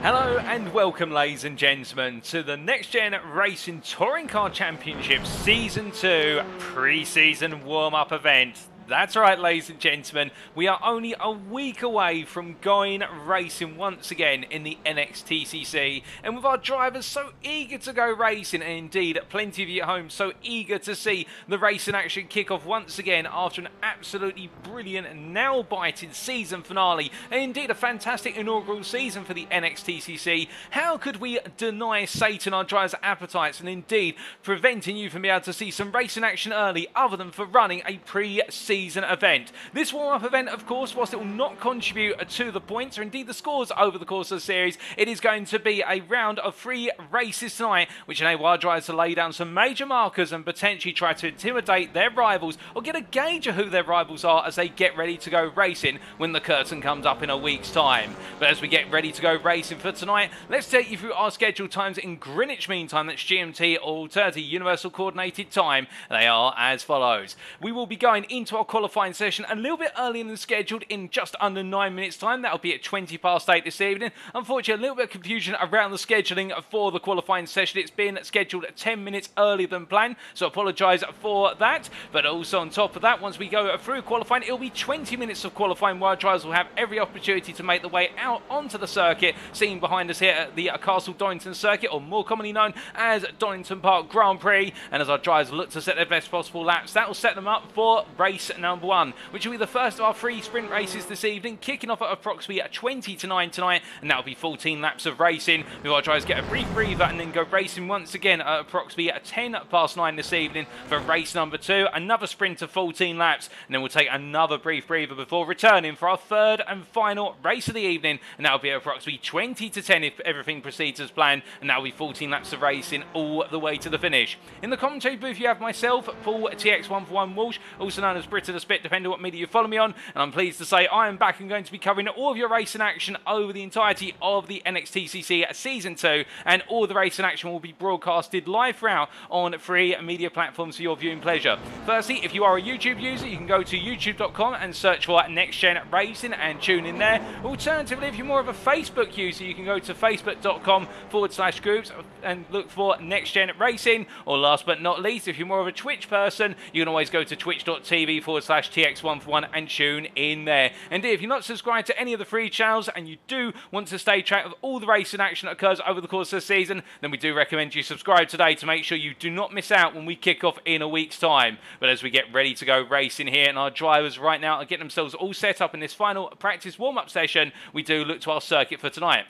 Hello and welcome, ladies and gentlemen, to the NXTGEN Racing Touring Car Championship Season 2 pre-season warm-up event. That's right, ladies and gentlemen, we are only a week away from going racing once again in the NXTCC, and with our drivers so eager to go racing, and indeed plenty of you at home so eager to see the racing action kick off once again after an absolutely brilliant, nail-biting season finale, and indeed a fantastic inaugural season for the NXTCC, how could we deny Satan our drivers' appetites and indeed preventing you from being able to see some racing action early other than for running a pre-season event? This warm-up event, of course, whilst it will not contribute to the points or indeed the scores over the course of the series, it is going to be a round of 3 races tonight, which enable our drivers to lay down some major markers and potentially try to intimidate their rivals or get a gauge of who their rivals are as they get ready to go racing when the curtain comes up in a week's time. But as we get ready to go racing for tonight, let's take you through our scheduled times in Greenwich Mean Time. That's GMT Alternative Universal Coordinated Time. They are as follows. We will be going into our qualifying session a little bit earlier than scheduled in just under 9 minutes time. That'll be at 8:20 this evening. Unfortunately, a little bit of confusion around the scheduling for the qualifying session. It's been scheduled 10 minutes earlier than planned, so I apologise for that. But also on top of that, once we go through qualifying, it'll be 20 minutes of qualifying where our drivers will have every opportunity to make the way out onto the circuit, seen behind us here at the Castle Donington circuit, or more commonly known as Donington Park Grand Prix. And as our drivers look to set their best possible laps, that will set them up for race number 1, which will be the first of our 3 sprint races this evening, kicking off at approximately 20 to 9 tonight, and that'll be 14 laps of racing. We've got to try to get a brief breather and then go racing once again at approximately 9:10 this evening for race number 2. Another sprint of 14 laps, and then we'll take another brief breather before returning for our 3rd and final race of the evening, and that'll be at approximately 20 to 10 if everything proceeds as planned, and that'll be 14 laps of racing all the way to the finish. In the commentary booth, you have myself, Paul TX141 Walsh, also known as Brit of the Spit, depending on what media you follow me on, and I'm pleased to say I am back and going to be covering all of your racing action over the entirety of the NXTCC Season 2, and all the racing action will be broadcasted live throughout on 3 media platforms for your viewing pleasure. Firstly, if you are a YouTube user, you can go to youtube.com and search for NXTGEN Racing and tune in there. Alternatively, if you're more of a Facebook user, you can go to facebook.com/groups and look for NXTGEN Racing. Or last but not least, if you're more of a Twitch person, you can always go to twitch.tv/TX141 and tune in there. And if you're not subscribed to any of the free channels and you do want to stay track of all the racing action that occurs over the course of the season, then we do recommend you subscribe today to make sure you do not miss out when we kick off in a week's time. But as we get ready to go racing here, and our drivers right now are getting themselves all set up in this final practice warm-up session, we do look to our circuit for tonight.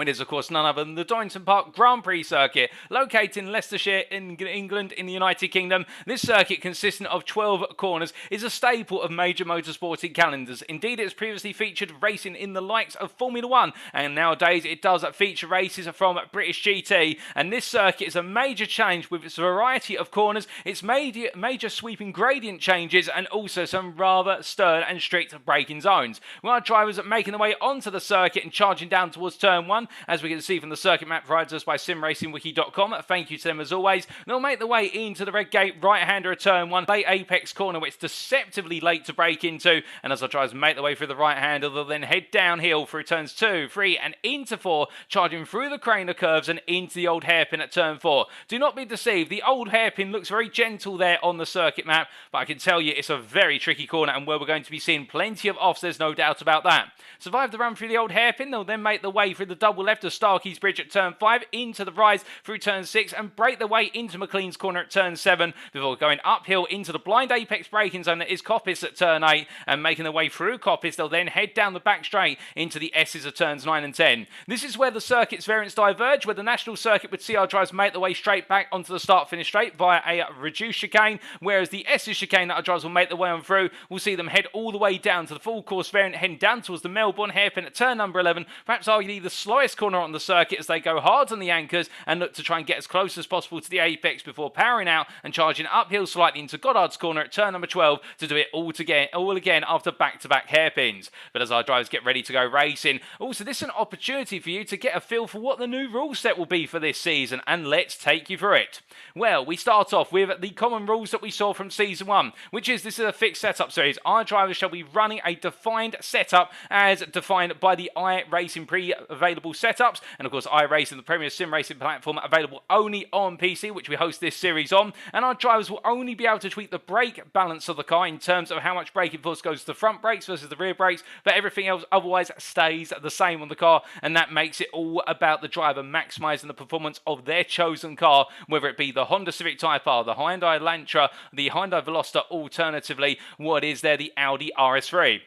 It is, of course, none other than the Donington Park Grand Prix circuit, located in Leicestershire, in England, in the United Kingdom. This circuit, consisting of 12 corners, is a staple of major motorsporting calendars. Indeed, it has previously featured racing in the likes of Formula 1, and nowadays it does feature races from British GT. And this circuit is a major change with its variety of corners, its major sweeping gradient changes, and also some rather stern and strict braking zones. We are drivers making their way onto the circuit and charging down towards turn 1. As we can see from the circuit map provided us by simracingwiki.com, thank you to them as always. They'll make their way into the red gate right-hander of turn 1, late apex corner, which is deceptively late to brake into, and as our drivers make their way through the right-hander, they'll then head downhill through turns 2, 3 and into 4, charging through the crane of curves and into the old hairpin at turn 4. Do not be deceived, the old hairpin looks very gentle there on the circuit map, but I can tell you it's a very tricky corner and where we're going to be seeing plenty of offs, there's no doubt about that. Survive the run through the old hairpin, they'll then make their way through the double left of Starkey's Bridge at turn 5, into the rise through turn 6 and break their way into McLean's Corner at turn 7 before going uphill into the blind apex braking zone that is Coppice at turn 8, and making their way through Coppice, they'll then head down the back straight into the S's of turns 9 and 10. This is where the circuit's variants diverge, where the national circuit would see our drivers make their way straight back onto the start-finish straight via a reduced chicane, whereas the S's chicane that our drivers will make their way on through, we'll see them head all the way down to the full course variant, heading down towards the Melbourne hairpin at turn number 11, perhaps arguably the slowest corner on the circuit as they go hard on the anchors and look to try and get as close as possible to the apex before powering out and charging uphill slightly into Goddard's Corner at turn number 12 to do it all again after back-to-back hairpins. But as our drivers get ready to go racing, also this is an opportunity for you to get a feel for what the new rule set will be for this season, and let's take you through it. Well, we start off with the common rules that we saw from Season 1, which is this is a fixed setup series. Our drivers shall be running a defined setup as defined by the iRacing pre-available setups, and of course iRacing, the premier sim racing platform, available only on PC, which we host this series on, and our drivers will only be able to tweak the brake balance of the car in terms of how much braking force goes to the front brakes versus the rear brakes, but everything else otherwise stays the same on the car, and that makes it all about the driver maximising the performance of their chosen car, whether it be the Honda Civic Type R, the Hyundai Elantra, the Hyundai Veloster, alternatively what is there, the Audi RS3.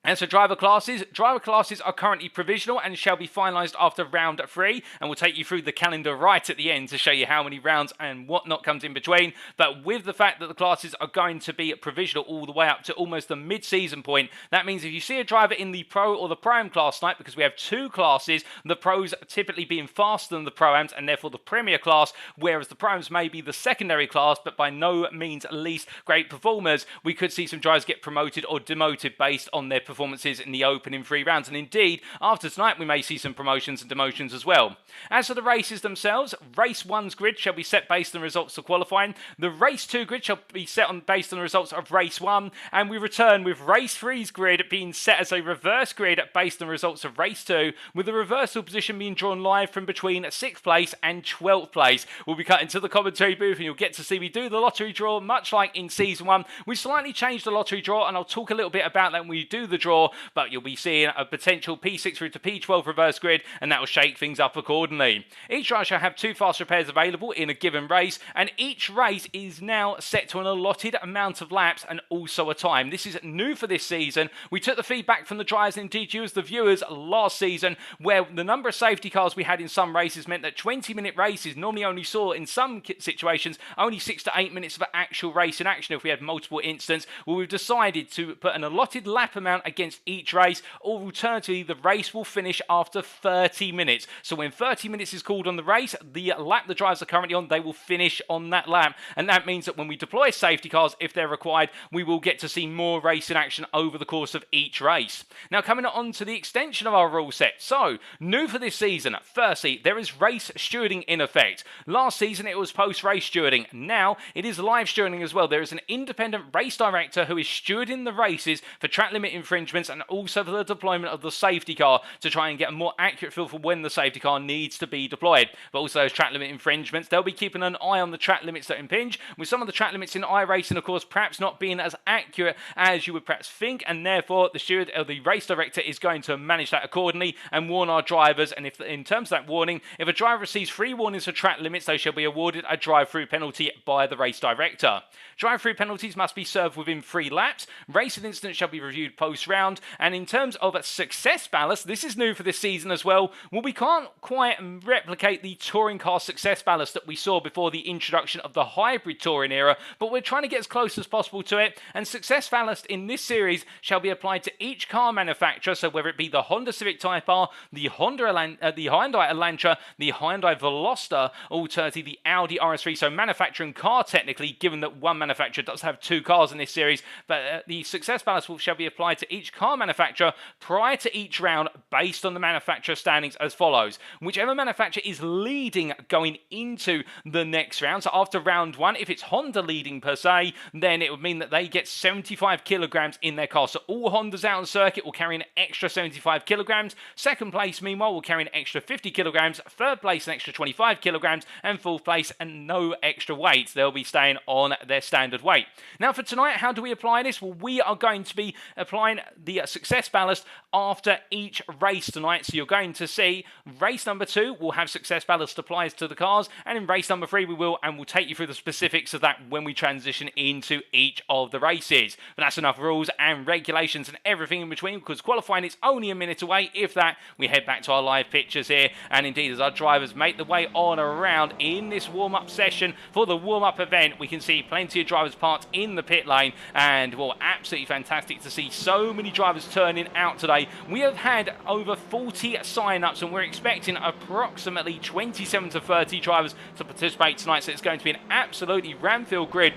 As for driver classes are currently provisional and shall be finalised after round 3, and we'll take you through the calendar right at the end to show you how many rounds and whatnot comes in between. But with the fact that the classes are going to be provisional all the way up to almost the mid-season point, that means if you see a driver in the Pro or the Pro-Am class tonight, because we have 2 classes, the Pros typically being faster than the Pro-Ams and therefore the Premier class, whereas the Pro-Ams may be the secondary class, but by no means least great performers, we could see some drivers get promoted or demoted based on their performance performances in the opening 3 rounds, and indeed, after tonight we may see some promotions and demotions as well. As for the races themselves, Race 1's grid shall be set based on results of qualifying, the Race 2 grid shall be set based on the results of Race 1, and we return with Race 3's grid being set as a reverse grid based on the results of Race 2, with the reversal position being drawn live from between 6th place and 12th place. We'll be cut into the commentary booth and you'll get to see me do the lottery draw much like in Season 1. We slightly changed the lottery draw and I'll talk a little bit about that when we do the draw, but you'll be seeing a potential P6 through to P12 reverse grid, and that will shake things up accordingly. Each driver shall have 2 fast repairs available in a given race, and each race is now set to an allotted amount of laps and also a time. This is new for this season. We took the feedback from the drivers and indeed you as the viewers last season, where the number of safety cars we had in some races meant that 20-minute races normally only saw, in some situations, only 6 to 8 minutes of actual racing action if we had multiple incidents. Well, we've decided to put an allotted lap amount against each race, or alternatively, the race will finish after 30 minutes. So when 30 minutes is called on the race, the lap the drivers are currently on, they will finish on that lap. And that means that when we deploy safety cars, if they're required, we will get to see more racing action over the course of each race. Now, coming on to the extension of our rule set. So, new for this season, firstly, there is race stewarding in effect. Last season, it was post-race stewarding. Now, it is live stewarding as well. There is an independent race director who is stewarding the races for track limit infringements and also for the deployment of the safety car to try and get a more accurate feel for when the safety car needs to be deployed. But also those track limit infringements, they'll be keeping an eye on the track limits that impinge, with some of the track limits in iRacing, of course, perhaps not being as accurate as you would perhaps think, and therefore the steward or the race director is going to manage that accordingly and warn our drivers. And if, in terms of that warning, if a driver receives 3 warnings for track limits, they shall be awarded a drive-through penalty by the race director. Drive-through penalties must be served within 3 laps. Racing incidents shall be reviewed post-round. And in terms of success ballast, this is new for this season as well. Well, we can't quite replicate the touring car success ballast that we saw before the introduction of the hybrid touring era, but we're trying to get as close as possible to it. And success ballast in this series shall be applied to each car manufacturer, so whether it be the Honda Civic Type R, the Hyundai Elantra, the Hyundai Veloster, alternatively the Audi RS3, so manufacturing car technically, given that one manufacturer does have 2 cars in this series, but the success ballast shall be applied to each car manufacturer prior to each round based on the manufacturer standings as follows. Whichever manufacturer is leading going into the next round, so after round 1, if it's Honda leading per se, then it would mean that they get 75 kilograms in their car. So all Hondas out on circuit will carry an extra 75 kilograms. Second place, meanwhile, will carry an extra 50 kilograms. Third place, an extra 25 kilograms. And fourth place, and no extra weight. They'll be staying on their standard weight. Now, for tonight, how do we apply this? Well, we are going to be applying the success ballast after each race tonight. So you're going to see race number 2 will have success ballast applies to the cars, and in race number 3 we will, and we'll take you through the specifics of that when we transition into each of the races. But that's enough rules and regulations and everything in between, because qualifying is only a minute away. If that, we head back to our live pictures here, and indeed as our drivers make the way on around in this warm-up session for the warm-up event, we can see plenty of drivers parked in the pit lane, and well, absolutely fantastic to see so many drivers turning out today. We have had over 40 sign-ups, and we're expecting approximately 27 to 30 drivers to participate tonight, so it's going to be an absolutely ram-filled grid.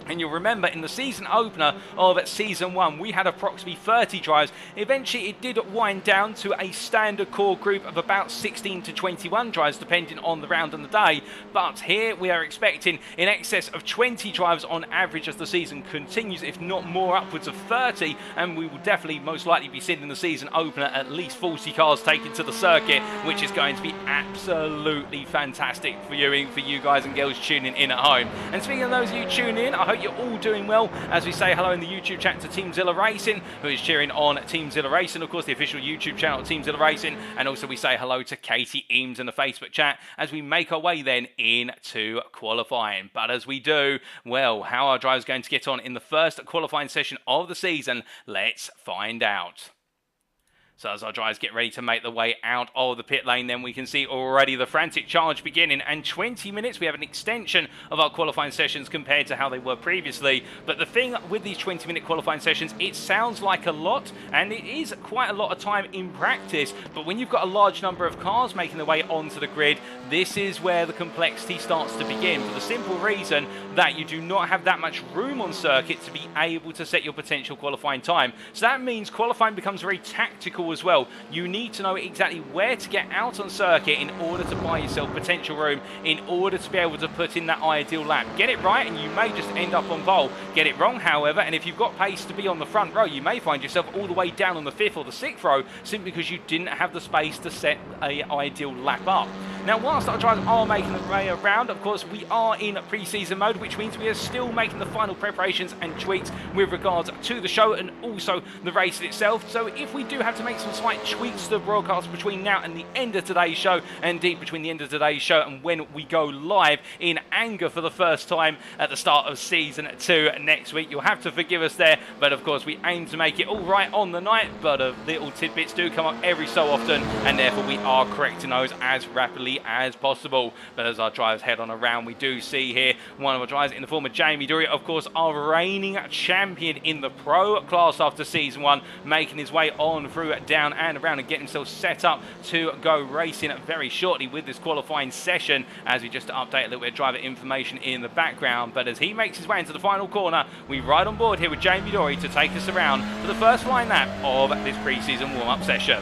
And you'll remember in the season opener of Season 1, we had approximately 30 drivers. Eventually, it did wind down to a standard core group of about 16 to 21 drivers, depending on the round and the day. But here we are expecting in excess of 20 drivers on average as the season continues, if not more, upwards of 30. And we will definitely most likely be seeing in the season opener at least 40 cars taken to the circuit, which is going to be absolutely fantastic viewing for you guys and girls tuning in at home. And speaking of those of you tuning in, I hope you're all doing well as we say hello in the YouTube chat to Teamzilla Racing, who is cheering on Teamzilla Racing, of course, the official YouTube channel of Teamzilla Racing. And also we say hello to Katie Eames in the Facebook chat as we make our way then into qualifying. But as we do, well, how are drivers going to get on in the first qualifying session of the season? Let's find out. So as our drivers get ready to make their way out of the pit lane, then we can see already the frantic charge beginning. And 20 minutes, we have an extension of our qualifying sessions compared to how they were previously. But the thing with these 20-minute qualifying sessions, it sounds like a lot, and it is quite a lot of time in practice. But when you've got a large number of cars making their way onto the grid, this is where the complexity starts to begin, for the simple reason that you do not have that much room on circuit to be able to set your potential qualifying time. So that means qualifying becomes very tactical as well. You need to know exactly where to get out on circuit in order to buy yourself potential room, in order to be able to put in that ideal lap. Get it right and you may just end up on pole. Get it wrong, however, and if you've got pace to be on the front row, you may find yourself all the way down on the 5th or the 6th row simply because you didn't have the space to set an ideal lap up. Now, whilst our drivers are making their way around, of course, we are in pre-season mode, which means we are still making the final preparations and tweaks with regards to the show and also the race itself. So if we do have to make some slight tweaks to the broadcast between now and the end of today's show, and indeed between the end of today's show and when we go live in anger for the first time at the start of season 2 next week, you'll have to forgive us there. But of course, we aim to make it all right on the night, but little tidbits do come up every so often, and therefore we are correcting those as rapidly as possible. But as our drivers head on around, we do see here one of our drivers in the form of Jamie Dory, of course, our reigning champion in the pro class after season 1, making his way on through, down and around, and getting himself set up to go racing very shortly with this qualifying session, as we just update a little bit of driver information in the background. But as he makes his way into the final corner, we ride on board here with Jamie Dory to take us around for the first flying lap of this pre-season warm-up session.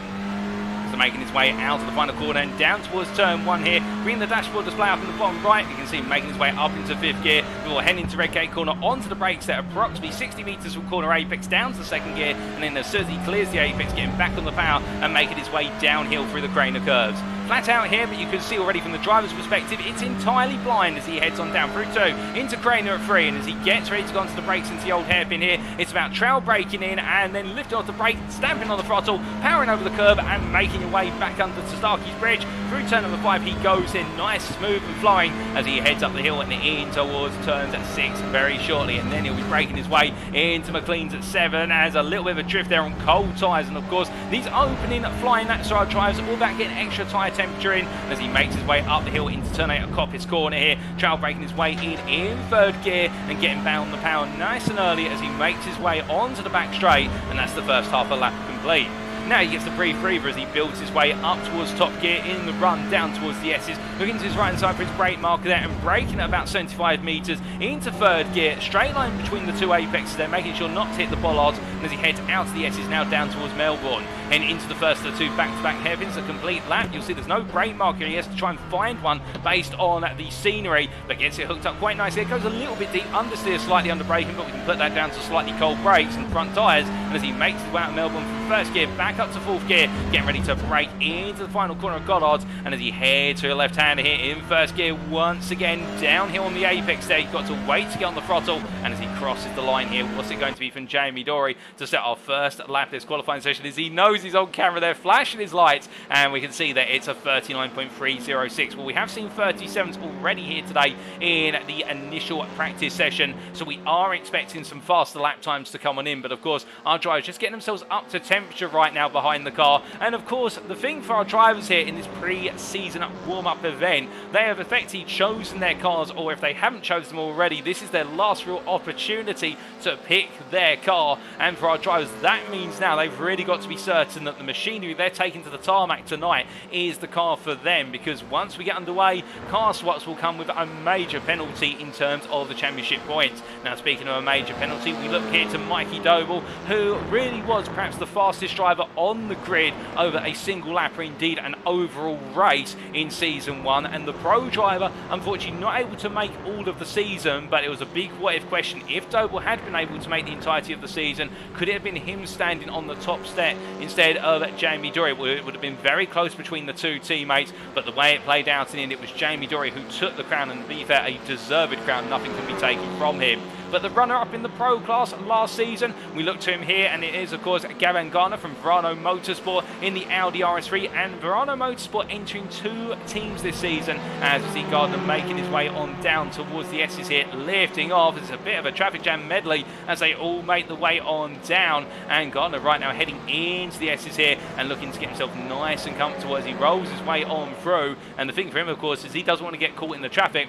Making his way out of the final corner and down towards turn 1 here. Bringing the dashboard display up in the bottom right, you can see him making his way up into 5th gear before heading into red gate corner onto the brakes there, approximately 60 metres from corner apex down to the 2nd gear, and then as soon as he clears the apex, getting back on the power and making his way downhill through the Craner curves. Flat out here, but you can see already from the driver's perspective, it's entirely blind as he heads on down through 2 into Craner at 3, and as he gets ready to go onto the brakes into the old hairpin here, it's about trail braking in and then lifting off the brake, stamping on the throttle, powering over the curb and making your way back under Starkey's bridge. Through turn number 5 he goes in, nice, smooth and flying as he heads up the hill and in towards turns at 6 very shortly, and then he'll be breaking his way into McLean's at 7 as a little bit of a drift there on cold tyres. And of course these opening flying laps are our drives all about getting extra tyre temperature in as he makes his way up the hill into turn 8 at Coppice corner here, trail braking his way in 3rd gear and getting back on the power nice and early as he makes his way onto the back straight, and that's the first half of lap complete. Now he gets the breather as he builds his way up towards top gear in the run down towards the S's, looking to his right hand side for his brake marker there and braking at about 75 metres into 3rd gear, straight line between the 2 apexes there, making sure not to hit the bollards, and as he heads out of the S's now down towards Melbourne and into the first of the 2 back-to-back hairpins, a complete lap. You'll see there's no brake marker, he has to try and find one based on the scenery, but gets it hooked up quite nicely. It goes a little bit deep, understeer slightly under braking, but we can put that down to slightly cold brakes and front tyres, and as he makes his way out of Melbourne from 1st gear back up to 4th gear, getting ready to brake into the final corner of Goddard's, and as he heads to the left-hander here in 1st gear, once again downhill on the apex there, you've got to wait to get on the throttle, and as he crosses the line here, what's it going to be from Jamie Dory to set our first lap of this qualifying session as he knows he's on camera there, flashing his lights, and we can see that it's a 39.306. Well, we have seen 37s already here today in the initial practice session, so we are expecting some faster lap times to come on in, but of course our drivers just getting themselves up to temperature right now behind the car. And of course the thing for our drivers here in this pre-season warm-up event, they have effectively chosen their cars, or if they haven't chosen them already, this is their last real opportunity to pick their car. And for our drivers, that means now they've really got to be certain that the machinery they're taking to the tarmac tonight is the car for them, because once we get underway, car swaps will come with a major penalty in terms of the championship points. Now, speaking of a major penalty, we look here to Mikey Doble, who really was perhaps the fastest driver on the grid over a single lap, or indeed an overall race in season 1, and the pro driver unfortunately not able to make all of the season. But it was a big what if question. If Doble had been able to make the entirety of the season, could it have been him standing on the top step instead of Jamie Dory? It would have been very close between the 2 teammates, but the way it played out in the end, it was Jamie Dory who took the crown, and to be fair, a deserved crown. Nothing can be taken from him. but the runner-up in the Pro class last season. We look to him here, and it is, of course, Gavin Garner from Verano Motorsport in the Audi RS3, and Verano Motorsport entering 2 teams this season, as we see Gardner making his way on down towards the S's here, lifting off. It's a bit of a traffic jam medley as they all make the way on down, and Gardner right now heading into the S's here and looking to get himself nice and comfortable as he rolls his way on through. And the thing for him, of course, is he doesn't want to get caught in the traffic.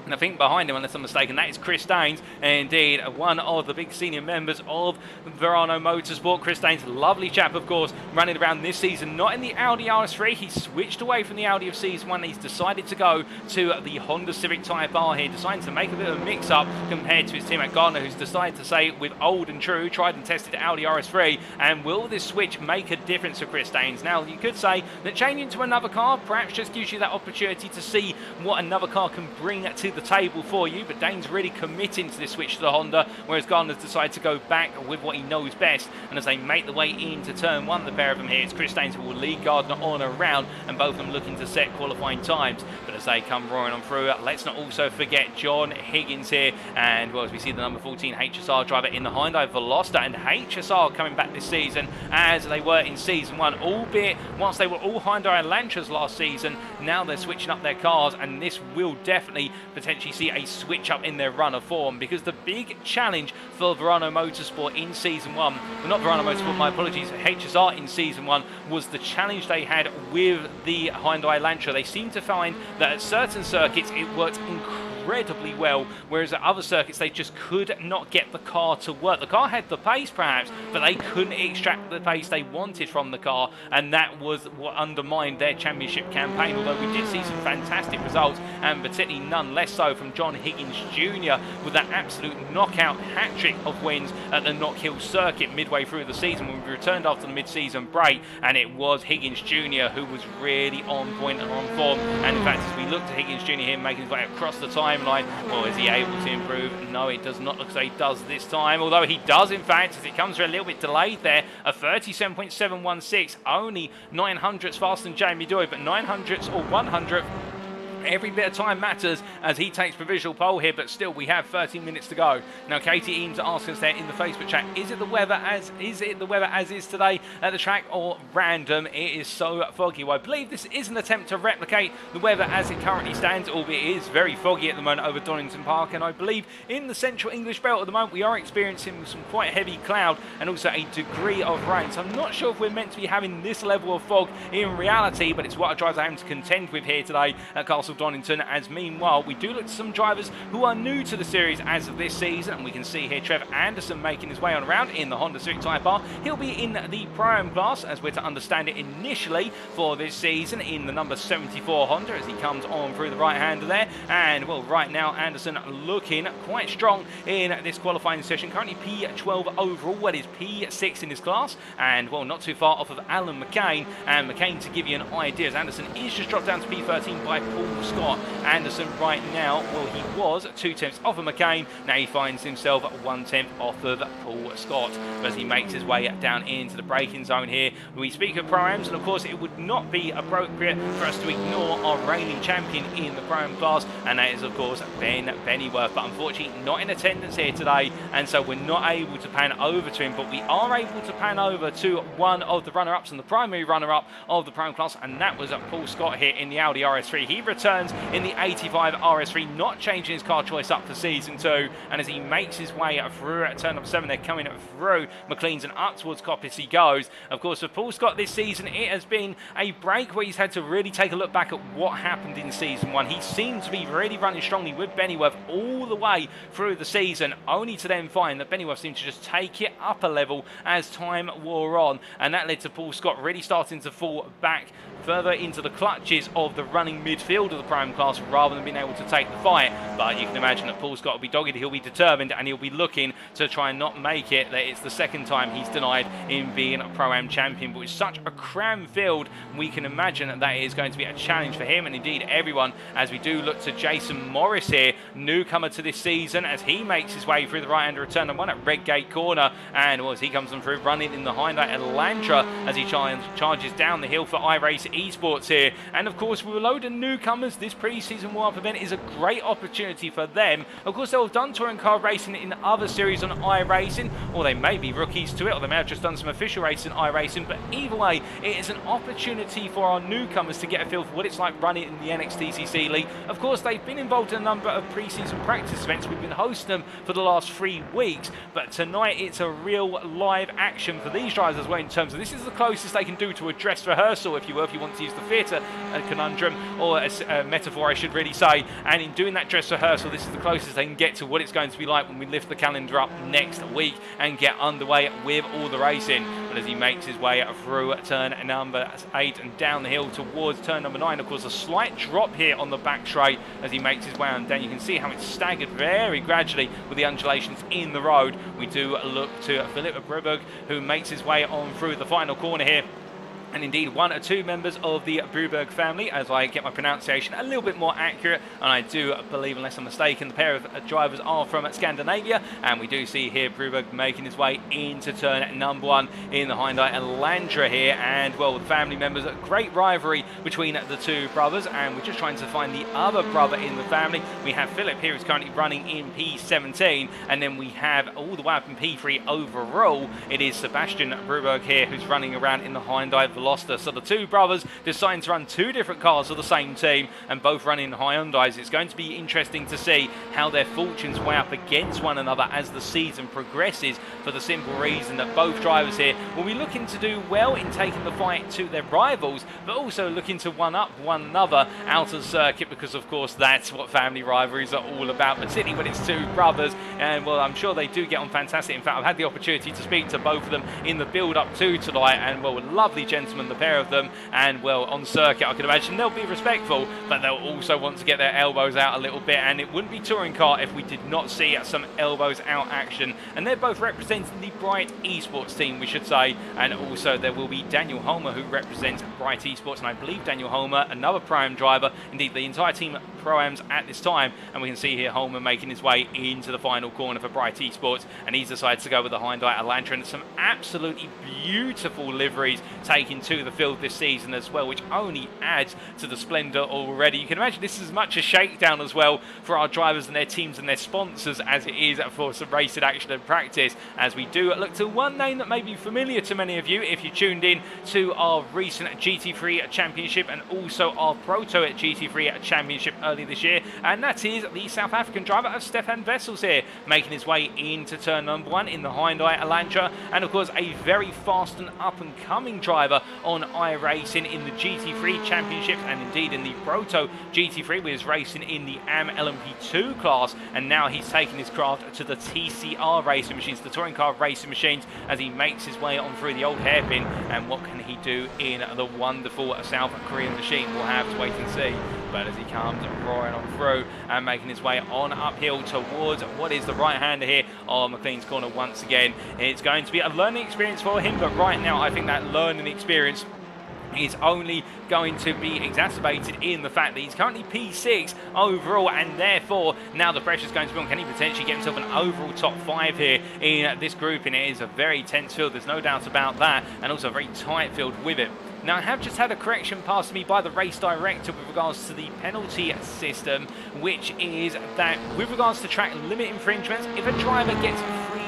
And I think behind him, unless I'm mistaken, that is Chris Daines, indeed one of the big senior members of Verano Motorsport. Chris Daines, lovely chap, of course, running around this season, not in the Audi RS3. He switched away from the Audi of Season 1. He's decided to go to the Honda Civic Type R here, deciding to make a bit of a mix-up compared to his teammate Gardner, who's decided to say, with old and true, tried and tested Audi RS3, and will this switch make a difference for Chris Daines? Now, you could say that changing to another car perhaps just gives you that opportunity to see what another car can bring to the table for you, but Daines really committing to this switch to the Honda, whereas Gardner's decided to go back with what he knows best. And as they make the way into turn 1, the pair of them here, it's Chris Daines who will lead Gardner on around, and both of them looking to set qualifying times. But as they come roaring on through, let's not also forget John Higgins here, and well, as we see the number 14 HSR driver in the Hyundai Veloster, and HSR coming back this season as they were in Season 1, albeit whilst they were all Hyundai Elantras last season, now they're switching up their cars, and this will definitely potentially see a switch up in their runner form, because the big challenge for Verano Motorsport in Season 1, well, not Verano Motorsport, my apologies, HSR in Season 1, was the challenge they had with the Hyundai Elantra. They seemed to find that at certain circuits it worked incredibly well, whereas at other circuits they just could not get the car to work. The car had the pace perhaps, but they couldn't extract the pace they wanted from the car, and that was what undermined their championship campaign, although we did see some fantastic results, and particularly none less so from John Higgins Jr. with that absolute knockout hat-trick of wins at the Knock Hill circuit midway through the season when we returned after the mid-season break, and it was Higgins Jr. who was really on point and on form. And in fact, as we look to Higgins Jr. here making his way across the timeline, well, is he able to improve? No, it does not look as though he does this time, although he does in fact, as it comes through a little bit delayed there, a 37.716, only 900ths faster than Jamie Doyle, but 900ths or 100th, every bit of time matters as he takes provisional pole here, but still we have 13 minutes to go. Now Katie Eames asks us there in the Facebook chat, is it the weather as is today at the track, or random? It is so foggy. Well, I believe this is an attempt to replicate the weather as it currently stands, albeit it is very foggy at the moment over Donington Park, and I believe in the central English belt at the moment we are experiencing some quite heavy cloud and also a degree of rain, so I'm not sure if we're meant to be having this level of fog in reality, but it's what our drivers are having to contend with here today at Castle Donington. As meanwhile we do look to some drivers who are new to the series as of this season, and we can see here Trev Anderson making his way on around in the Honda Civic Type R. He'll be in the Pro-Am class, as we're to understand it initially for this season, in the number 74 Honda, as he comes on through the right hander there. And well, right now Anderson looking quite strong in this qualifying session, currently P12 overall, well, is P6 in his class, and well, not too far off of Alan McCain. And McCain, to give you an idea, as Anderson is just dropped down to P13 by Paul Scott. Anderson right now, well, he was 2/10 off of McCain, now he finds himself 1/10 off of Paul Scott as he makes his way down into the braking zone here. We speak of Pro-Ams, and of course it would not be appropriate for us to ignore our reigning champion in the Pro-Am class, and that is of course Ben Pennyworth, but unfortunately not in attendance here today, and so we're not able to pan over to him, but we are able to pan over to one of the runner-ups and the primary runner-up of the Pro-Am class, and that was Paul Scott here in the Audi RS3. He returns in the 85 RS3, not changing his car choice up for Season 2, and as he makes his way through at turn number 7, they're coming through McLean's and up towards Coppice he goes. Of course, for Paul Scott this season, it has been a break where he's had to really take a look back at what happened in Season 1. He seemed to be really running strongly with Pennyworth all the way through the season, only to then find that Pennyworth seemed to just take it up a level as time wore on, and that led to Paul Scott really starting to fall back further into the clutches of the running midfield of the Pro-Am class rather than being able to take the fight. But you can imagine that Paul Scott will be dogged, he'll be determined, and he'll be looking to try and not make it. That it's the second time he's denied in being a Pro-Am champion, but with such a crammed field, we can imagine that that is going to be a challenge for him and indeed everyone, as we do look to Jason Morris here, newcomer to this season, as he makes his way through the right-hander return and one at Redgate Corner, and well, as he comes on through running in the Hyundai Elantra as he charges down the hill for iRacing Esports here. And of course we will load a newcomer newcomers, this pre-season warm-up event is a great opportunity for them. Of course, they'll have done touring car racing in other series on iRacing, or they may be rookies to it, or they may have just done some official racing in iRacing, but either way, it is an opportunity for our newcomers to get a feel for what it's like running in the NXTCC League. Of course, they've been involved in a number of pre-season practice events. We've been hosting them for the last 3 weeks, but tonight it's a real live action for these drivers as well, in terms of this is the closest they can do to a dress rehearsal, if you will, if you want to use the theatre conundrum, or a metaphor I should really say. And in doing that dress rehearsal, this is the closest they can get to what it's going to be like when we lift the calendar up next week and get underway with all the racing. But as he makes his way through turn number 8 and down the hill towards turn number 9, of course a slight drop here on the back straight as he makes his way on down. You can see how it's staggered very gradually with the undulations in the road. We do look to Philip Bruberg, who makes his way on through the final corner here. And indeed, 1 or 2 members of the Bruberg family, as I get my pronunciation a little bit more accurate. And I do believe, unless I'm mistaken, the pair of drivers are from Scandinavia. And we do see here Bruberg making his way into turn number 1 in the Hyundai Elantra here. And, well, the family members, a great rivalry between the 2 brothers. And we're just trying to find the other brother in the family. We have Philip here, who's currently running in P17. And then we have all the way up in P3 overall. It is Sebastian Bruberg here, who's running around in the Hyundai Veloster. So the 2 brothers deciding to run 2 different cars for the same team and both running Hyundais. It's going to be interesting to see how their fortunes weigh up against one another as the season progresses, for the simple reason that both drivers here will be looking to do well in taking the fight to their rivals, but also looking to one-up one another out of circuit, because of course that's what family rivalries are all about, particularly when it's 2 brothers. And well, I'm sure they do get on fantastic. In fact, I've had the opportunity to speak to both of them in the build-up to tonight, and well, lovely gentlemen, the pair of them. And well, on circuit I can imagine they'll be respectful, but they'll also want to get their elbows out a little bit, and it wouldn't be touring car if we did not see some elbows out action. And they're both representing the Bright Esports team, we should say. And also there will be Daniel Holmer, who represents Bright Esports, and I believe Daniel Holmer, another Pro-Am driver. Indeed, the entire team Pro-Ams at this time, and we can see here Holmer making his way into the final corner for Bright Esports, and he's decided to go with the Hyundai Elantra, and some absolutely beautiful liveries taken to the field this season as well, which only adds to the splendour already. You can imagine this is as much a shakedown as well for our drivers and their teams and their sponsors as it is for some racing action and practice, as we do look to one name that may be familiar to many of you if you tuned in to our recent GT3 Championship and also our Proto GT3 Championship early this year, and that is the South African driver of Stefan Wessels here, making his way into turn number 1 in the Hyundai Elantra, and of course a very fast and up-and-coming driver on iRacing in the GT3 Championship, and indeed in the Proto GT3, where he's racing in the AM LMP2 class, and now he's taking his craft to the TCR racing machines, the touring car racing machines, as he makes his way on through the old hairpin. And what can he do in the wonderful South Korean machine? We'll have to wait and see. But as he comes roaring on through and making his way on uphill towards what is the right-hander here on McLean's corner once again, it's going to be a learning experience for him, but right now I think that learning experience is only going to be exacerbated in the fact that he's currently P6 overall, and therefore now the pressure is going to be on. Can he potentially get himself an overall top 5 here in this group? And it is a very tense field, there's no doubt about that, and also a very tight field with it. Now, I have just had a correction passed to me by the race director with regards to the penalty system, which is that with regards to track limit infringements, if a driver gets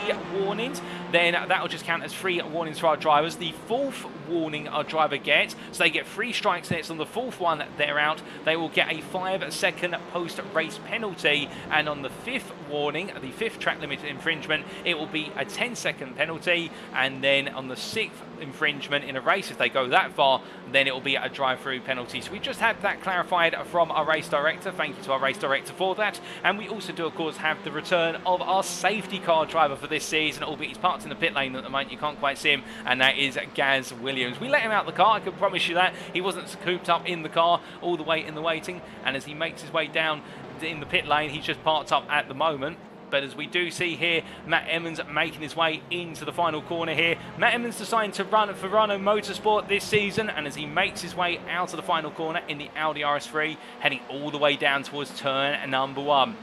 3 warnings, then that will just count as 3 warnings for our drivers. The 4th warning our driver gets, so they get 3 strikes, and it's on the 4th one they're out, they will get a 5-second post-race penalty. And on the 5th warning, the 5th track limit infringement, it will be a 10-second penalty. And then on the 6th infringement in a race, if they go that far, then it will be a drive-through penalty. So we just had that clarified from our race director. Thank you to our race director for that. And we also do, of course, have the return of our safety car driver for this season, albeit he's parked in the pit lane at the moment, you can't quite see him, and that is Gaz Williams. We let him out the car, I can promise you that. He wasn't cooped up in the car all the way in the waiting, and as he makes his way down in the pit lane, he's just parked up at the moment. But as we do see here, Matt Emmons making his way into the final corner here. Matt Emmons deciding to run for Renault Motorsport this season, and as he makes his way out of the final corner in the Audi RS3, heading all the way down towards turn number 1.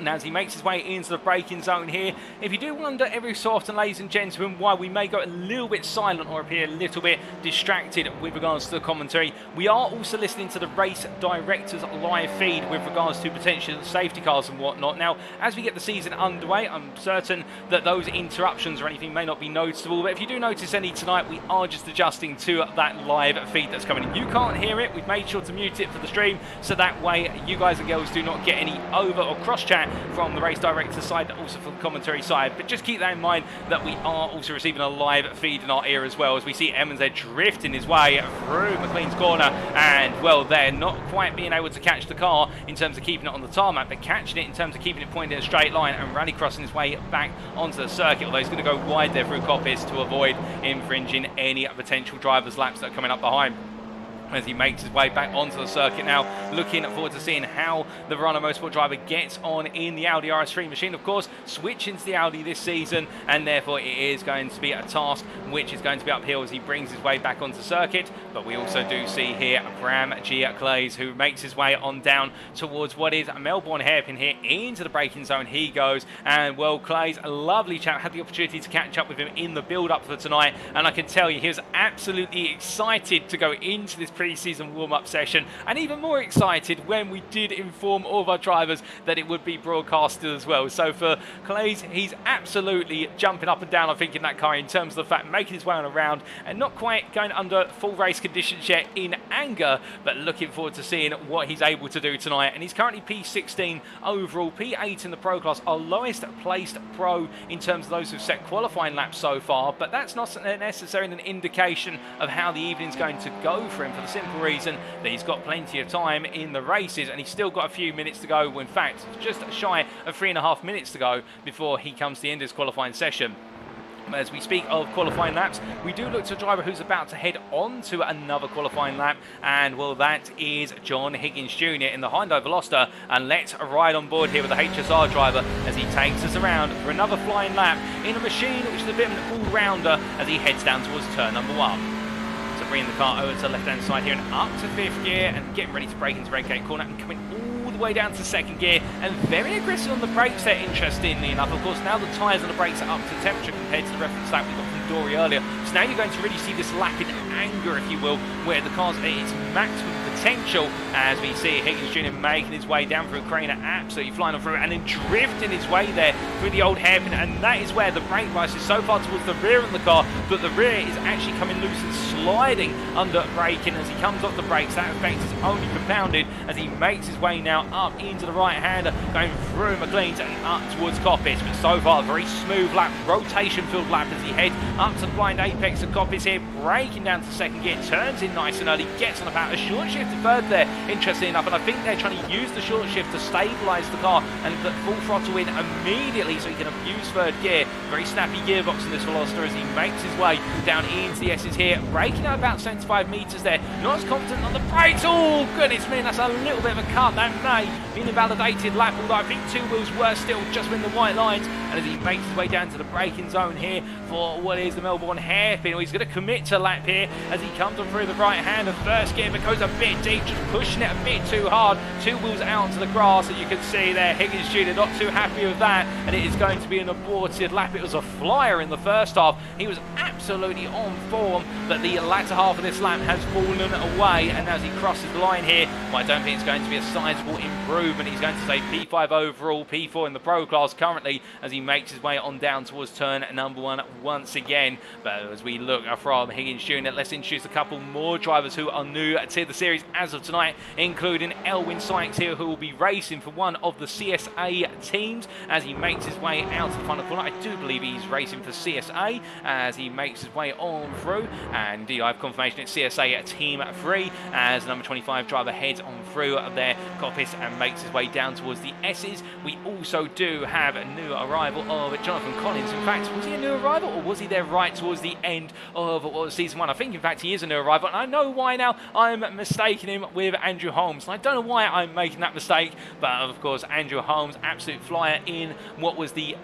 And as he makes his way into the braking zone here, if you do wonder every so often, ladies and gentlemen, why we may go a little bit silent or appear a little bit distracted with regards to the commentary, we are also listening to the race director's live feed with regards to potential safety cars and whatnot. Now, as we get the season underway, I'm certain that those interruptions or anything may not be noticeable, but if you do notice any tonight, we are just adjusting to that live feed that's coming in. You can't hear it. We've made sure to mute it for the stream, so that way you guys and girls do not get any over or cross chat from the race director's side, also from the commentary side. But just keep that in mind that we are also receiving a live feed in our ear as well, as we see Emmons there drifting his way through McLean's corner, and well, they're not quite being able to catch the car in terms of keeping it on the tarmac, but catching it in terms of keeping it pointed in a straight line and rally crossing his way back onto the circuit, although he's going to go wide there through Coppice to avoid infringing any potential drivers' laps that are coming up behind. As he makes his way back onto the circuit now, looking forward to seeing how the Verano Motorsport driver gets on in the Audi RS3 machine. Of course, switching to the Audi this season, and therefore it is going to be a task which is going to be uphill as he brings his way back onto circuit. But we also do see here Bram G. Clays, who makes his way on down towards what is a Melbourne hairpin here into the braking zone. He goes, and well, Clays, a lovely chap, had the opportunity to catch up with him in the build-up for tonight, and I can tell you he was absolutely excited to go into this pre-season warm-up session, and even more excited when we did inform all of our drivers that it would be broadcasted as well. So for Clays, he's absolutely jumping up and down, I think, in that car in terms of the fact making his way on around and not quite going under full race conditions yet in anger, but looking forward to seeing what he's able to do tonight. And he's currently P16 overall, P8 in the Pro class, our lowest placed pro in terms of those who've set qualifying laps so far, but that's not necessarily an indication of how the evening's going to go for him, for the simple reason that he's got plenty of time in the races and he's still got a few minutes to go. In fact, just shy of 3.5 minutes to go before he comes to the end of his qualifying session. As we speak of qualifying laps, we do look to a driver who's about to head on to another qualifying lap, and well, that is John Higgins Jr. in the Hyundai Veloster. And let's ride on board here with the HSR driver as he takes us around for another flying lap in a machine which is a bit of an all-rounder as he heads down towards turn number 1. Bringing the car over to the left-hand side here and up to 5th gear and getting ready to brake into red gate corner and coming all the way down to 2nd gear and very aggressive on the brakes there, interestingly enough. Of course, now the tyres on the brakes are up to temperature compared to the reference lap we got from Dory earlier. So now you're going to really see this lap in anger, if you will, where the car's at its maximum potential, as we see Higgins Jr. making his way down through Craner, absolutely flying on through and then drifting his way there through the old hairpin, and that is where the brake bias is so far towards the rear of the car that the rear is actually coming loose and sliding under braking as he comes off the brakes. That effect is only compounded as he makes his way now up into the right-hander, going through McLean's and up towards Coppice. But so far, a very smooth lap, rotation-filled lap as he heads up to the blind apex of Coppice here, braking down to 2nd gear, turns in nice and early, gets on about a short shift to 3rd there, interestingly enough, and I think they're trying to use the short shift to stabilise the car and put full throttle in immediately so he can abuse 3rd gear. Very snappy gearbox in this Veloster as he makes his way down into the S's here, braking out about 75 metres there, not as confident on the brakes. Oh goodness me, that's a little bit of a cut. That may be an invalidated lap, although I think 2 wheels were still just in the white lines. And as he makes his way down to the braking zone here for what is the Melbourne hairpin, he's going to commit to lap here as he comes on through the right hand of 1st gear, but goes a bit deep, just pushing it a bit too hard. 2 wheels out onto the grass, and you can see there Higgins Jr. not too happy with that, and it is going to be an aborted lap. It was a flyer in the first half. He was absolutely on form, but the latter half of this lap has fallen away, and as he crosses the line here, well, I don't think it's going to be a sizable improvement. He's going to stay P5 overall, P4 in the Pro class currently, as he makes his way on down towards turn number 1 once again. But as we look from Higgins Jr., let's introduce a couple more drivers who are new to the series as of tonight, including Elwyn Sykes here, who will be racing for one of the CSA teams as he makes his way out to the final corner. I do believe he's racing for CSA as he makes his way on through, and indeed I have confirmation it's CSA Team 3 as number 25 driver heads on through their Coppice and makes his way down towards the S's. We also do have a new arrival of Jonathan Collins. In fact, was he a new arrival or was he there right towards the end of what was season 1? I think in fact he is a new arrival, and I know why now. I'm mistaking him with Andrew Holmes, and I don't know why I'm making that mistake, but of course Andrew Holmes, absolute flyer in what was the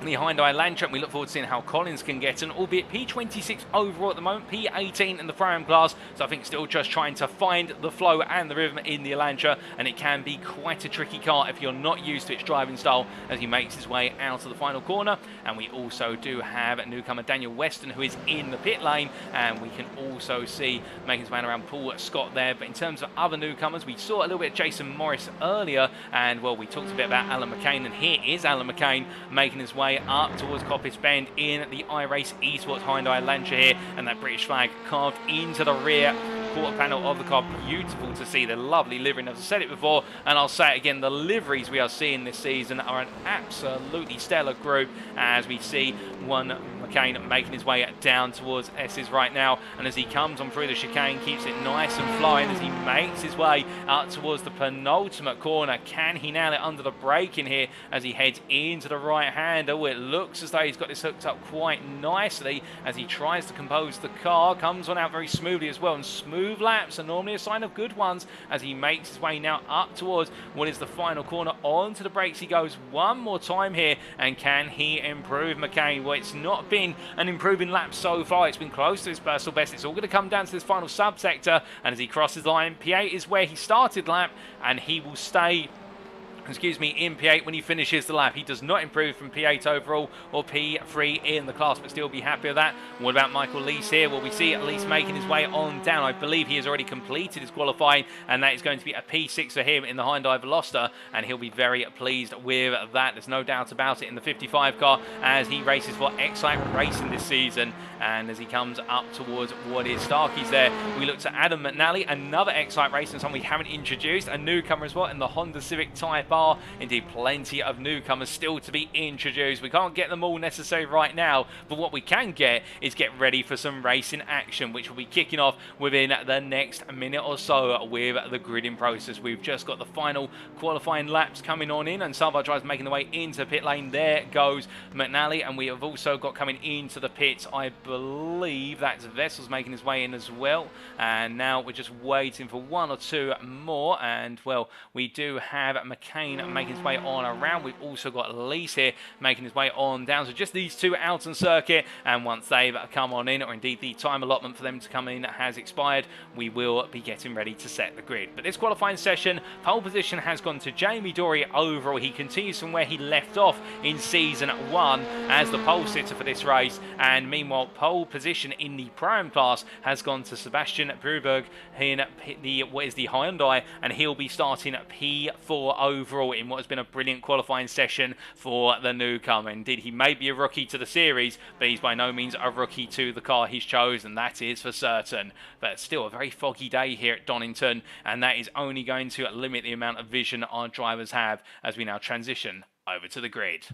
the Hyundai Elantra, and we look forward to seeing how Collins can get an, albeit P26 overall at the moment, P18 in the Pro-Am class, so I think still just trying to find the flow and the rhythm in the Elantra, and it can be quite a tricky car if you're not used to its driving style as he makes his way out of the final corner. And we also do have newcomer Daniel Weston, who is in the pit lane, and we can also see making his way around Paul Scott there. But in terms of other newcomers, we saw a little bit of Jason Morris earlier, and well, we talked a bit about Alan McCain, and here is Alan McCain making his way up towards Coppice Bend in the iRace Esports Hyundai Elantra here, and that British flag carved into the rear quarter panel of the car. Beautiful to see the lovely livery, and as I said it before, and I'll say it again, the liveries we are seeing this season are an absolutely stellar group, as we see one McCain making his way down towards S's right now, and as he comes on through the chicane, keeps it nice and flying as he makes his way up towards the penultimate corner. Can he nail it under the brake in here as he heads into the right hand? Oh, it looks as though he's got this hooked up quite nicely as he tries to compose the car. Comes on out very smoothly as well, and smooth laps are normally a sign of good ones as he makes his way now up towards what is the final corner. Onto the brakes he goes one more time here, and can he improve McCain? Well, it's not been an improving lap so far. It's been close to his personal best. It's all going to come down to this final subsector, and as he crosses the line, P8 is where he started lap, and he will stay in P8 when he finishes the lap. He does not improve from P8 overall or P3 in the class, but still be happy with that. What about Michael Lees here? Well, we see at least making his way on down. I believe he has already completed his qualifying, and that is going to be a P6 for him in the Hyundai Veloster, and he'll be very pleased with that. There's no doubt about it in the 55 car as he races for Excite Racing this season, and as he comes up towards what is Starkey's there, we look to Adam McNally, another Excite Racing, someone we haven't introduced, a newcomer as well in the Honda Civic Type R. Indeed, plenty of newcomers still to be introduced. We can't get them all necessarily right now, but what we can get is get ready for some racing action, which will be kicking off within the next minute or so with the gridding process. We've just got the final qualifying laps coming on in, and some of our drivers making their way into pit lane. There goes McNally, and we have also got coming into the pits, I believe that's Vessel's making his way in as well, and now we're just waiting for one or two more, and well, we do have McCain making his way on around. We've also got Lees here making his way on down, so just these two out on circuit, and once they've come on in, or indeed the time allotment for them to come in has expired, we will be getting ready to set the grid. But this qualifying session, pole position has gone to Jamie Dory overall. He continues from where he left off in season 1 as the pole sitter for this race, and meanwhile pole position in the Pro-Am class has gone to Sebastian Bruberg in the Hyundai, and he'll be starting at P4 overall in what has been a brilliant qualifying session for the newcomer. Indeed, he may be a rookie to the series, but he's by no means a rookie to the car he's chosen, that is for certain. But still a very foggy day here at Donington, and that is only going to limit the amount of vision our drivers have as we now transition over to the grid.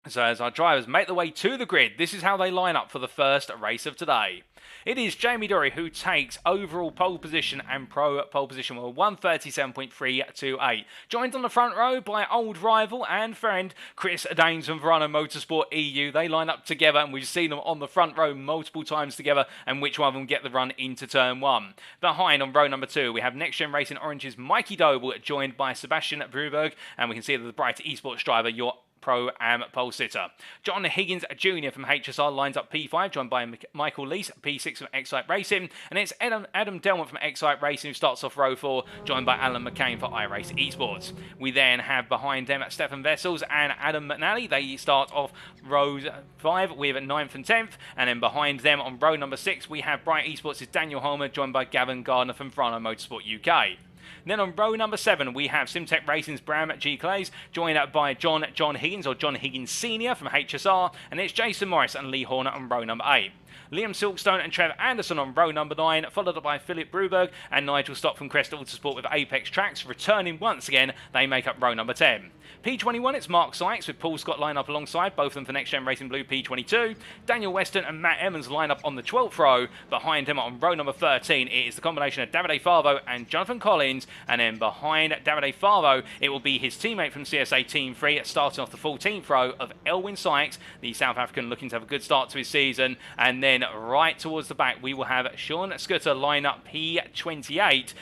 So as our drivers make their way to the grid, this is how they line up for the first race of today. It is Jamie Dory who takes overall pole position and pro pole position with a 137.328. Joined on the front row by old rival and friend Chris Daines from Verano Motorsport EU. They line up together, and we've seen them on the front row multiple times together, and which one of them get the run into turn 1. Behind on row number 2, we have NXTGEN Racing Orange's Mikey Doble, joined by Sebastian Bruberg, and we can see that the bright esports driver, your Pro-Am pole sitter. John Higgins Jr. from HSR lines up P5, joined by Michael Lees, P6 from Excite Racing, and it's Adam Delmont from Excite Racing who starts off row 4, joined by Alan McCain for iRace Esports. We then have behind them Stefan Vessels and Adam McNally. They start off row 5 with 9th and 10th, and then behind them on row number 6 we have Bright Esports' Daniel Holmer, joined by Gavin Gardner from Verano Motorsport UK. Then on row number 7, we have Simtech Racing's Bram G. Clays, joined by John Higgins, or John Higgins Sr. from HSR, and it's Jason Morris and Lee Horner on row number 8. Liam Silkstone and Trev Anderson on row number 9, followed up by Philip Bruberg and Nigel Stock from Crest Autosport with Apex Tracks. Returning once again, they make up row number 10. P21, it's Mark Sykes with Paul Scott line up alongside, both of them for NXTGEN Racing Blue P22. Daniel Weston and Matt Emmons line up on the 12th row. Behind him on row number 13, it is the combination of Davide Favo and Jonathan Collins, and then behind Davide Favo, it will be his teammate from CSA Team 3, starting off the 14th row of Elwyn Sykes, the South African looking to have a good start to his season, and and then right towards the back we will have Sean Scudder line up P28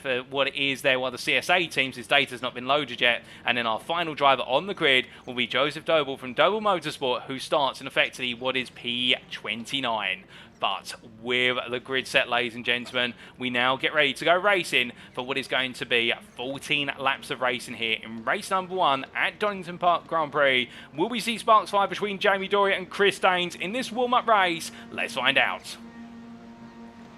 for what it is there while the CSA teams, his data's not been loaded yet, and then our final driver on the grid will be Joseph Doble from Doble Motorsport, who starts in effectively what is P29. But with the grid set, ladies and gentlemen, we now get ready to go racing for what is going to be 14 laps of racing here in race number 1 at Donington Park Grand Prix. Will we see sparks fly between Jamie Dory and Chris Daines in this warm-up race? Let's find out.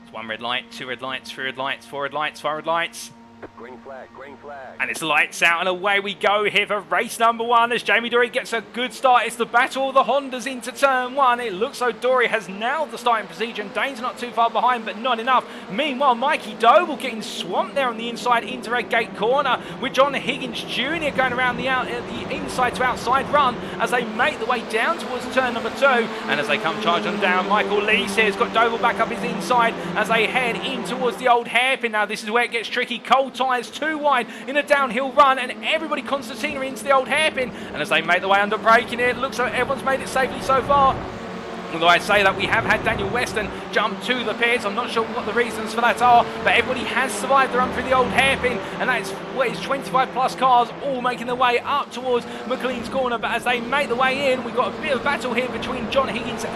It's 1 red light, 2 red lights, 3 red lights, 4 red lights, 5 red lights. Green flag, green flag. And it's lights out and away we go here for race number 1 as Jamie Dory gets a good start. It's the battle of the Hondas into turn 1. It looks like Dory has nailed the starting procedure. Daines not too far behind, but not enough. Meanwhile, Mikey Doble getting swamped there on the inside into Red Gate corner with John Higgins Jr. going around the inside to outside run as they make the way down towards turn number 2. And as they come charging down, Michael Lees here has got Doble back up his inside as they head in towards the old hairpin. Now this is where it gets tricky. Cold tyres too wide in a downhill run, and everybody concertina into the old hairpin. And as they make the way under braking, it looks like everyone's made it safely so far. Although I say that we have had Daniel Weston jump to the pits. I'm not sure what the reasons for that are, but everybody has survived the run through the old hairpin, and that's what is 25 plus cars all making their way up towards McLean's corner. But as they make the way in, we've got a bit of battle here between John Higgins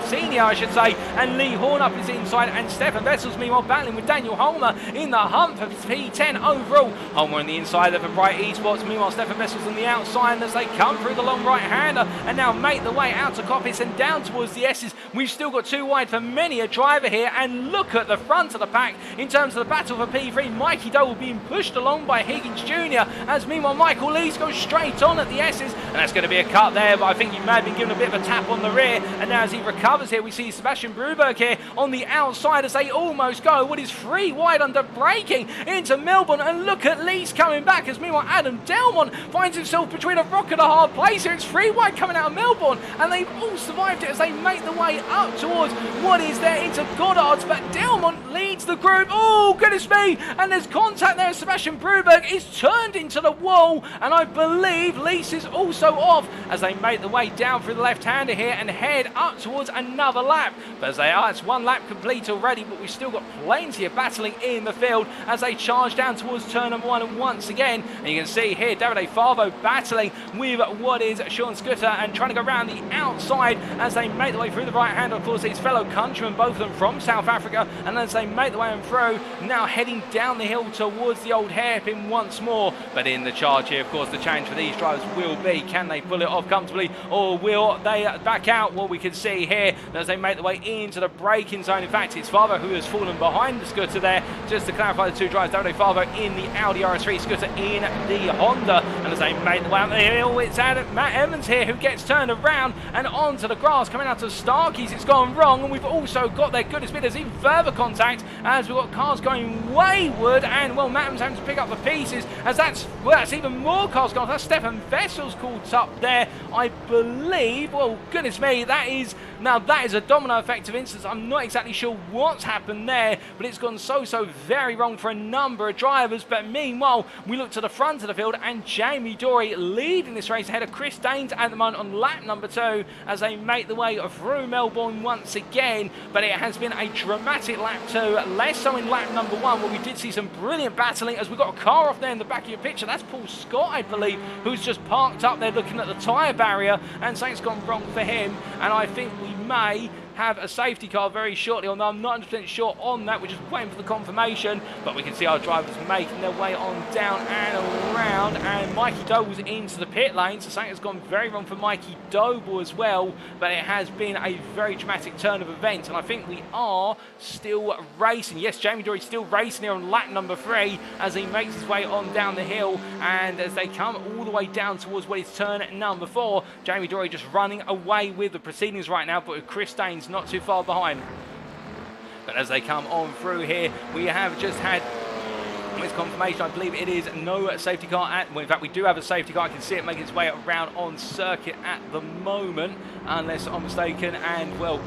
Senior, I should say, and Lee Horn up his inside, and Stefan Vessels meanwhile battling with Daniel Holmer in the hunt for P10 overall. Holmer on the inside there for Bright Esports, meanwhile Stefan Vessels on the outside as they come through the long right-hander and now make the way out to Coppice and down towards the S's. We've still got 2 wide for many a driver here, and look at the front of the pack in terms of the battle for P3. Mikey Doble being pushed along by Higgins Jr. as meanwhile Michael Lees goes straight on at the S's, and that's going to be a cut there, but I think he may have been given a bit of a tap on the rear, and now as he recovers here we see Sebastian Bruberg here on the outside as they almost go what is 3 wide under braking into Melbourne, and look at Lees coming back as meanwhile Adam Delmont finds himself between a rock and a hard place here. It's 3 wide coming out of Melbourne, and they've all survived it as they make the way up towards what is there into Goddard's, but Delmont leads the group. Oh goodness me, and there's contact there. Sebastian Bruberg is turned into the wall, and I believe Lees is also off as they make the way down through the left-hander here and head up towards another lap. But as they are, it's 1 lap complete already, but we've still got plenty of battling in the field as they charge down towards turn number 1, and once again, and you can see here Davide Favo battling with what is Sean Scudder and trying to go around the outside as they make the way through the right hand. Of course, his fellow countrymen, both of them from South Africa, and as they make the way on through, now heading down the hill towards the old hairpin once more. But in the charge here, of course, the challenge for these drivers will be, can they pull it off comfortably, or will they back out? What we can see here as they make the way into the braking zone. In fact, it's Favo who has fallen behind the Scudder there. Just to clarify, the 2 drivers, Davide Favo in the Audi RS3, Scudder in the Honda, and as they make the way up the hill, it's Matt Evans here who gets turned around and onto the grass coming out of Starkeys. It's gone wrong, and we've also got their goodness bit. There's even further contact as we've got cars going wayward, and well, Matt Evans having to pick up the pieces as that's even more cars gone. That's Stefan Vessels caught up there, I believe. Well, goodness me, that is a domino effect of instance. I'm not exactly sure what's happened there, but it's gone so very wrong for a number of drivers. But meanwhile, we look to the front of the field, and Jamie Dory leading this race ahead of Chris Daines at the moment on lap number 2 as they make the way through Melbourne once again. But it has been a dramatic lap 2, less so in lap number 1 where we did see some brilliant battling as we've got a car off there in the back of your picture. That's Paul Scott, I believe, who's just parked up there looking at the tyre barrier, and something's gone wrong for him, and I think we may have a safety car very shortly, although I'm not 100% sure on that. We're just waiting for the confirmation, but we can see our drivers making their way on down and around, and Mikey Doble's into the pit lane, so something has gone very wrong for Mikey Doble as well, but it has been a very dramatic turn of events, and I think we are still racing. Yes, Jamie Dory's still racing here on lap number 3 as he makes his way on down the hill, and as they come all the way down towards what is turn number 4, Jamie Dory just running away with the proceedings right now, but with Chris Daines not too far behind. But as they come on through here, we have just had with confirmation, I believe it is no safety car at, well, in fact we do have a safety car. I can see it making its way around on circuit at the moment, unless I'm mistaken, and well,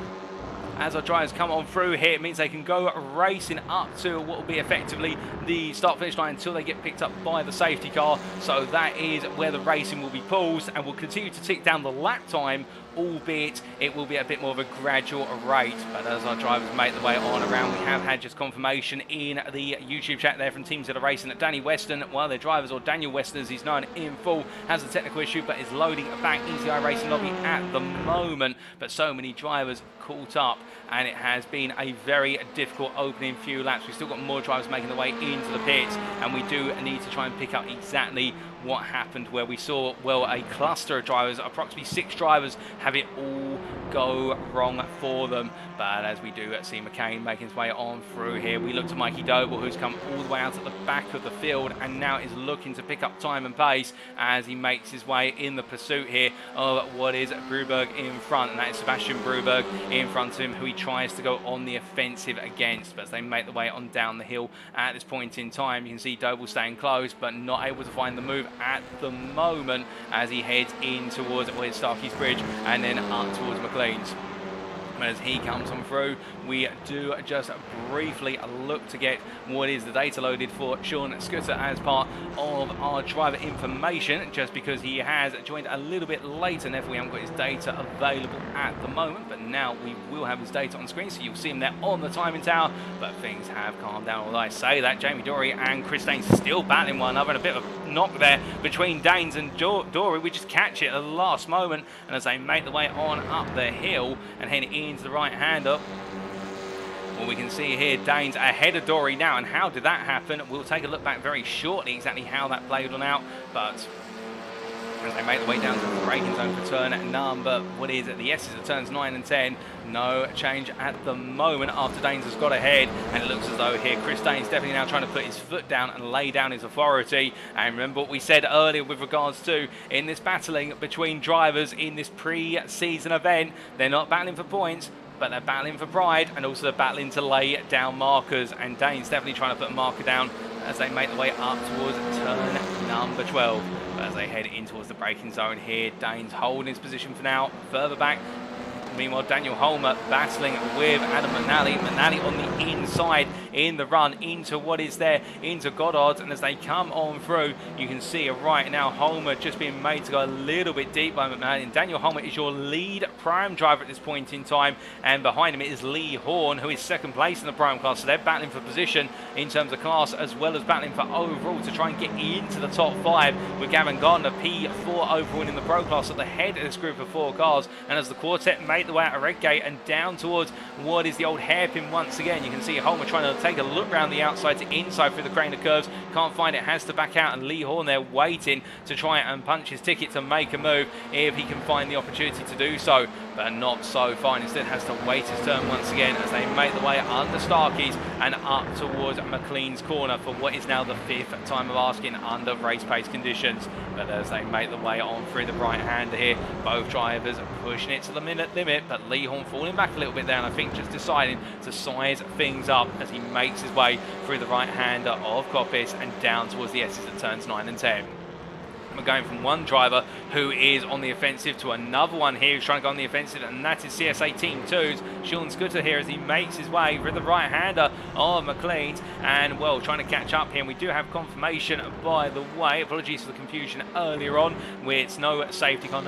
as our drivers come on through here, it means they can go racing up to what will be effectively the start-finish line until they get picked up by the safety car. So that is where the racing will be paused, and we'll continue to tick down the lap time albeit it will be a bit more of a gradual rate. But as our drivers make the way on around, we have had just confirmation in the YouTube chat there from Teams that are racing that Danny Weston, well, their drivers, or Daniel Weston as he's known in full, has a technical issue but is loading back into the iRacing lobby at the moment. But so many drivers caught up, and it has been a very difficult opening few laps. We've still got more drivers making their way into the pits, and we do need to try and pick up exactly what happened, where we saw, well, a cluster of drivers, approximately 6 drivers, have it all go wrong for them. But as we do see McCain making his way on through here, we look to Mikey Doble, who's come all the way out at the back of the field and now is looking to pick up time and pace as he makes his way in the pursuit here of what is Bruberg in front, and that is Sebastian Bruberg in front of him, who he tries to go on the offensive against. But as they make the way on down the hill at this point in time, you can see Doble staying close but not able to find the move at the moment as he heads in towards Starkey's Bridge and then up towards McLean's. As he comes on through, we do just briefly look to get what is the data loaded for Sean Scooter as part of our driver information, just because he has joined a little bit later and therefore we haven't got his data available at the moment. But now we will have his data on screen, so you'll see him there on the timing tower. But things have calmed down. Although I say that, Jamie Dory and Chris Daines still battling one another, and a bit of a knock there between Daines and Dory. We just catch it at the last moment, and as they make the way on up the hill and head into the right-hander, well, we can see here Daines ahead of Dory now. And how did that happen? We'll take a look back very shortly exactly how that played on out. But as they make the way down to the braking zone for turn number, what is it, the S's at turns 9 and 10, no change at the moment after Daines has got ahead. And it looks as though here Chris Daines definitely now trying to put his foot down and lay down his authority. And remember what we said earlier with regards to, in this battling between drivers in this pre-season event, they're not battling for points, but they're battling for pride, and also they're battling to lay down markers. And Daines definitely trying to put a marker down as they make the way up towards turn number 12. But as they head in towards the braking zone here, Daines holding his position for now. Further back, meanwhile, Daniel Holmer battling with Adam McNally. McNally on the inside in the run into what is there, into Goddard. And as they come on through, you can see right now Holmer just being made to go a little bit deep by McNally. And Daniel Holmer is your lead prime driver at this point in time. And behind him is Lee Horn, who is second place in the prime class. So they're battling for position in terms of class, as well as battling for overall to try and get into the top 5, with Gavin Gardner, P4 overall in the pro class, at the head of this group of 4 cars. And as the quartet made the way out of Redgate and down towards what is the old hairpin once again, you can see Holmer trying to take a look around the outside to inside through the crane of curves. Can't find it, has to back out, and Lee Horn there waiting to try and punch his ticket to make a move if he can find the opportunity to do so. But not so far, and instead has to wait his turn once again as they make the way under Starkey's and up towards McLean's corner for what is now the 5th time of asking under race pace conditions. But as they make the way on through the right hander here, both drivers pushing it to the minute limit, but Lee Horn falling back a little bit there, and I think just deciding to size things up as he makes his way through the right hander of Coppice and down towards the S's at turns 9 and 10. We're going from one driver who is on the offensive to another one here who's trying to go on the offensive, and that is CSA Team 2's Sean Scooter here as he makes his way through the right-hander of McLean's, and, well, trying to catch up here. And we do have confirmation, by the way, apologies for the confusion earlier on, with no safety car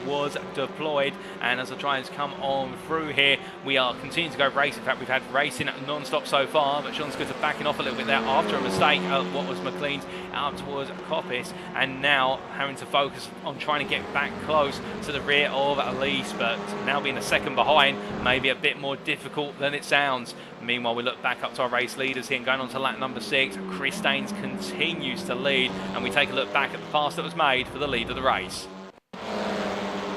was deployed. And as the drivers come on through here, we are continuing to go racing. In fact, we've had racing non-stop so far, but Sean Scooter backing off a little bit there after a mistake at what was McLean's out towards Coppice, and now having to focus on trying to get back close to the rear of Elise, but now being a second behind may be a bit more difficult than it sounds. Meanwhile, we look back up to our race leaders here and going on to lap number 6. Chris Daines continues to lead, and we take a look back at the pass that was made for the lead of the race.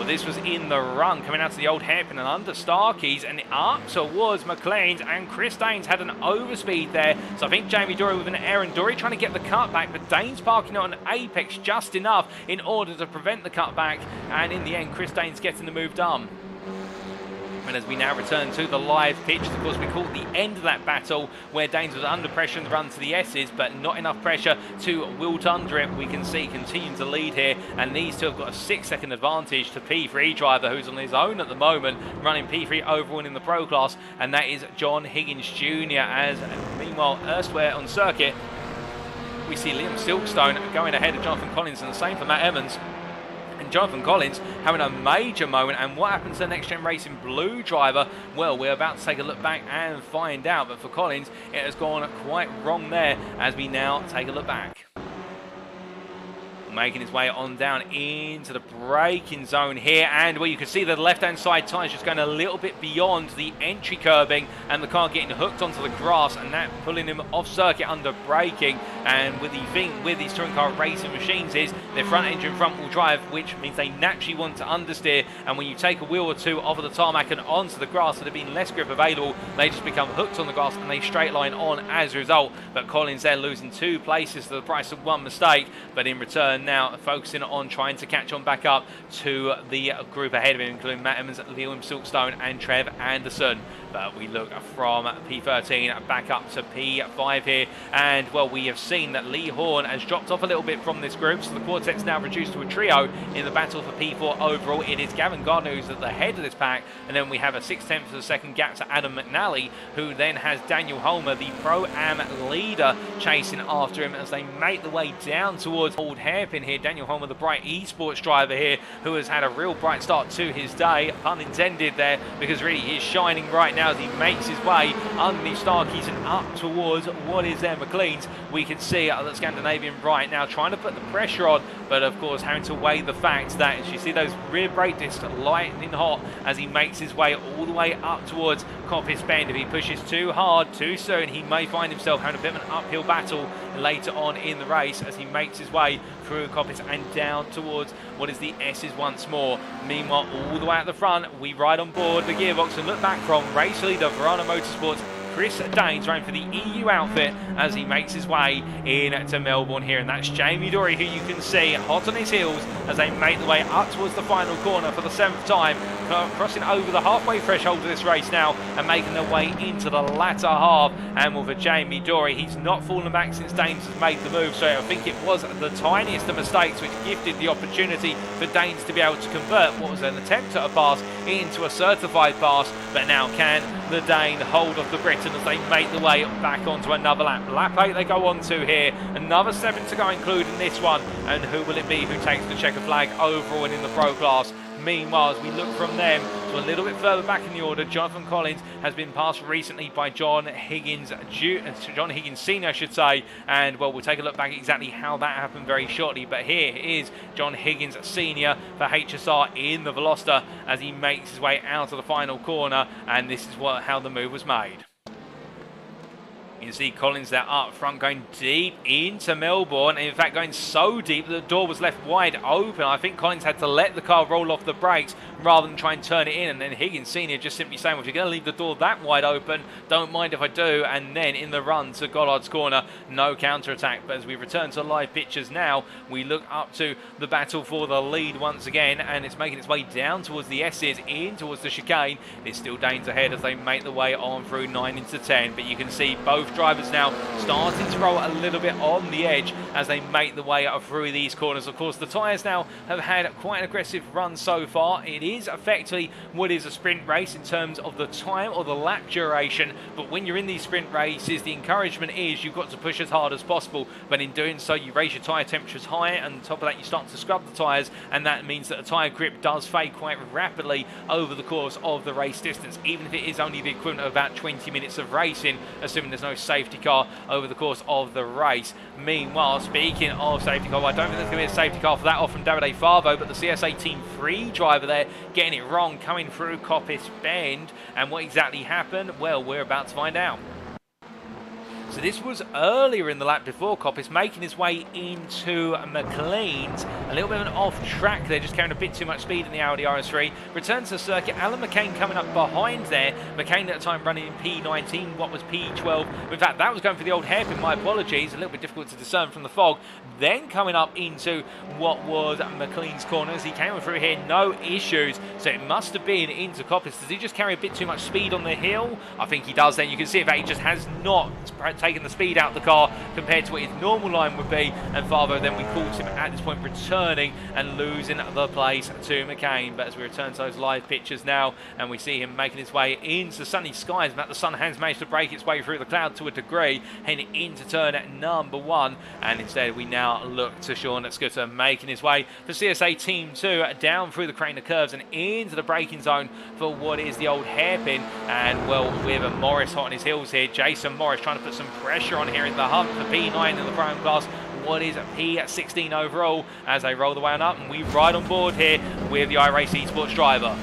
This was in the run, coming out to the old hairpin and under Starkey's and up towards McLean's, and Chris Daines had an overspeed there. So I think Jamie Dory with an error, and Dory trying to get the cutback, but Daines parking on apex just enough in order to prevent the cutback, and in the end Chris Daines getting the move done. And as we now return to the live pitch, of course, we called the end of that battle where Daines was under pressure in the run to the S's, but not enough pressure to wilt under it. We can see continuing to lead here, and these two have got a 6-second advantage to P3 driver, who's on his own at the moment, running P3 overall in the pro class, and that is John Higgins Jr. As meanwhile, elsewhere on circuit, we see Liam Silkstone going ahead of Jonathan Collins, and the same for Matt Evans. And and Jonathan Collins having a major moment. And what happens to the Next Gen Racing blue driver? Well, we're about to take a look back and find out. But for Collins, it has gone quite wrong there as we now take a look back. Making his way on down into the braking zone here, and where you can see the left-hand side tyres just going a little bit beyond the entry curbing, and the car getting hooked onto the grass, and that pulling him off circuit under braking. And with the thing with these touring car racing machines is their front engine front-wheel drive, which means they naturally want to understeer, and when you take a wheel or two off of the tarmac and onto the grass, there being less grip available, they just become hooked on the grass and they straight line on as a result. But Collins there losing 2 places for the price of 1 mistake, but in return now focusing on trying to catch on back up to the group ahead of him, including Matt Emmons, Liam Silkstone and Trev Anderson. But we look from P13 back up to P5 here, and well, we have seen that Lee Horn has dropped off a little bit from this group, so the quartet's now reduced to a trio in the battle for P4 overall. It is Gavin Gardner who's at the head of this pack, and then we have a 6/10 of a second gap to Adam McNally, who then has Daniel Holmer, the Pro-Am leader, chasing after him as they make the way down towards Old Hairpin here. Daniel Holmer, the bright esports driver here, who has had a real bright start to his day, pun intended there, because really he is shining right now as he makes his way underneath Starkeys and up towards what is there McLean's. We can see the Scandinavian right now trying to put the pressure on, but of course having to weigh the fact that, as you see those rear brake discs lightning hot as he makes his way all the way up towards Coppice Bend. If he pushes too hard too soon, he may find himself having a bit of an uphill battle later on in the race as he makes his way through Coppice and down towards what is the S's once more. Meanwhile, all the way at the front, we ride on board the gearbox and look back from race leader Verana Motorsports Chris Daines, running for the EU outfit as he makes his way into Melbourne here. And that's Jamie Dory, who you can see hot on his heels as they make the way up towards the final corner for the 7th time, crossing over the halfway threshold of this race now and making their way into the latter half. And well, for Jamie Dory, he's not fallen back since Daines has made the move, so I think it was the tiniest of mistakes which gifted the opportunity for Daines to be able to convert what was an attempt at a pass into a certified pass. But now can the Dane hold off the Briton as they make the way back onto another lap. Lap 8 they go on to here. Another 7 to go, including this one. And who will it be who takes the checker flag overall and in the pro class? Meanwhile, as we look from them to a little bit further back in the order, Jonathan Collins has been passed recently by John Higgins Senior, I should say. And well, we'll take a look back at exactly how that happened very shortly. But here is John Higgins Senior for HSR in the Veloster as he makes his way out of the final corner. And this is how the move was made. You can see Collins there up front going deep into Melbourne. In fact, going so deep that the door was left wide open. I think Collins had to let the car roll off the brakes rather than try and turn it in. And then Higgins Senior just simply saying, well, if you're going to leave the door that wide open, don't mind if I do. And then in the run to Gollard's corner, no counter-attack. But as we return to live pictures now, we look up to the battle for the lead once again. And it's making its way down towards the S's, in towards the chicane. It's still Danes ahead as they make the way on through 9 into 10. But you can see both drivers now starting to roll a little bit on the edge as they make the way through these corners. Of course, the tyres now have had quite an aggressive run so far. It is effectively what is a sprint race in terms of the time or the lap duration, but when you're in these sprint races, the encouragement is you've got to push as hard as possible, but in doing so you raise your tyre temperatures higher, and on top of that you start to scrub the tyres, and that means that the tyre grip does fade quite rapidly over the course of the race distance, even if it is only the equivalent of about 20 minutes of racing, assuming there's no safety car over the course of the race. Meanwhile, speaking of safety car, I don't think there's going to be a safety car for that off from Davide Favo, but the CSA Team 3 driver there getting it wrong coming through Coppice Bend. And what exactly happened? Well, we're about to find out. So this was earlier in the lap before Coppice, making his way into McLean's. A little bit of an off track there, just carrying a bit too much speed in the Audi RS3. Returns to the circuit, Alan McCain coming up behind there. McCain at the time running in P19, what was P12. In fact, that was going for the old hairpin, my apologies. A little bit difficult to discern from the fog. Then coming up into what was McLean's corners. He came through here, no issues. So it must have been into Coppice. Does he just carry a bit too much speed on the hill? I think he does then. You can see that he just has not taken taking the speed out of the car compared to what his normal line would be, and Favo then we caught him at this point returning and losing the place to McCain. But as we return to those live pictures now, and we see him making his way into sunny skies, but the sun has managed to break its way through the cloud to a degree, heading into turn number 1, and instead we now look to Sean Scooter making his way for CSA Team 2 down through the crane of curves and into the braking zone for what is the old hairpin. And well, with Morris hot on his heels here, Jason Morris trying to put some pressure on here in the hunt for P9 in the Prime class. What is P16 overall as they roll the way on up, and we ride on board here with the iRacing Esports driver.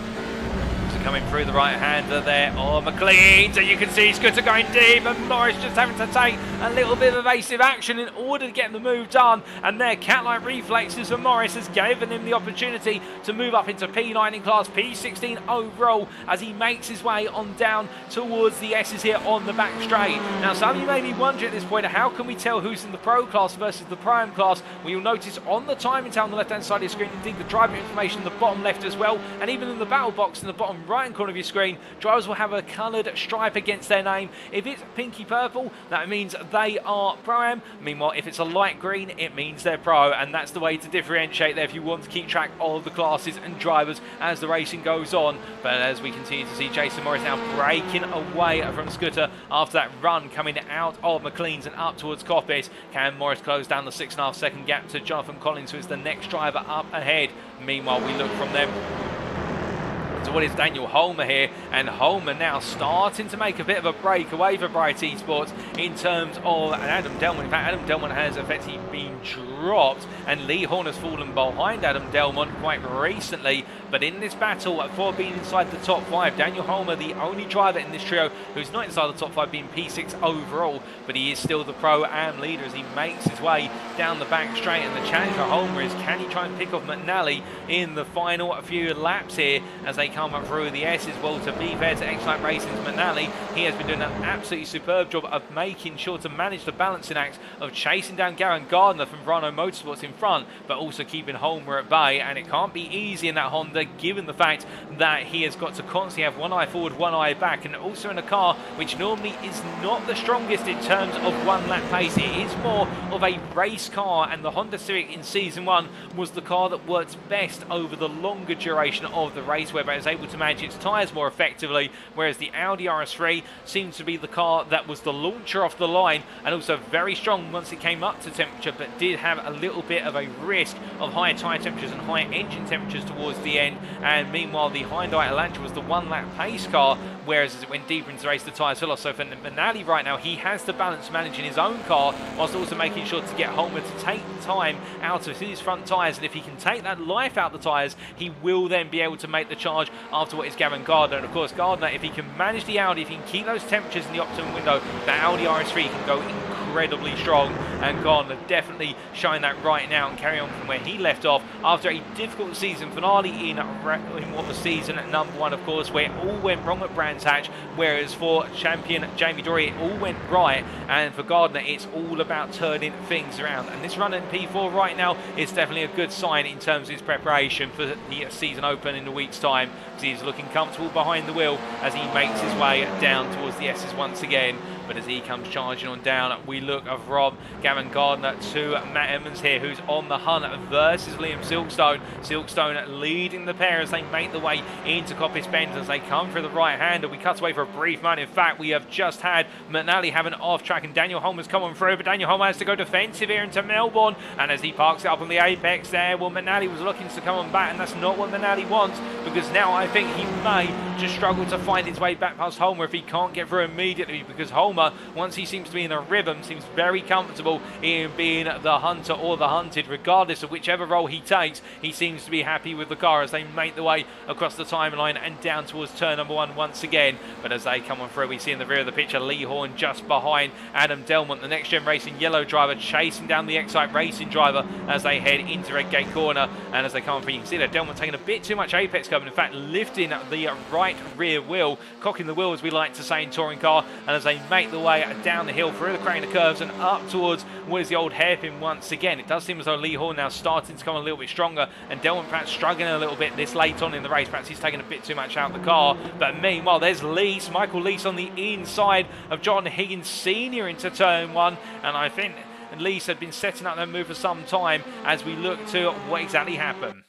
Coming through the right hander there, McLean, so you can see Scooter going deep, and Morris just having to take a little bit of evasive action in order to get the move done, and their cat-like reflexes for Morris has given him the opportunity to move up into P9 in class, P16 overall, as he makes his way on down towards the S's here on the back straight. Now some of you may be wondering at this point, how can we tell who's in the Pro class versus the Prime class? Well, you'll notice on the timing tower on the left hand side of your screen, indeed the driver information in the bottom left as well, and even in the battle box in the bottom right hand corner of your screen, drivers will have a coloured stripe against their name. If it's pinky purple, that means they are Pro-Am. Meanwhile, if it's a light green, it means they're Pro, and that's the way to differentiate there if you want to keep track of the classes and drivers as the racing goes on. But as we continue to see Jason Morris now breaking away from Scooter after that run coming out of McLean's and up towards Coppice, can Morris close down the 6.5 second gap to Jonathan Collins, who is the next driver up ahead. Meanwhile, we look from them to what is Daniel Holmer here, and Holmer now starting to make a bit of a break away for Bright Esports in terms of Adam Delmont. In fact, Adam Delmont has effectively been dropped, and Lee Horn has fallen behind Adam Delmont quite recently. But in this battle for being inside the top 5, Daniel Holmer, the only driver in this trio who's not inside the top 5, being P6 overall, but he is still the Pro-Am leader as he makes his way down the back straight. And the challenge for Holmer is, can he try and pick off McNally in the final few laps here as they come up through the S's? Well, to be fair to Excite Racing's McNally, he has been doing an absolutely superb job of making sure to manage the balancing act of chasing down Garen Gardner from Brano Motorsports in front, but also keeping Holmer at bay. And it can't be easy in that Honda, given the fact that he has got to constantly have one eye forward, one eye back, and also in a car which normally is not the strongest in terms of one lap pace. It is more of a race car, and the Honda Civic in Season 1 was the car that worked best over the longer duration of the race, where it was able to manage its tyres more effectively, whereas the Audi RS3 seems to be the car that was the launcher off the line, and also very strong once it came up to temperature, but did have a little bit of a risk of higher tyre temperatures and higher engine temperatures towards the end. And meanwhile, the Hyundai Elantra was the one lap pace car, whereas as it went deeper into the race, the tyres fell off. So for Manali right now, he has to balance managing his own car whilst also making sure to get Holmer to take time out of his front tyres, and if he can take that life out of the tyres, he will then be able to make the charge after what is Gavin Gardner. And of course, Gardner, if he can manage the Audi, if he can keep those temperatures in the optimum window, the Audi RS3 can go incredibly strong, and Gardner definitely showing that right now and carry on from where he left off after a difficult season finale in what was season at number 1, of course, where it all went wrong at Brands Hatch, whereas for champion Jamie Dory it all went right, and for Gardner it's all about turning things around. And this run in P4 right now is definitely a good sign in terms of his preparation for the season open in a week's time, because he's looking comfortable behind the wheel as he makes his way down towards the S's once again. But as he comes charging on down, we look from Gavin Gardner to Matt Emmons here, who's on the hunt versus Liam Silkstone. Silkstone leading the pair as they make the way into Coppice Bend as they come through the right hander. We cut away for a brief moment. In fact, we have just had McNally have an off track, and Daniel Holmer's coming through, but Daniel Holmer has to go defensive here into Melbourne. And as he parks it up on the apex there, well, McNally was looking to come on back, and that's not what McNally wants, because now I think he may just struggle to find his way back past Holmer if he can't get through immediately, because Holmer, once he seems to be in a rhythm, seems very comfortable in being the hunter or the hunted. Regardless of whichever role he takes, he seems to be happy with the car as they make the way across the timeline and down towards turn number 1 once again. But as they come on through, we see in the rear of the picture Lee Horn just behind Adam Delmont, the Next Gen Racing yellow driver, chasing down the Excite Racing driver as they head into Redgate Corner. And as they come on through, you can see that Delmont taking a bit too much apex cover, in fact lifting the right rear wheel, cocking the wheel as we like to say in touring car, and as they make make the way down the hill through the crane of curves and up towards what is the old hairpin once again. It does seem as though Lee Horn now starting to come a little bit stronger, and Delman perhaps struggling a little bit this late on in the race. Perhaps he's taking a bit too much out of the car. But meanwhile, there's Lease, Michael Lease on the inside of John Higgins Sr. into turn 1, and I think Lease had been setting up that move for some time as we look to what exactly happened.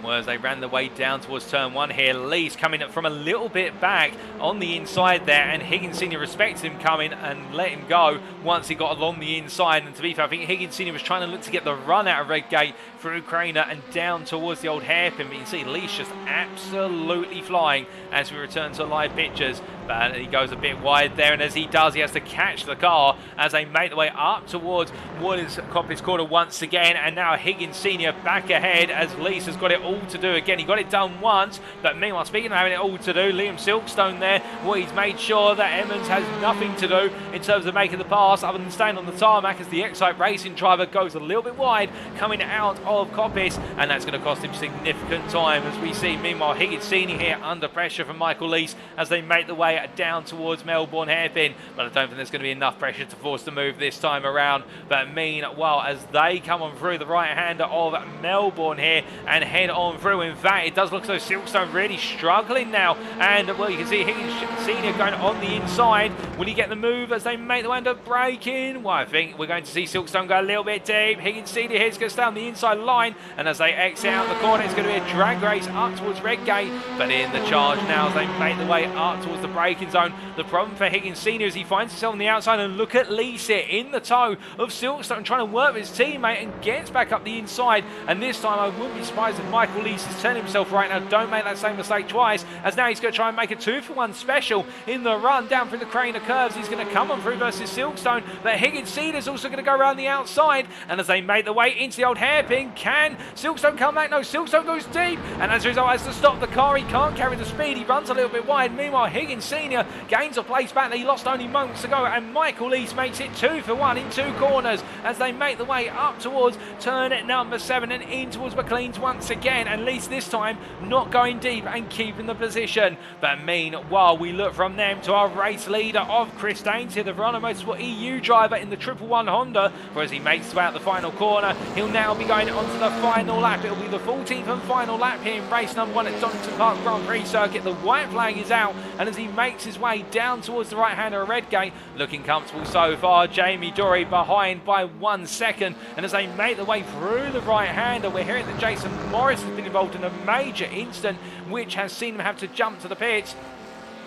Well, as they ran the way down towards turn 1 here, Lease coming up from a little bit back on the inside there, and Higgins Sr. respects him coming and let him go once he got along the inside. And to be fair, I think Higgins Sr. was trying to look to get the run out of Redgate through Craner and down towards the old hairpin, but you can see Lease just absolutely flying as we return to live pictures. But he goes a bit wide there, and as he does, he has to catch the car as they make the way up towards what is Coppice Corner once again. And now Higgins Sr. back ahead as Lease has got it all to do again. He got it done once, but meanwhile, speaking of having it all to do, Liam Silkstone there, well, he's made sure that Emmons has nothing to do in terms of making the pass other than staying on the tarmac as the Excite Racing driver goes a little bit wide coming out of Coppice, and that's going to cost him significant time as we see. Meanwhile, Higgins Sr. here under pressure from Michael Lease as they make the way down towards Melbourne hairpin, but I don't think there's going to be enough pressure to force the move this time around. But meanwhile, as they come on through the right-hander of Melbourne here and head on through, in fact, it does look as though Silkstone really struggling now, and well, you can see Higgins Sr. going on the inside. Will he get the move as they make the way to break in? Well, I think we're going to see Silkstone go a little bit deep. Higgins Sr. here is going to stay on the inside line, and as they exit out the corner, it's going to be a drag race up towards Redgate, but in the charge now as they make the way up towards the braking zone. The problem for Higgins Sr. is he finds himself on the outside, and look at Lease here in the toe of Silkstone trying to work with his teammate and gets back up the inside. And this time I wouldn't be surprised if Michael Lease is telling himself right now, don't make that same mistake twice, as now he's going to try and make a 2-for-1 special in the run down through the crane of curves. He's going to come on through versus Silkstone, but Higgins Sr. is also going to go around the outside, and as they make the way into the old hairpin, can Silkstone come back? No, Silkstone goes deep, and as a result has to stop the car. He can't carry the speed, he runs a little bit wide. Meanwhile, Higgins Sr. gains a place back that he lost only moments ago, and Michael Lease makes it 2-for-1 in 2 corners as they make the way up towards turn number 7 and in towards McLean's once again, and Lease this time not going deep and keeping the position. But meanwhile, we look from them to our race leader of Chris Danes here, the Verano Motorsport EU driver in the 111 Honda, whereas he makes it out the final corner. He'll now be going on to the final lap. It'll be the 14th and final lap here in race number 1 at Donington Park Grand Prix circuit. The white flag is out, and as he makes his way down towards the right-hander of Redgate, looking comfortable so far. Jamie Dory behind by 1 second, and as they make the way through the right-hander, we're hearing that Jason Morris has been involved in a major incident which has seen him have to jump to the pits.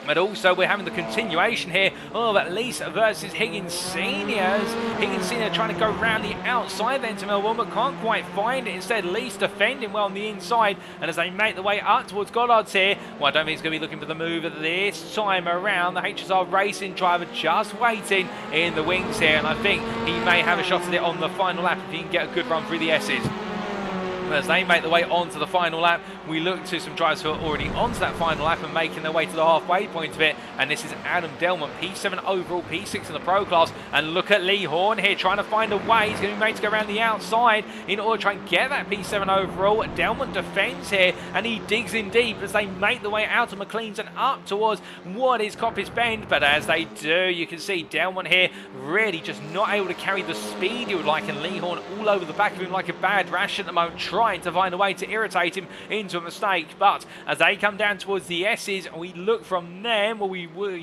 But also we're having the continuation here of Lease versus Higgins Seniors. Higgins Senior trying to go round the outside then to Melbourne, but can't quite find it. Instead, Lease defending well on the inside. And as they make the way up towards Goddard's here, well, I don't think he's going to be looking for the move this time around. The HSR Racing driver just waiting in the wings here, and I think he may have a shot at it on the final lap if he can get a good run through the S's. As they make the way onto the final lap, we look to some drivers who are already onto that final lap and making their way to the halfway point of it. And this is Adam Delman, P7 overall, P6 in the Pro class. And look at Lee Horn here trying to find a way. He's going to be made to go around the outside in order to try and get that P7 overall. Delman defends here, and he digs in deep as they make the way out of McLean's and up towards what is Coppice Bend. But as they do, you can see Delman here really just not able to carry the speed he would like, and Lee Horn all over the back of him like a bad rash at the moment, trying to find a way to irritate him into a mistake. But as they come down towards the S's, we look from them. Well, we were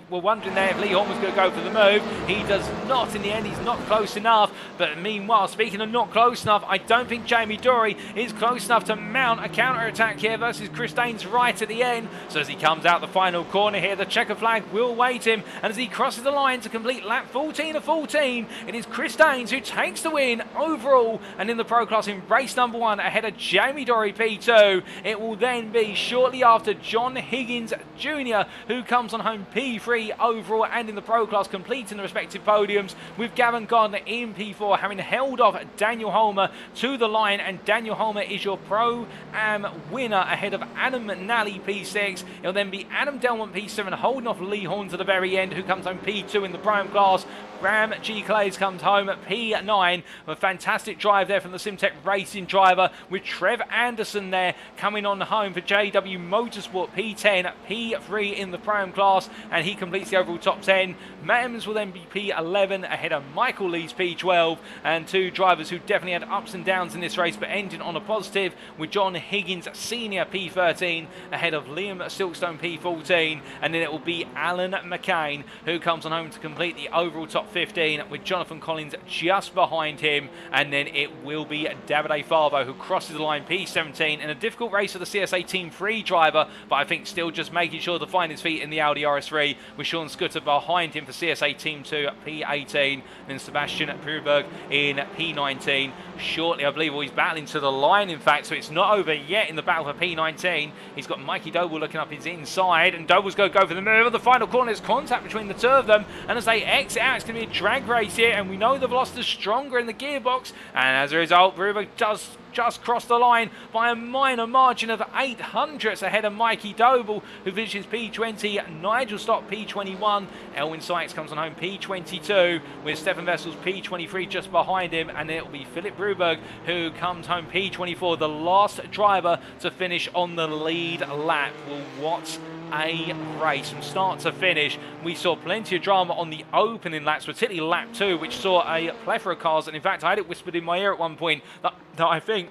wondering there if Lee Horn was going to go for the move. He does not in the end. He's not close enough. But meanwhile, speaking of not close enough, I don't think Jamie Dory is close enough to mount a counter-attack here versus Chris Danes right at the end. So as he comes out the final corner here, the checker flag will wait him. And as he crosses the line to complete lap 14 of 14, it is Chris Danes who takes the win overall and in the Pro class in race number 1 ahead of Jamie Dory P2. It will then be shortly after John Higgins Jr. who comes on home P3 overall and in the Pro class, completing the respective podiums, with Gavin Gardner in P4 having held off Daniel Holmer to the line, and Daniel Holmer is your Pro-Am winner ahead of Adam Nally P6. It'll then be Adam Delmont P7 holding off Lee Horn to the very end, who comes home P2 in the Pro-Am class. Graham G. Clays comes home at P9. A fantastic drive there from the Simtech Racing driver, with Trev Anderson there coming on home for JW Motorsport P10, P3 in the Pro-Am class, and he completes the overall top 10. Matt Emmons will then be P11 ahead of Michael Lee's P12, and two drivers who definitely had ups and downs in this race but ended on a positive, with John Higgins Senior P13 ahead of Liam Silkstone P14, and then it will be Alan McCain who comes on home to complete the overall top 15, with Jonathan Collins just behind him, and then it will be Davide Favo who crosses the line P17 in a difficult race for the CSA Team 3 driver, but I think still just making sure to find his feet in the Audi RS3, with Sean Scudder behind him for CSA Team 2 P18, then Sebastian Bruberg in P19. Shortly, I believe, he's battling to the line, in fact, so it's not over yet in the battle for P19. He's got Mikey Doble looking up his inside, and Doble's going to go for the move. At the final corner, there's contact between the two of them, and as they exit out, it's going to be a drag race here, and we know the Velocity's stronger in the gearbox, and as a result, Bruberg does just crossed the line by a minor margin of 800ths ahead of Mikey Doble, who finishes P20. Nigel Stott P21. Elwin Sykes comes on home P22, with Stefan Vessels P23 just behind him, and it will be Philip Bruberg who comes home P24, the last driver to finish on the lead lap. Well, what a race from start to finish. We saw plenty of drama on the opening laps, particularly lap 2, which saw a plethora of cars, and in fact I had it whispered in my ear at one point that I think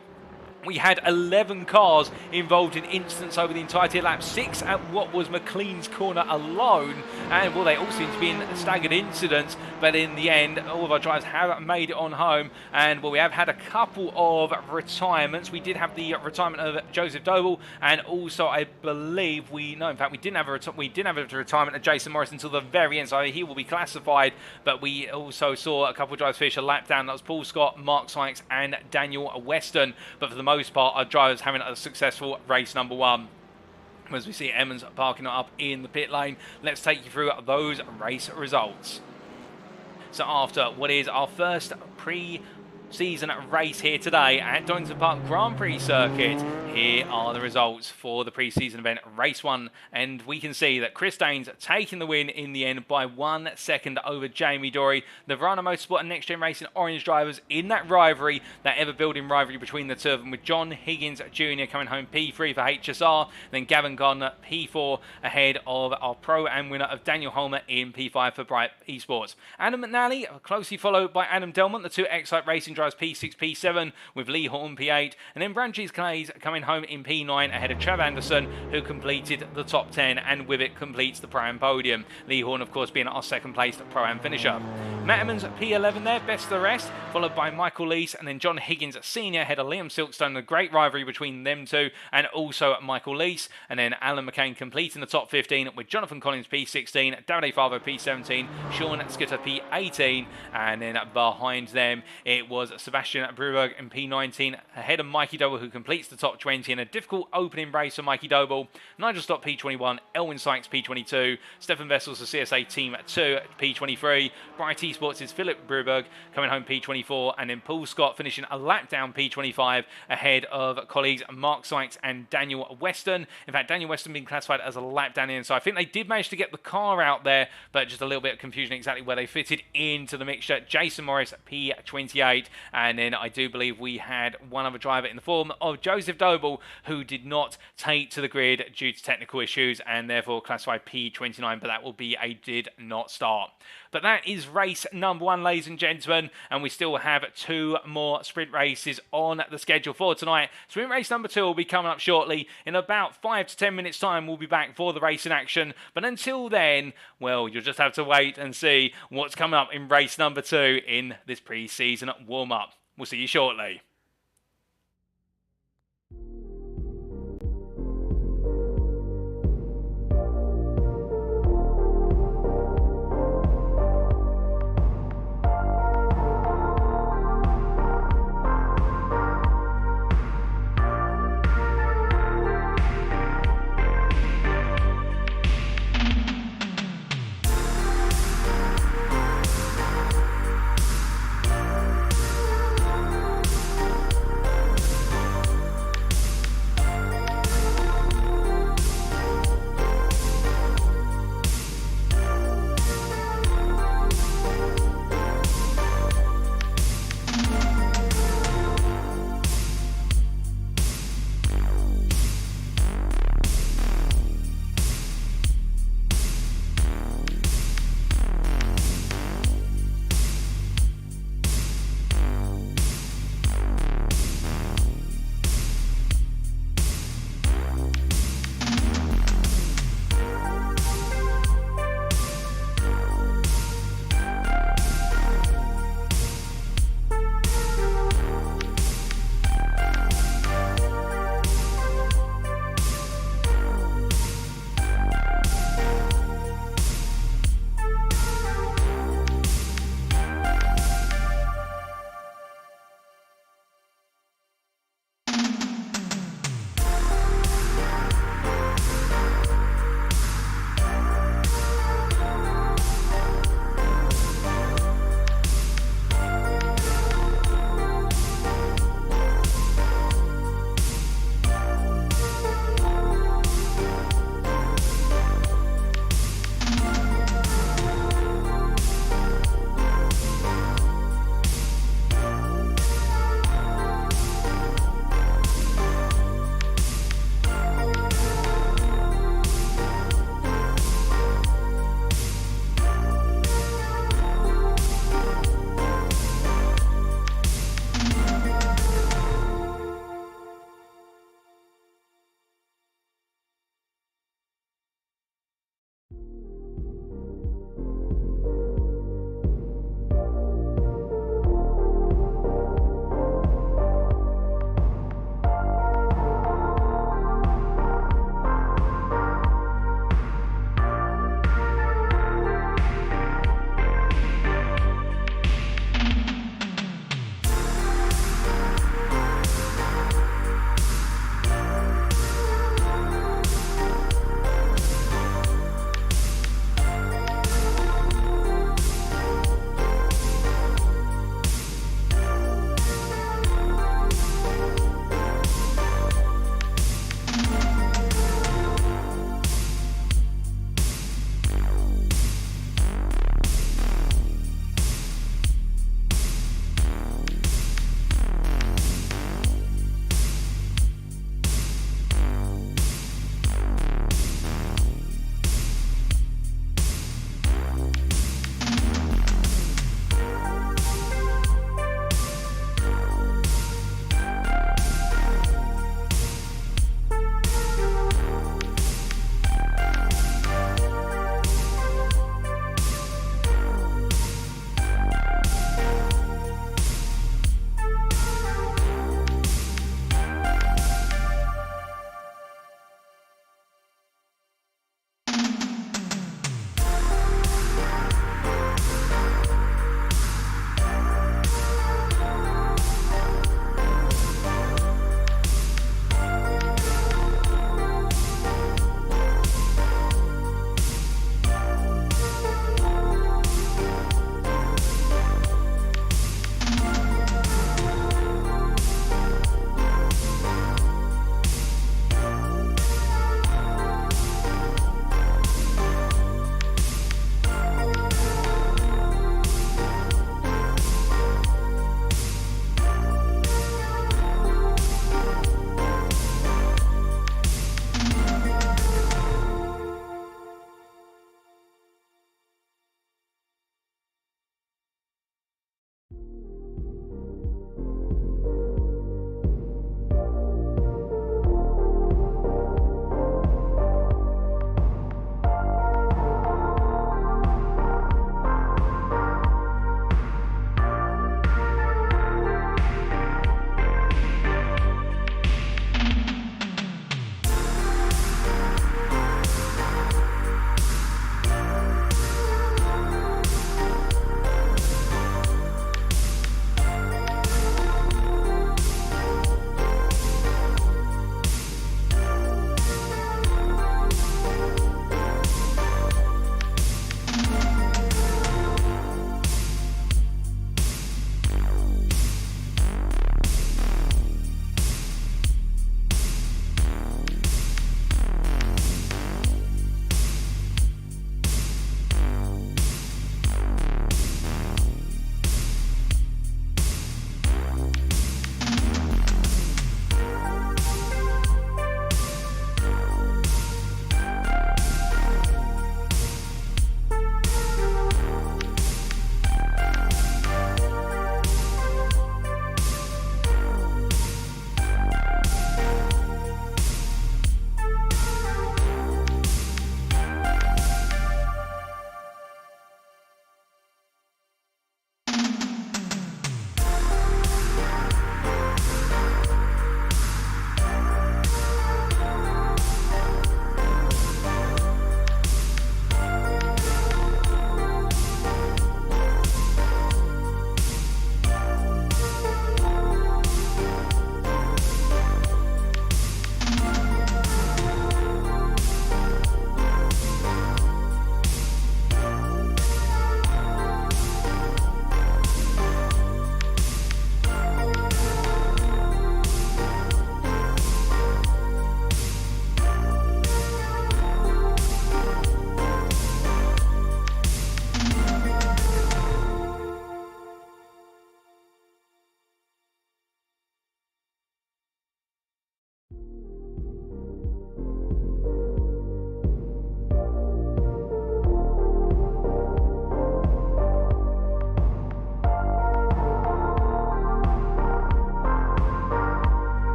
we had 11 cars involved in incidents over the entirety of lap 6 at what was McLean's corner alone, and well, they all seem to be in staggered incidents, but in the end all of our drivers have made it on home, and well, we have had a couple of retirements. We did have the retirement of Joseph Doble, and also I believe we didn't have a retirement of Jason Morris until the very end, so he will be classified, but we also saw a couple of drivers finish a lap down. That was Paul Scott, Mark Sykes and Daniel Weston, but for the most part our drivers having a successful race number 1. As we see Emmons parking it up in the pit lane, let's take you through those race results. So after what is our first pre-season race here today at Donington Park Grand Prix circuit, here are the results for the pre-season event, race 1, and we can see that Chris Daines taking the win in the end by 1 second over Jamie Dory. The Verano Motorsport and NXTGEN Racing Orange drivers in that rivalry, that ever-building rivalry between the two of them, with John Higgins Jr. coming home P3 for HSR, then Gavin Gardner P4 ahead of our Pro-Am winner of Daniel Holmer in P5 for Bright Esports. Adam McNally closely followed by Adam Delmont, the two Excite Racing drivers P6, P7, with Lee Horton P8, and then Branches Clays coming home in P9 ahead of Trav Anderson, who completed the top 10 and with it completes the Pro-Am podium. Lee Horn, of course, being our second placed Pro-Am finisher. Matt Emmons P11 there, best of the rest, followed by Michael Lees and then John Higgins Senior ahead of Liam Silkstone. A great rivalry between them two, and also Michael Lees, and then Alan McCain completing the top 15 with Jonathan Collins P16, Davide Favo P17, Sean Scudder P18, and then behind them it was Sebastian Bruberg in P19 ahead of Mikey Doble, who completes the top 20 in a difficult opening race for Mikey Doble. Nigel Stott P21, Elwin Sykes P22, Stefan Vessels for CSA Team 2 P23, Bright Esports is Philip Bruberg coming home P24, and then Paul Scott finishing a lap down P25 ahead of colleagues Mark Sykes and Daniel Weston. In fact, Daniel Weston being classified as a lap down in, so I think they did manage to get the car out there, but just a little bit of confusion exactly where they fitted into the mixture. Jason Morris P28, and then I do believe we had one other driver in the form of Joseph Doble, who did not take to the grid due to technical issues and therefore classified P29, but that will be a did not start. But that is race number 1, ladies and gentlemen, and we still have 2 more sprint races on the schedule for tonight. Sprint race number 2 will be coming up shortly. In about 5 to 10 minutes time we'll be back for the race in action, but until then, well, you'll just have to wait and see what's coming up in race number 2 in this pre-season warm-up. We'll see you shortly.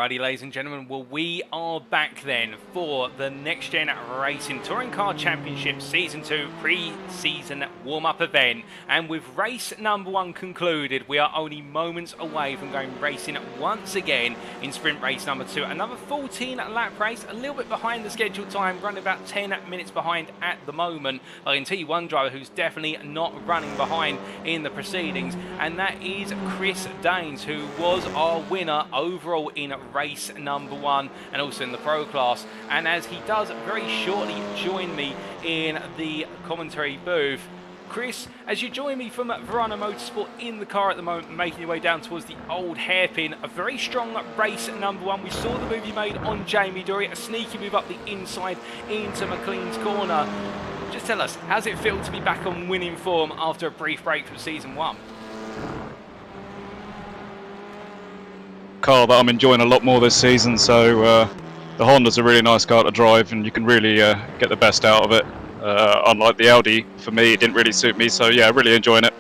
Alrighty, ladies and gentlemen, well, we are back then for the Next Gen Racing Touring Car Championship Season 2 pre-season warm-up event. And with race number 1 concluded, we are only moments away from going racing once again in sprint race number 2. Another 14-lap race, a little bit behind the scheduled time, running about 10 minutes behind at the moment. I can tell you one driver who's definitely not running behind in the proceedings, and that is Chris Daines, who was our winner overall in race number 1 and also in the pro class. And as he does very shortly join me in the commentary booth, Chris, as you join me from Verano Motorsport in the car at the moment, making your way down towards the old hairpin, a very strong race number 1. We saw the move you made on Jamie Dory, a sneaky move up the inside into McLean's corner. Just tell us, how's it feel to be back on winning form after a brief break from season 1? Car that I'm enjoying a lot more this season, so the Honda's a really nice car to drive and you can really get the best out of it. Unlike the Audi, for me, it didn't really suit me, so yeah, really enjoying it.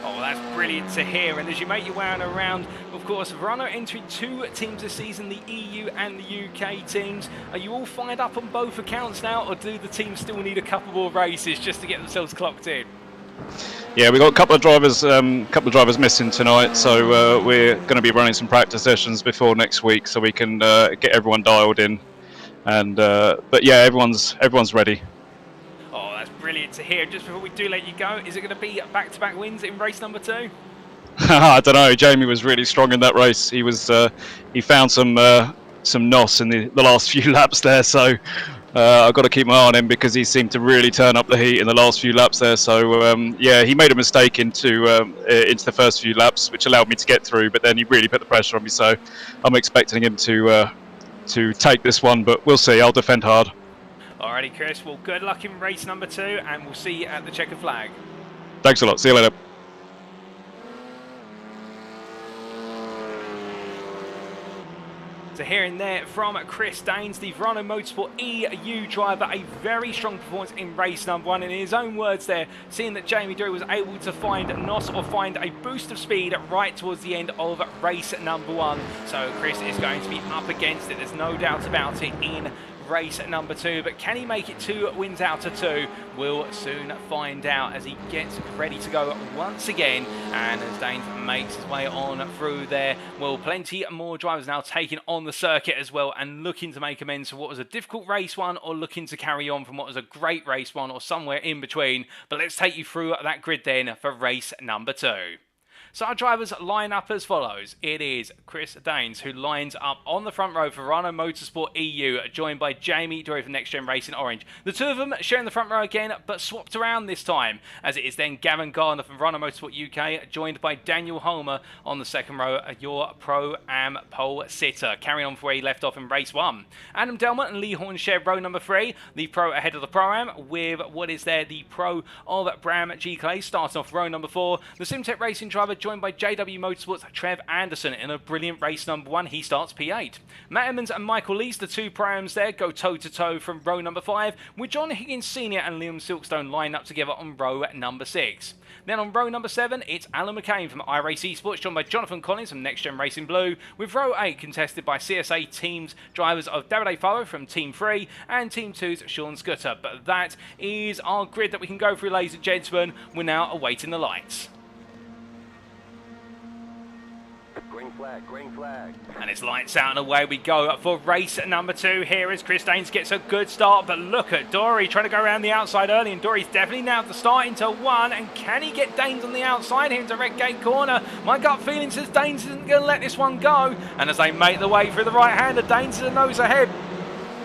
Oh, that's brilliant to hear. And as you make your way around, of course, Verano entering 2 teams this season, the EU and the UK teams. Are you all fired up on both accounts now, or do the teams still need a couple more races just to get themselves clocked in? Yeah, we've got a couple of drivers missing tonight, so we're going to be running some practice sessions before next week, so we can get everyone dialed in. And but yeah, everyone's ready. Oh, that's brilliant to hear. Just before we do let you go, is it going to be back-to-back wins in race number 2? I don't know. Jamie was really strong in that race. He was he found some nos in the last few laps there, so I've got to keep my eye on him because he seemed to really turn up the heat in the last few laps there. So yeah, he made a mistake into the first few laps, which allowed me to get through, but then he really put the pressure on me. So I'm expecting him to take this one, but we'll see. I'll defend hard. Alrighty, Chris. Well, good luck in race number 2, and we'll see you at the checkered flag. Thanks a lot. See you later. So hearing there from Chris Daines, the Verano Motorsport EU driver, a very strong performance in race number 1. And in his own words there, seeing that Jamie Dory was able to find NOS or find a boost of speed right towards the end of race number 1. So Chris is going to be up against it, there's no doubt about it, in race number 2, but can he make it 2 wins out of 2? We'll soon find out as he gets ready to go once again. And as Daines makes his way on through there, well, plenty more drivers now taking on the circuit as well and looking to make amends for what was a difficult race 1 or looking to carry on from what was a great race 1 or somewhere in between. But let's take you through that grid then for race number 2. So our drivers line up as follows. It is Chris Daines who lines up on the front row for Verano Motorsport EU, joined by Jamie Dory from Next Gen Racing Orange. The two of them sharing the front row again, but swapped around this time, as it is then Gavin Garner from Verano Motorsport UK, joined by Daniel Holmer on the second row, your Pro-Am pole sitter, carrying on for where he left off in race 1. Adam Delmont and Lee Horn share row number 3, the Pro ahead of the Pro-Am, with what is there, the Pro of Bram G. Clay, starting off row number 4. The Simtech Racing driver joined by JW Motorsports Trev Anderson in a brilliant race number 1. He starts P8. Matt Emmons and Michael Lees, the two Pro-Ams there, go toe-to-toe from row number 5, with John Higgins Sr. and Liam Silkstone lined up together on row number 6. Then on row number 7, it's Alan McCain from iRacing Esports, joined by Jonathan Collins from Next Gen Racing Blue, with row 8 contested by CSA teams drivers of Davide Faro from Team 3 and Team 2's Sean Scudder. But that is our grid that we can go through, ladies and gentlemen. We're now awaiting the lights. Green flag, green flag. And it's lights out and away we go for race number 2 here as Chris Daines gets a good start. But look at Dory trying to go around the outside early, and Dory's definitely now the start into 1. And can he get Daines on the outside here into red gate corner? My gut feeling says Daines isn't going to let this one go. And as they make the way through the right-hander, Daines is a nose ahead.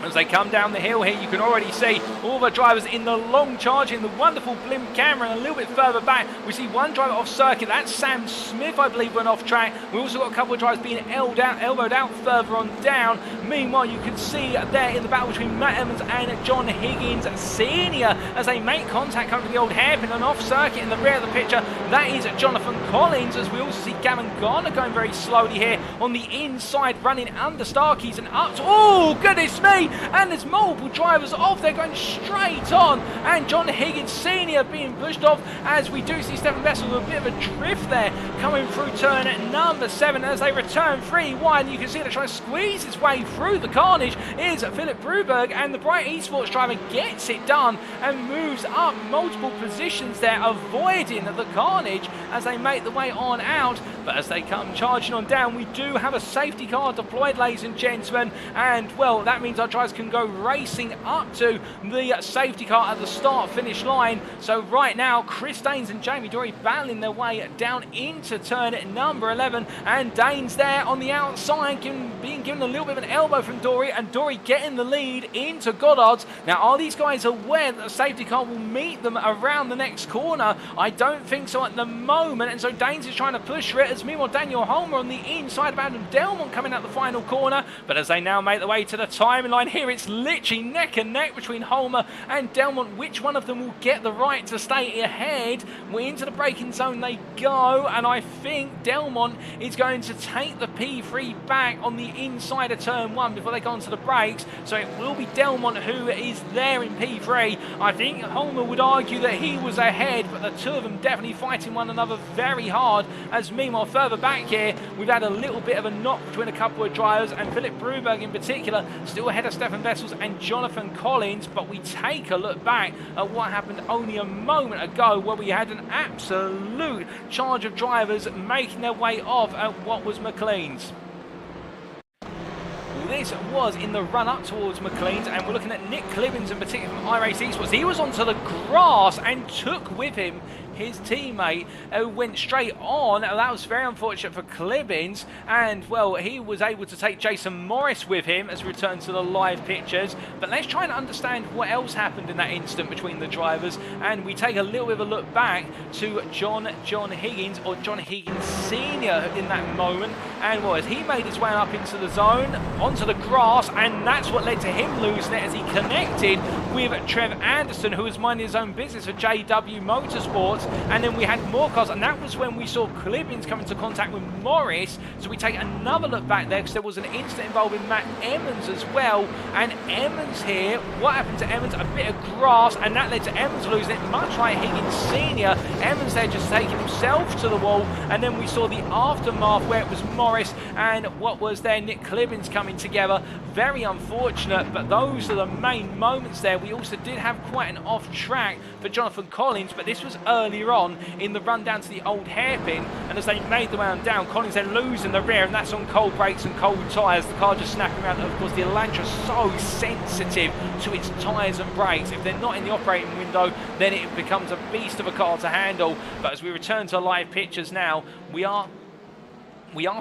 As they come down the hill here, you can already see all the drivers in the long charge in the wonderful blimp camera, and a little bit further back we see one driver off circuit. That's Sam Smith, I believe, went off track. We also got a couple of drivers being elbowed out further on down. Meanwhile, you can see there in the battle between Matt Emmons and John Higgins Sr. as they make contact coming to the old hairpin, and off circuit in the rear of the picture, that is Jonathan Collins, as we also see Gavin Garner going very slowly here on the inside, running under Starkeys and up to, oh goodness me, and there's multiple drivers off. They're going straight on, and John Higgins Sr. being pushed off as we do see Stefan Vessel with a bit of a drift there coming through turn number 7 as they return 3 wide. You can see they're trying to squeeze its way through the carnage is Philip Bruberg, and the Bright Esports driver gets it done and moves up multiple positions there, avoiding the carnage as they make the way on out. But as they come charging on down, we do have a safety car deployed, ladies and gentlemen, and well, that means our drivers can go racing up to the safety car at the start finish line. So right now, Chris Danes and Jamie Dory battling their way down into turn number 11, and Danes there on the outside being given a little bit of an elbow from Dory, and Dory getting the lead into Goddard's. Now, are these guys aware that the safety car will meet them around the next corner? I don't think so at the moment, and so Danes is trying to push for it, as meanwhile Daniel Holmer on the inside of Adam Delmont coming out the final corner. But as they now make their way to the timing line here, it's literally neck and neck between Holmer and Delmont. Which one of them will get the right to stay ahead? We're into the braking zone they go, and I think Delmont is going to take the P3 back on the inside of turn 1 before they go onto the brakes. So it will be Delmont who is there in P3. I think Holmer would argue that he was ahead, but the two of them definitely fighting one another very hard. As meanwhile, further back here, we've had a little bit of a knock between a couple of drivers, and Philip Bruberg in particular still ahead of Stefan Vessels and Jonathan Collins. But we take a look back at what happened only a moment ago, where we had an absolute charge of drivers making their way off at what was McLean's. This was in the run-up towards McLean's, and we're looking at Nick Clibbins in particular from iRacing Esports. He was onto the grass and took with him his teammate who went straight on. That was very unfortunate for Clibbins, and well, he was able to take Jason Morris with him as we return to the live pictures. But let's try and understand what else happened in that instant between the drivers, and we take a little bit of a look back to John Higgins, or John Higgins Sr. in that moment. And well, as he made his way up into the zone, onto the grass, and that's what led to him losing it as he connected with Trev Anderson, who was minding his own business for JW Motorsports. And then we had more cars, and that was when we saw Clibbins come into contact with Morris. So we take another look back there, because there was an incident involving Matt Emmons as well. And Emmons here, what happened to Emmons? A bit of grass, and that led to Emmons losing it, much like Higgins Sr. Emmons there just taking himself to the wall, and then we saw the aftermath where it was Morris and what was there Nick Clibbins coming together. Very unfortunate, but those are the main moments there. We also did have quite an off track for Jonathan Collins, but this was earlier on in the run down to the old hairpin, and as they made the way on down, Collins then losing the rear, and that's on cold brakes and cold tyres. The car just snapping around. Of course, the Elantra is so sensitive to its tyres and brakes. If they're not in the operating window, then it becomes a beast of a car to handle. But as we return to live pictures now, we are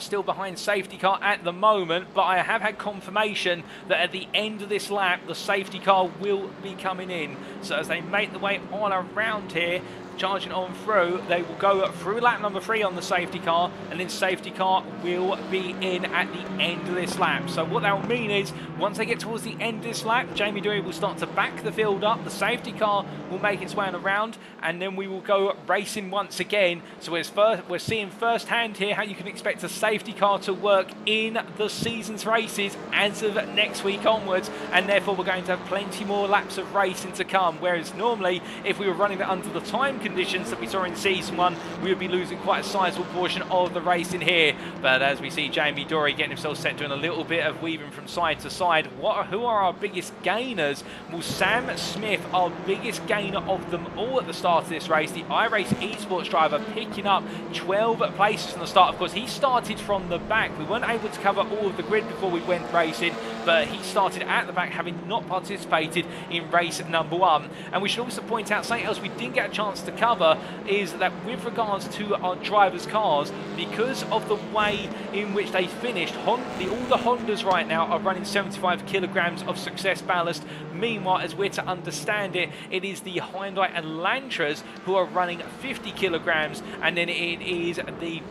still behind safety car at the moment, but I have had confirmation that at the end of this lap, the safety car will be coming in. So as they make the way on around here, charging on through, they will go through lap number 3 on the safety car, and then safety car will be in at the end of this lap. So what that will mean is, once they get towards the end of this lap, Jamie Dewey will start to back the field up, the safety car will make its way on around, and then we will go racing once again. So we're seeing firsthand here how you can expect a safety car to work in the season's races as of next week onwards, and therefore we're going to have plenty more laps of racing to come, whereas normally if we were running it under the time conditions that we saw in season 1, we would be losing quite a sizable portion of the race in here. But as we see Jamie Dory getting himself set, doing a little bit of weaving from side to side. Who are our biggest gainers? Well, Sam Smith, our biggest gainer of them all at the start of this race. The iRacing Esports driver picking up 12 places from the start. Of course, he started from the back. We weren't able to cover all of the grid before we went racing, but he started at the back, having not participated in race number 1. And we should also point out something else we didn't get a chance to cover, is that with regards to our drivers' cars, because of the way in which they finished, all the Hondas right now are running 75 kilograms of success ballast. Meanwhile, as we're to understand it, it is the Hyundai and Elantras who are running 50 kilograms, and then it is the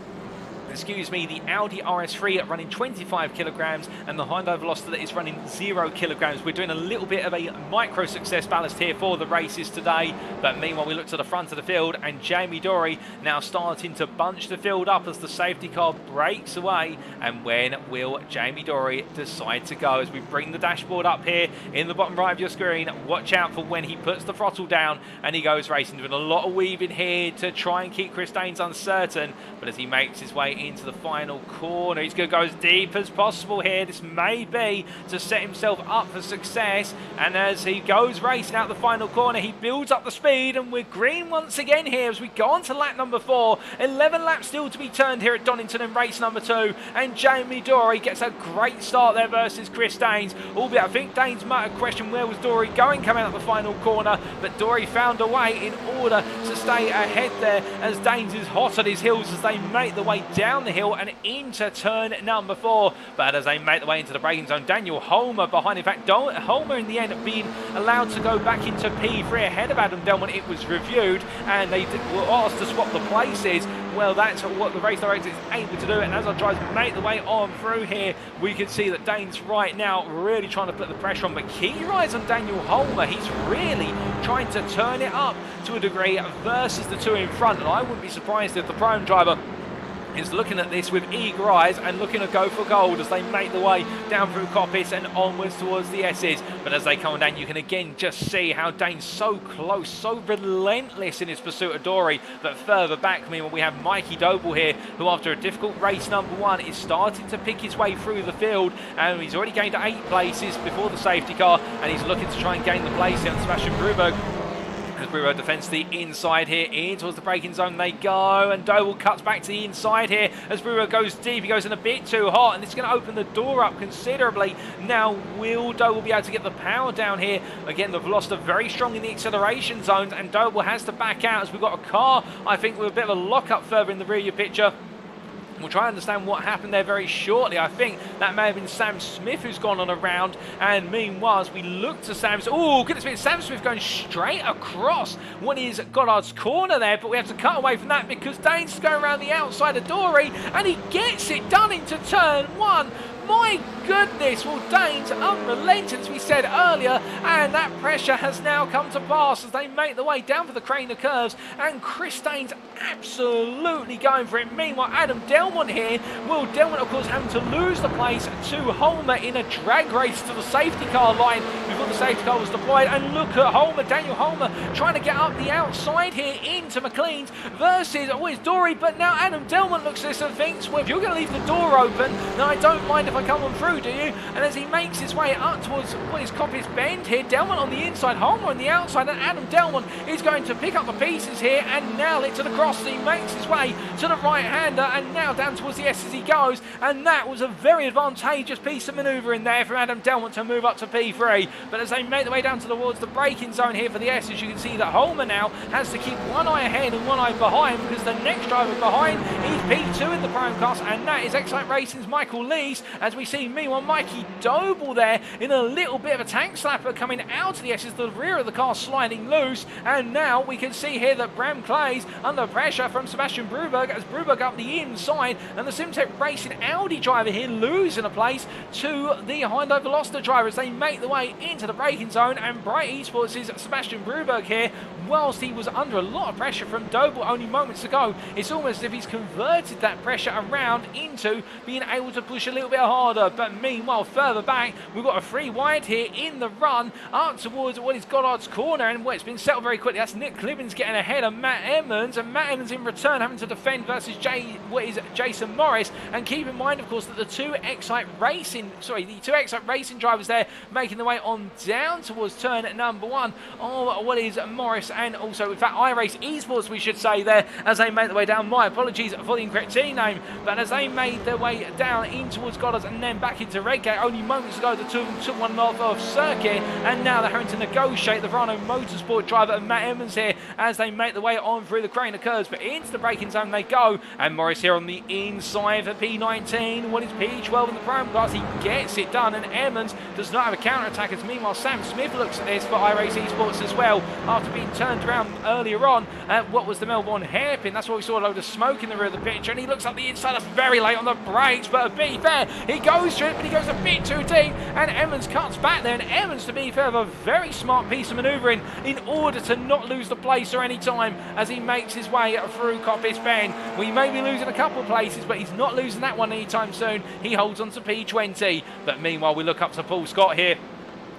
the Audi RS3 running 25 kilograms and the Hyundai Veloster that is running 0 kilograms. We're doing a little bit of a micro success ballast here for the races today, but meanwhile we look to the front of the field and Jamie Dory now starting to bunch the field up as the safety car breaks away. And when will Jamie Dory decide to go? As we bring the dashboard up here in the bottom right of your screen, watch out for when he puts the throttle down and he goes racing, doing a lot of weaving here to try and keep Chris Daines uncertain, but as he makes his way into the final corner, he's going to go as deep as possible here. This may be to set himself up for success, and as he goes racing out the final corner, he builds up the speed, and we're green once again here as we go on to lap number 4. 11 laps still to be turned here at Donington in race number 2, and Jamie Dory gets a great start there versus Chris Daines, albeit I think Daines might have questioned where was Dory going coming out the final corner, but Dory found a way in order to stay ahead there as Daines is hot on his heels as they make the way down the hill and into turn number 4. But as they make the way into the braking zone, Daniel Holmer behind. In fact, Holmer in the end being allowed to go back into P3 ahead of Adam Delmont. It was reviewed and they were asked to swap the places. Well, that's what the race director is able to do, and as our drivers make the way on through here, we can see that Daines right now really trying to put the pressure on, but key rise on Daniel Holmer. He's really trying to turn it up to a degree versus the two in front, and I wouldn't be surprised if the prime driver is looking at this with eager eyes and looking to go for gold as they make the way down through Coppice and onwards towards the S's. But as they come down, you can again just see how Daines so close, so relentless in his pursuit of Dory. But further back, meanwhile, we have Mikey Doble here, who after a difficult race number 1 is starting to pick his way through the field, and he's already gained 8 places before the safety car, and he's looking to try and gain the place here on Sebastian Bruberg. As Brewer defends the inside here, in towards the braking zone they go, and Doble cuts back to the inside here as Brewer goes deep. He goes in a bit too hot, and this is going to open the door up considerably. Now, will Doble be able to get the power down here? Again, the Veloster very strong in the acceleration zones, and Doble has to back out as we've got a car, I think, with a bit of a lock-up further in the rear of your picture. We'll try and understand what happened there very shortly. I think that may have been Sam Smith who's gone on around. And meanwhile, as we look to Sam... Oh, goodness me, Sam Smith going straight across what is Goddard's corner there. But we have to cut away from that because Daines is going around the outside of Dory. And he gets it done into turn 1. My goodness, well, Daines unrelenting, as we said earlier, and that pressure has now come to pass as they make the way down for the crane of curves, and Chris Daines absolutely going for it. Meanwhile, Adam Delmont here, well, Delmont, of course, having to lose the place to Holmer in a drag race to the safety car line before the safety car was deployed, and look at Holmer, Daniel Holmer, trying to get up the outside here into McLean's versus, oh, it's Dory, but now Adam Delmont looks at this and thinks, well, if you're going to leave the door open, then I don't mind if I come on through, do you? And as he makes his way up towards what is Coppice Bend here, Delmont on the inside, Holmer on the outside, and Adam Delmont is going to pick up the pieces here and nail it to the cross. He makes his way to the right-hander and now down towards the S as he goes, and that was a very advantageous piece of manoeuvring there for Adam Delmont to move up to P3. But as they make their way down towards the braking zone here for the S, as you can see that Holmer now has to keep one eye ahead and one eye behind, because the next driver behind is P2 in the prime class, and that is Excite Racing's Michael Lees. As we see, meanwhile, Mikey Doble there in a little bit of a tank slapper coming out of the S as the rear of the car sliding loose, and now we can see here that Bram Clay's under pressure from Sebastian Bruberg as Bruberg up the inside, and the Simtech Racing Audi driver here losing a place to the Hyundai Veloster driver as they make the way into the braking zone, and Bright Esports is Sebastian Bruberg here, whilst he was under a lot of pressure from Doble only moments ago. It's almost as if he's converted that pressure around into being able to push a little bit harder. But meanwhile, further back, we've got a free wide here in the run up towards what is Goddard's corner, and well, it's been settled very quickly. That's Nick Clibbins getting ahead of Matt Emmons, and Matt Emmons in return having to defend versus Jason Morris. And keep in mind, of course, that the two Excite Racing drivers there making their way on down towards turn number 1 of what is Morris, and also, in fact, iRacing Esports, we should say there, as they make their way down. My apologies for the incorrect team name, but as they made their way down in towards Goddard's and then back into Redgate, only moments ago the two of them took one off circuit, and now they're having to negotiate. The Verano Motorsport driver and Matt Emmons here as they make their way on through the crane of curves, but into the braking zone they go, and Morris here on the inside for P19, what is P12 in the prime class. He gets it done, and Emmons does not have a counter attack, as meanwhile meanwhile, Sam Smith looks at this for iRacing Esports as well, after being turned around earlier on at what was the Melbourne hairpin. That's why we saw a load of smoke in the rear of the picture, and he looks up the inside. That's very late on the brakes, but to be fair, he goes to it, but he goes a bit too deep, and Emmons cuts back there, and Emmons, to be fair, have a very smart piece of manoeuvring in order to not lose the place or any time as he makes his way through Coppice Bend. We may be losing a couple of places, but he's not losing that one anytime soon. He holds on to P20, but meanwhile we look up to Paul Scott here,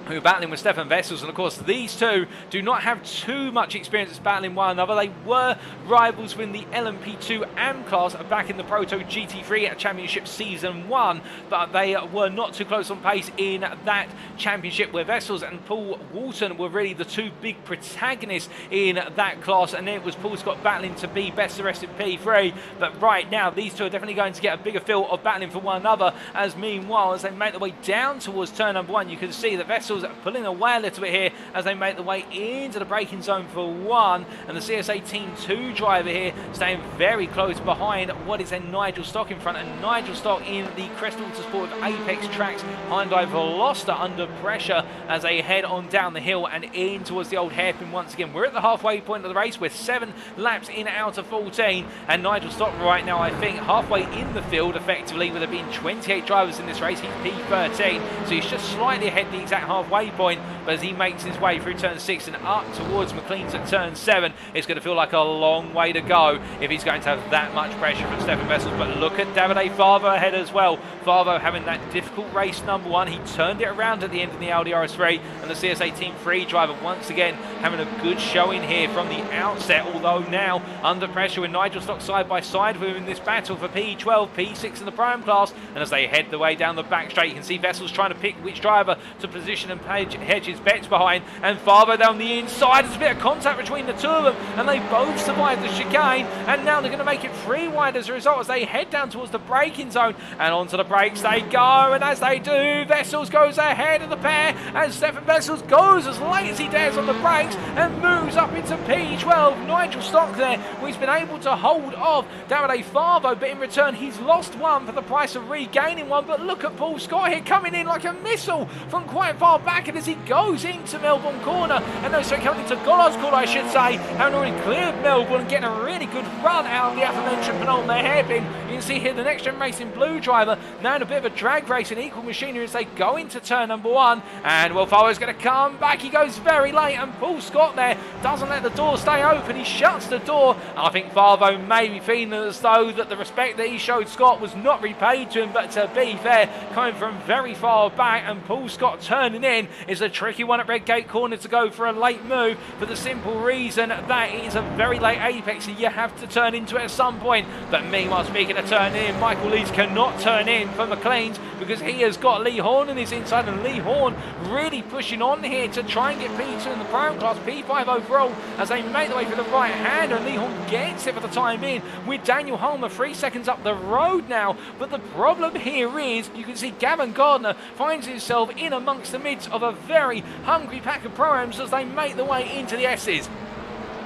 who are battling with Stefan Vessels, and of course these two do not have too much experience battling one another. They were rivals within the LMP2 AM class back in the Proto GT3 Championship Season 1, but they were not too close on pace in that championship, where Vessels and Paul Walton were really the two big protagonists in that class, and it was Paul Scott battling to be best the rest in P3. But right now these two are definitely going to get a bigger feel of battling for one another, as meanwhile as they make their way down towards turn number 1, you can see that Vessels pulling away a little bit here as they make their way into the braking zone for 1, and the CSA Team 2 driver here staying very close behind what is a Nigel Stock in front, and Nigel Stock in the Crest Autosport with Apex Tracks Hyundai Veloster under pressure as they head on down the hill and in towards the old hairpin once again. We're at the halfway point of the race. We're 7 laps in out of 14, and Nigel Stock right now, I think, halfway in the field effectively, with there being 28 drivers in this race. He's P13, so he's just slightly ahead the exact halfway point, but as he makes his way through turn 6 and up towards McLean's at turn 7, it's going to feel like a long way to go if he's going to have that much pressure from Stefan Vessels. But look at Davide Favo ahead as well. Favo having that difficult race number 1. He turned it around at the end of the Audi RS3, and the CSA Team 3 driver once again having a good showing here from the outset, although now under pressure with Nigel Stock side by side with him in this battle for P12, P6 in the Prime class. And as they head the way down the back straight, you can see Vessels trying to pick which driver to position and hedge his bets behind, and Favo down the inside. There's a bit of contact between the two of them, and they both survive the chicane, and now they're going to make it 3 wide as a result as they head down towards the braking zone, and onto the brakes they go, and as they do, Vessels goes ahead of the pair, and Stefan Vessels goes as late as he dares on the brakes and moves up into P12. Nigel Stock there, who's been able to hold off Davide Favo, but in return he's lost 1 for the price of regaining 1. But look at Paul Scott here coming in like a missile from quite far back, and as he goes into Melbourne corner, and no, sorry, coming into Gollard's corner I should say, having already cleared Melbourne and getting a really good run out of the aforementioned penultimate hairpin. You can see here the Next Gen Racing blue driver now in a bit of a drag race in equal machinery as they go into turn number 1, and well, Favo's going to come back. He goes very late, and Paul Scott there doesn't let the door stay open. He shuts the door, and I think Favo may be feeling as though that the respect that he showed Scott was not repaid to him, but to be fair, coming from very far back and Paul Scott turning in is a tricky one at Redgate Corner to go for a late move, for the simple reason that it is a very late apex and you have to turn into it at some point. But meanwhile, speaking of turning in, Michael Lees cannot turn in for McLean's because he has got Lee Horn on his inside, and Lee Horn really pushing on here to try and get P2 in the Prime class, P5 overall, as they make their way for the right hander, and Lee Horn gets it for the time in with Daniel Holmer 3 seconds up the road now. But the problem here is you can see Gavin Gardner finds himself in amongst the midst of a very hungry pack of pro-ams as they make their way into the S's.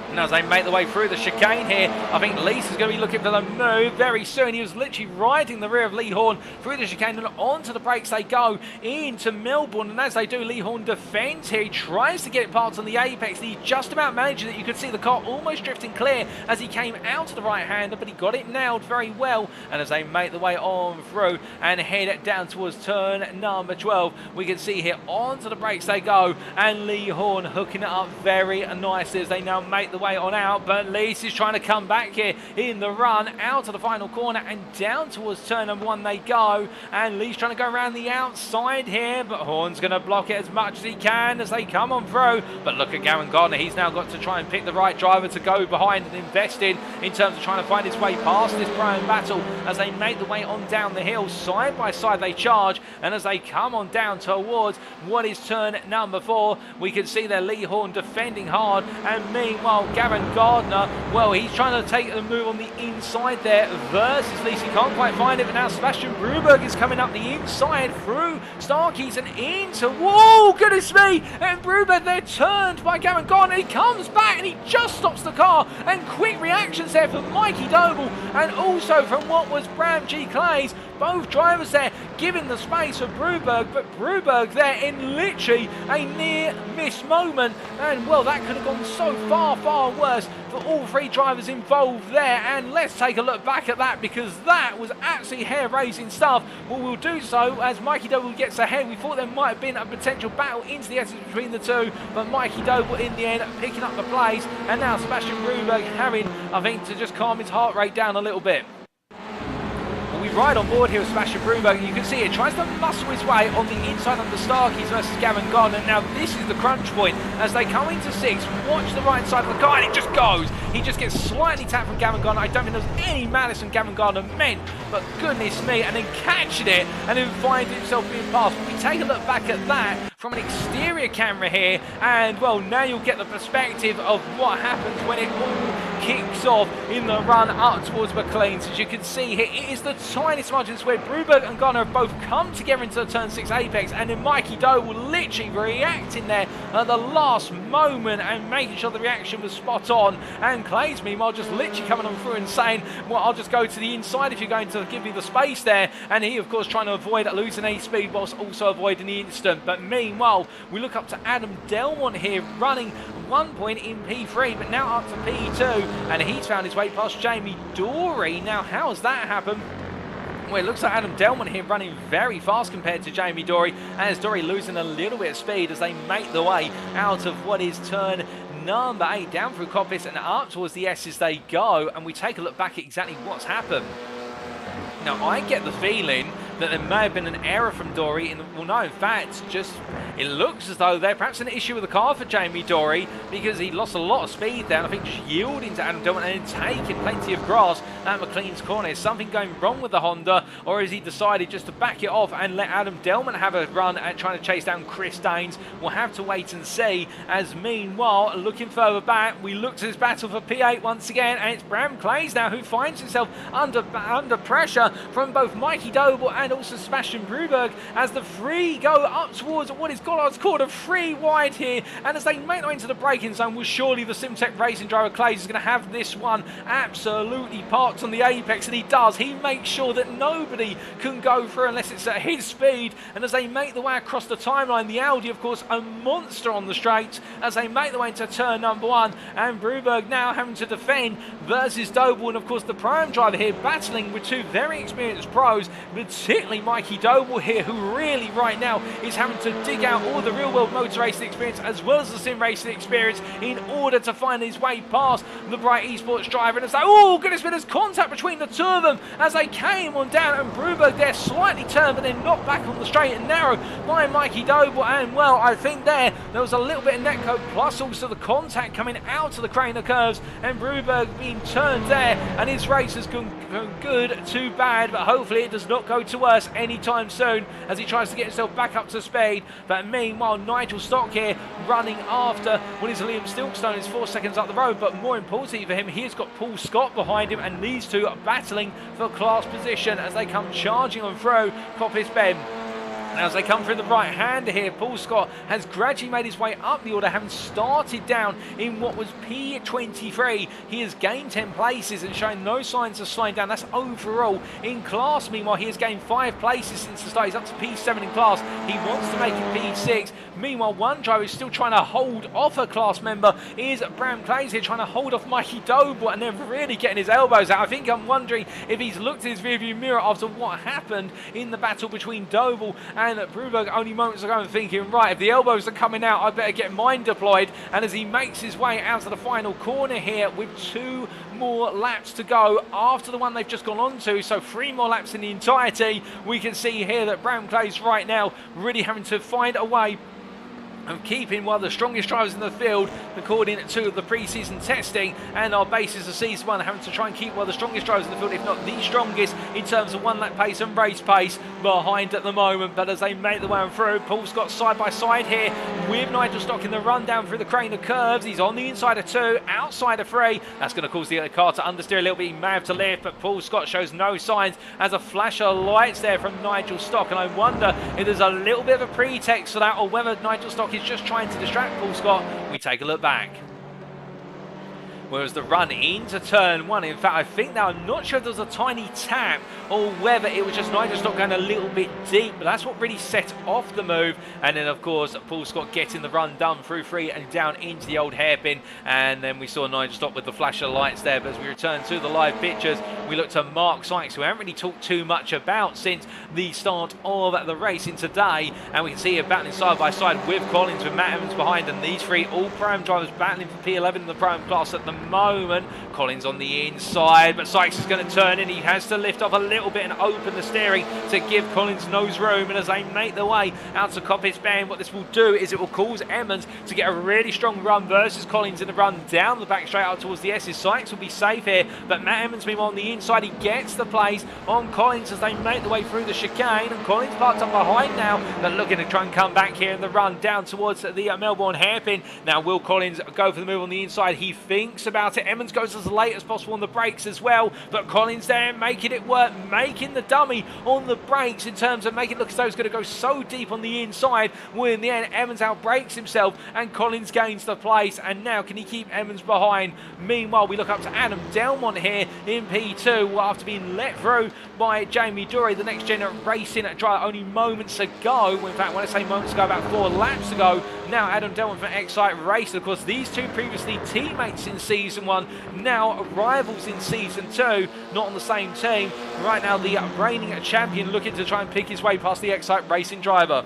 And as they make their way through the chicane here, I think Lees is going to be looking for the move very soon. He was literally riding the rear of Lee Horn through the chicane, and onto the brakes they go into Melbourne. And as they do, Lee Horn defends here. He tries to get it parked on the apex. He just about managed it. You could see the car almost drifting clear as he came out to the right-hander, but he got it nailed very well. And as they make their way on through and head down towards turn number 12, we can see here onto the brakes they go, and Lee Horn hooking it up very nicely as they now make the way on out. But Lees is trying to come back here in the run out of the final corner, and down towards turn number 1 they go, and Lees trying to go around the outside here, but Horn's going to block it as much as he can as they come on through. But look at Gavin Gardner, he's now got to try and pick the right driver to go behind and invest in terms of trying to find his way past this Brian battle as they make the way on down the hill. Side by side they charge, and as they come on down towards what is turn number 4, we can see their Lee Horn defending hard, and meanwhile Gavin Gardner, well, he's trying to take the move on the inside there versus Lees. He can't quite find it, but now Sebastian Bruberg is coming up the inside through Starkeys and into, whoa, goodness me, and Bruberg there turned by Gavin Gardner. He comes back and he just stops the car, and quick reactions there from Mikey Doble and also from what was Bram G. Clays. Both drivers there giving the space for Broberg, but Broberg there in literally a near miss moment. And well, that could have gone so far, far worse for all three drivers involved there. And let's take a look back at that, because that was absolutely hair-raising stuff. Well, we'll do so as Mikey Doble gets ahead. We thought there might have been a potential battle into the essence between the two, but Mikey Doble in the end picking up the place, and now Sebastian Broberg having, I think, to just calm his heart rate down a little bit. We ride on board here with Sebastian Broberg, and you can see it tries to muscle his way on the inside of the Starkeys versus Gavin Gardner. Now this is the crunch point as they come into 6. Watch the right side of the car, and it just goes. He just gets slightly tapped from Gavin Gardner. I don't think there was any malice from Gavin Gardner meant, but goodness me, and then catching it and then finds himself being passed. We take a look back at that from an exterior camera here, and well, now you'll get the perspective of what happens when it all kicks off in the run up towards McLean's. As you can see here, it is the tiniest margins where Broberg and Gardner have both come together into the turn 6 apex, and then Mikey Doble literally reacting there at the last moment and making sure the reaction was spot on. And Clays meanwhile just literally coming on through and saying, well, I'll just go to the inside if you're going to give me the space there. And he of course trying to avoid losing any speed whilst also avoiding the instant. But meanwhile, we look up to Adam Delmont here running 1 point in P3, but now up to P2, and he's found his way past Jamie Dory. Now how has that happened? Well, it looks like Adam Delmont here running very fast compared to Jamie Dory, as Dory losing a little bit of speed as they make the way out of what is turn number 8, down through Coppice and up towards the S as they go. And we take a look back at exactly what's happened. Now I get the feeling that there may have been an error from Dory. Well, no, in fact, just it looks as though there's perhaps an issue with the car for Jamie Dory, because he lost a lot of speed there, and I think just yielding to Adam Delmont and taking plenty of grass at McLean's corner. Is something going wrong with the Honda, or has he decided just to back it off and let Adam Delmont have a run at trying to chase down Chris Daines? We'll have to wait and see. As meanwhile, looking further back, we look to this battle for P8 once again, and it's Bram Clays now who finds himself under pressure from both Mikey Doble and also Sebastian Broberg, as the three go up towards what is Gollard's called a 3 wide here. And as they make their way into the braking zone, well, surely the Simtech racing driver Clays is going to have this one absolutely parked on the apex, and he does. He makes sure that nobody can go through unless it's at his speed. And as they make the way across the timeline, the Audi, of course, a monster on the straight as they make their way into turn number 1, and Broberg now having to defend versus Doble, and of course the prime driver here battling with two very experienced pros, particularly Mikey Doble here, who really right now is having to dig out all the real world motor racing experience as well as the sim racing experience in order to find his way past the Bright Esports driver. And it's like, oh goodness me, there's contact between the two of them as they came on down, and Broberg there slightly turned but then knocked back on the straight and narrow by Mikey Doble. And well, I think there was a little bit of netcode plus also the contact coming out of the crane of curves, and Broberg being turned there, and his race has gone from good to bad, but hopefully it does not go to worse anytime soon as he tries to get himself back up to speed. But meanwhile, Nigel Stock here running after what is Liam Stilkstone is 4 seconds up the road, but more importantly for him, he has got Paul Scott behind him, and these two are battling for class position as they come charging on through Coppice Bend. Now as they come through the right hander here, Paul Scott has gradually made his way up the order, having started down in what was P23. He has gained 10 places and showing no signs of slowing down. That's overall. In class, meanwhile, he has gained 5 places since the start. He's up to P7 in class. He wants to make it P6. Meanwhile, one driver is still trying to hold off a class member is Bram Clays here, trying to hold off Mikey Doble, and then really getting his elbows out. I think I'm wondering if he's looked at his rearview mirror after what happened in the battle between Doble and Broberg only moments ago, and thinking, right, if the elbows are coming out, I better get mine deployed. And as he makes his way out to the final corner here with 2 more laps to go after the one they've just gone on to, so 3 more laps in the entirety, we can see here that Bram Clays right now really having to find a way of keeping one of the strongest drivers in the field according to the pre-season testing, and our basis of season 1 having to try and keep one of the strongest drivers in the field, if not the strongest in terms of 1 lap pace and race pace behind at the moment. But as they make the way on through, Paul Scott side by side here with Nigel Stock in the run down through the crane of curves. He's on the inside of 2, outside of 3. That's going to cause the car to understeer a little bit. He may have to lift, but Paul Scott shows no signs as a flash of lights there from Nigel Stock, and I wonder if there's a little bit of a pretext for that, or whether Nigel Stock is just trying to distract Paul Scott. We take a look back. whereas the run into turn 1, in fact, I think now, I'm not sure if there was a tiny tap or whether it was just Nigel Stott going a little bit deep, but that's what really set off the move. And then, of course, Paul Scott getting the run done through 3 and down into the old hairpin. And then we saw Nigel Stott with the flash of lights there. But as we return to the live pictures, we look to Mark Sykes, who I haven't really talked too much about since the start of the racing today. And we can see him battling side by side with Collins, with Matt Evans behind. And these 3 all Pro-Am drivers battling for P11 in the Pro-Am class at the moment. Collins on the inside, but Sykes is going to turn in. He has to lift off a little bit and open the steering to give Collins nose room. And as they make their way out to Coppice Bend, what this will do is it will cause Emmons to get a really strong run versus Collins in the run down the back straight out towards the S's. Sykes will be safe here, but Matt Emmons meanwhile on the inside, he gets the place on Collins as they make their way through the chicane, and Collins parked up behind now. They're looking to try and come back here in the run down towards the Melbourne hairpin. Now will Collins go for the move on the inside? He thinks about it. Emmons goes as late as possible on the brakes as well, but Collins there making it work, making the dummy on the brakes in terms of making it look as though it's going to go so deep on the inside, where in the end Emmons out brakes himself and Collins gains the place. And now can he keep Emmons behind? Meanwhile, we look up to Adam Delmont here in P2 after being let through by Jamie Dury, the Next Gen Racing driver, only moments ago. In fact, when I say moments ago, about 4 laps ago. Now Adam Delmont from Excite Racing. Of course, these two previously teammates in Season 1, now rivals in Season 2, not on the same team. Right now, the reigning champion looking to try and pick his way past the Excite Racing driver.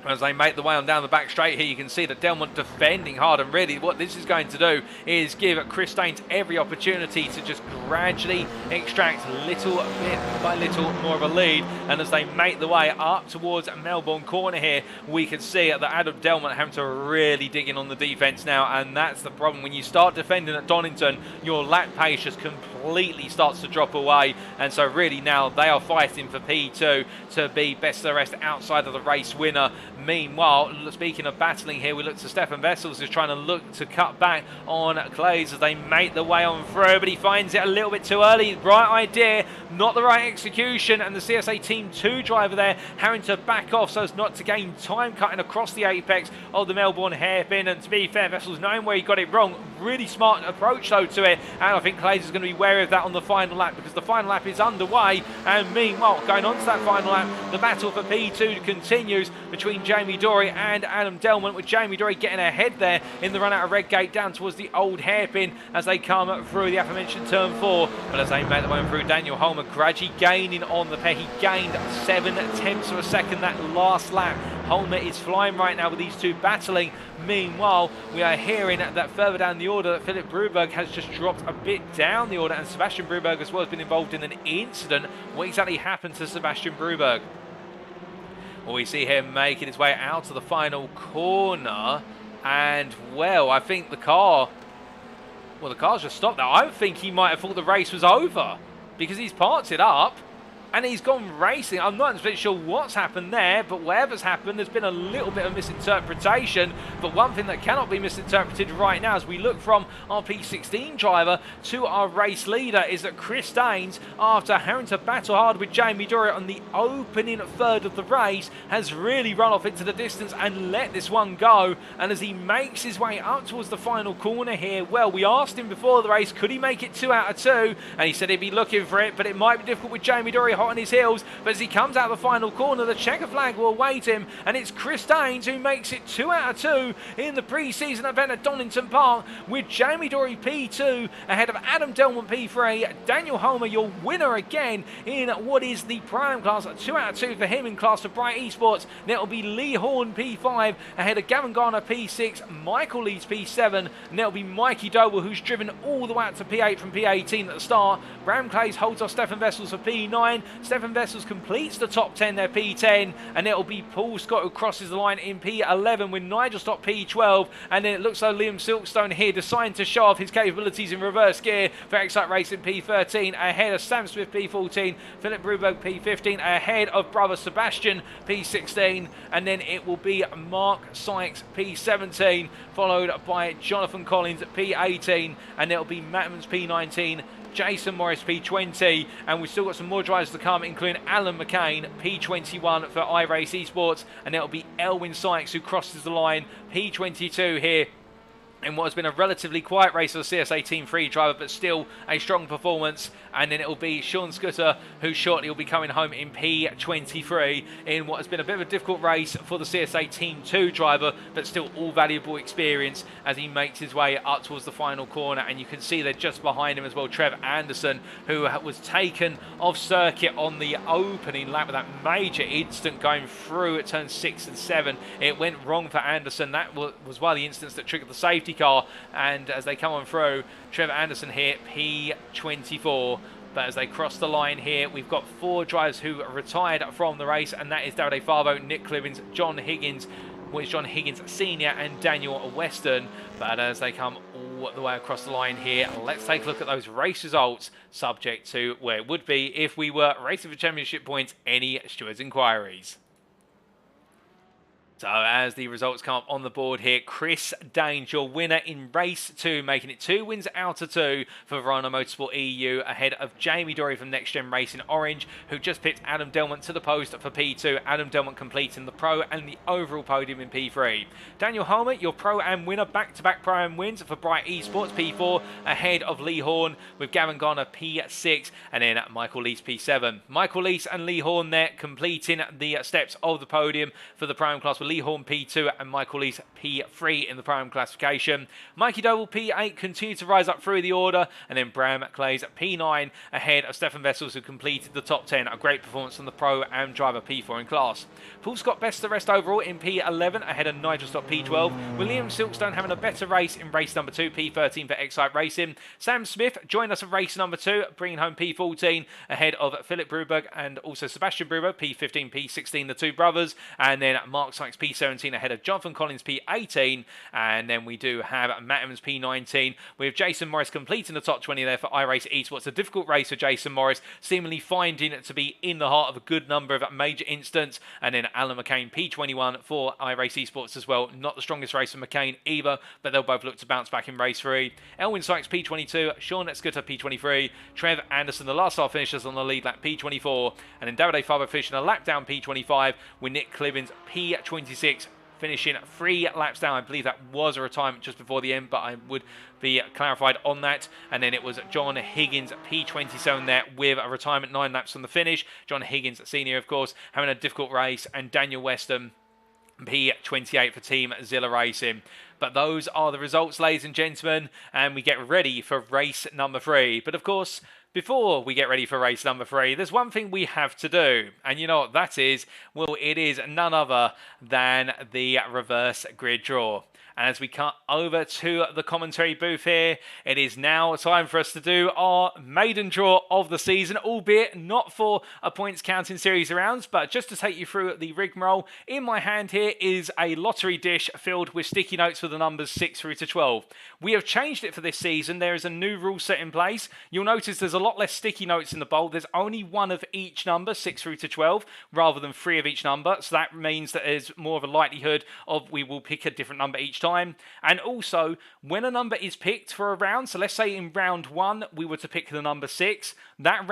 As they make the way on down the back straight here, you can see that Delmont defending hard, and really what this is going to do is give Chris Staines every opportunity to just gradually extract little bit by little more of a lead. And as they make the way up towards Melbourne corner here, we can see that Adam Delmont having to really dig in on the defence now, and that's the problem. When you start defending at Donington, your lap pace just completely starts to drop away, and so really now they are fighting for P2 to be best of the rest outside of the race winner. Meanwhile, speaking of battling here, we look to Stefan Vessels, who's trying to look to cut back on Clays as they make the way on through, but he finds it a little bit too early. Right idea, not the right execution, and the CSA Team 2 driver there having to back off so as not to gain time cutting across the apex of the Melbourne hairpin. And to be fair, Vessels, knowing where he got it wrong, really smart approach though to it, and I think Clays is going to be wary of that on the final lap, because the final lap is underway. And meanwhile, going on to that final lap, the battle for P2 continues between Jamie Dory and Adam Delmont, with Jamie Dory getting ahead there in the run out of Redgate down towards the old hairpin as they come through the aforementioned turn 4. But as they make their way through, Daniel Holmer gradually gaining on the pair. He gained 7/10 of a second that last lap. Holmer is flying right now with these two battling. Meanwhile, we are hearing that further down the order that Philip Bruberg has just dropped a bit down the order, and Sebastian Bruberg as well has been involved in an incident. What exactly happened to Sebastian Bruberg? Well, we see him making his way out to the final corner, and well, I think the car's just stopped there. I think he might have thought the race was over, because he's parked it up and he's gone racing. I'm not entirely sure what's happened there, but whatever's happened, there's been a little bit of misinterpretation. But one thing that cannot be misinterpreted right now as we look from our P16 driver to our race leader is that Chris Staines, after having to battle hard with Jamie Dory on the opening third of the race, has really run off into the distance and let this one go. And as he makes his way up towards the final corner here, well, we asked him before the race, could he make it 2 out of 2? And he said he'd be looking for it, but it might be difficult with Jamie Dory hot on his heels. But as he comes out of the final corner, the checker flag will await him, and it's Chris Staines who makes it 2 out of 2 in the pre-season event at Donington Park, with Jamie Dory P2 ahead of Adam Delmont P3. Daniel Holmer, your winner again in what is the Pro-Am class, 2 out of 2 for him in class for Bright Esports. Then it'll be Lee Horn P5 ahead of Gavin Garner P6, Michael Leeds P7, and it'll be Mikey Doble, who's driven all the way out to P8 from P18 at the start. Bram Clays holds off Stefan Vessels for P9. Stefan Vessels completes the top 10 there, P10, and it'll be Paul Scott who crosses the line in P11 with Nigel Stott P12, and then it looks like Liam Silkstone here deciding to show off his capabilities in reverse gear for Excite Racing P13 ahead of Sam Smith P14, Philip Bruberg P15 ahead of brother Sebastian P16, and then it will be Mark Sykes P17 followed by Jonathan Collins P18, and it'll be Matt Evans P19, Jason Morris P20, and we've still got some more drivers to come, including Alan McCain P21 for iRace Esports, and it'll be Elwyn Sykes who crosses the line P22 here in what has been a relatively quiet race for the CSA Team 3 driver, but still a strong performance. And then it will be Sean Scudder, who shortly will be coming home in P23 in what has been a bit of a difficult race for the CSA Team 2 driver, but still all valuable experience as he makes his way up towards the final corner. And you can see they're just behind him as well, Trev Anderson, who was taken off circuit on the opening lap with that major incident going through at turns 6 and 7. It went wrong for Anderson. That was one of the incidents that triggered the safety car, and as they come on through, Trevor Anderson here, P24. But as they cross the line here, we've got 4 drivers who retired from the race, and that is Davide Favo, Nick Clibbins, John Higgins Senior, and Daniel Weston. But as they come all the way across the line here, let's take a look at those race results, subject to where it would be if we were racing for championship points, any stewards' inquiries. So as the results come up on the board here, Chris Danes, your winner in race 2, making it 2 wins out of 2 for Verona Motorsport EU, ahead of Jamie Dory from Next Gen Racing Orange, who just picked Adam Delmont to the post for P2. Adam Delmont completing the Pro and the overall podium in P3. Daniel Homer, your Pro-Am winner, back-to-back Pro-Am wins for Bright Esports P4, ahead of Lee Horn, with Gavin Garner P6, and then Michael Lease P7. Michael Lease and Lee Horn there completing the steps of the podium for the Pro-Am class, with Lee Horn P2 and Michael Lease P3 in the Pro-Am classification. Mikey Doble P8 continued to rise up through the order, and then Bram Clays P9 ahead of Stefan Vessels, who completed the top 10. A great performance from the Pro-Am driver P4 in class. Paul Scott best the rest overall in P11 ahead of Nigel Stott P12. William Silkstone having a better race in race number 2, P13 for Excite Racing. Sam Smith joined us at race number 2, bringing home P14 ahead of Philip Bruberg and also Sebastian Bruberg, P15, P16, the two brothers, and then Mark Sykes P17 ahead of Jonathan Collins P18, and then we do have Matt Evans P19 with Jason Morris completing the top 20 there for iRacing Esports. A difficult race for Jason Morris, seemingly finding it to be in the heart of a good number of major incidents, and then Alan McCain P21 for iRacing Esports as well. Not the strongest race for McCain either, but they'll both look to bounce back in race 3. Elwin Sykes P22, Sean Scudder P23, Trev Anderson, the last star finishers on the lead lap P24, and then Davide Favo finishing a lap down P25 with Nick Clibbins P26 finishing 3 laps down. I believe that was a retirement just before the end, but I would be clarified on that. And then it was John Higgins P27 there with a retirement 9 laps from the finish. John Higgins Senior, of course, having a difficult race, and Daniel Weston P28 for Team Zilla Racing. But those are the results, ladies and gentlemen, and we get ready for race number 3. But of course, before we get ready for race number 3, there's one thing we have to do, and you know what that is? Well, it is none other than the reverse grid draw. And as we cut over to the commentary booth here, it is now time for us to do our maiden draw of the season, albeit not for a points counting series of rounds, but just to take you through the rigmarole. In my hand here is a lottery dish filled with sticky notes for the numbers 6 through to 12. We have changed it for this season. There is a new rule set in place. You'll notice there's a lot less sticky notes in the bowl. There's only 1 of each number, 6 through to 12, rather than 3 of each number. So that means that there's more of a likelihood of we will pick a different number each time. And also, when a number is picked for a round, so let's say in round 1 we were to pick the number 6, that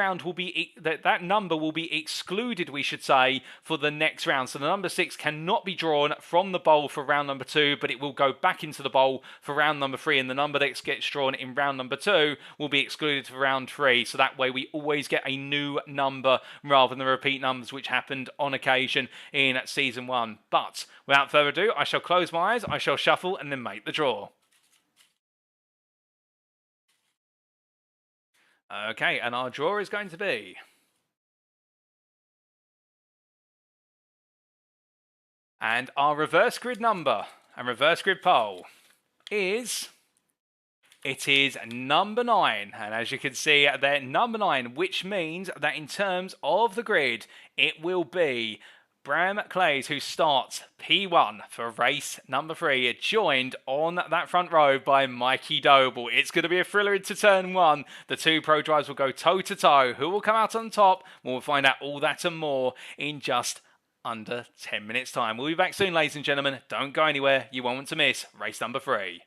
number will be excluded, we should say, for the next round. So the number 6 cannot be drawn from the bowl for round number 2, but it will go back into the bowl for round number 3, and the number that gets drawn in round number 2 will be excluded for round 3. So that way we always get a new number rather than the repeat numbers, which happened on occasion in season 1. But without further ado, I shall close my eyes, I shall shuffle, and then make the draw. Okay, and our draw is going to be and our reverse grid number and reverse grid pole is number 9, and as you can see there, number 9, which means that in terms of the grid, it will be Bram Clays, who starts P1 for race number 3, joined on that front row by Mikey Doble. It's going to be a thriller into turn 1. The 2 pro drivers will go toe-to-toe. Who will come out on top? We'll find out all that and more in just under 10 minutes' time. We'll be back soon, ladies and gentlemen. Don't go anywhere. You won't want to miss race number 3.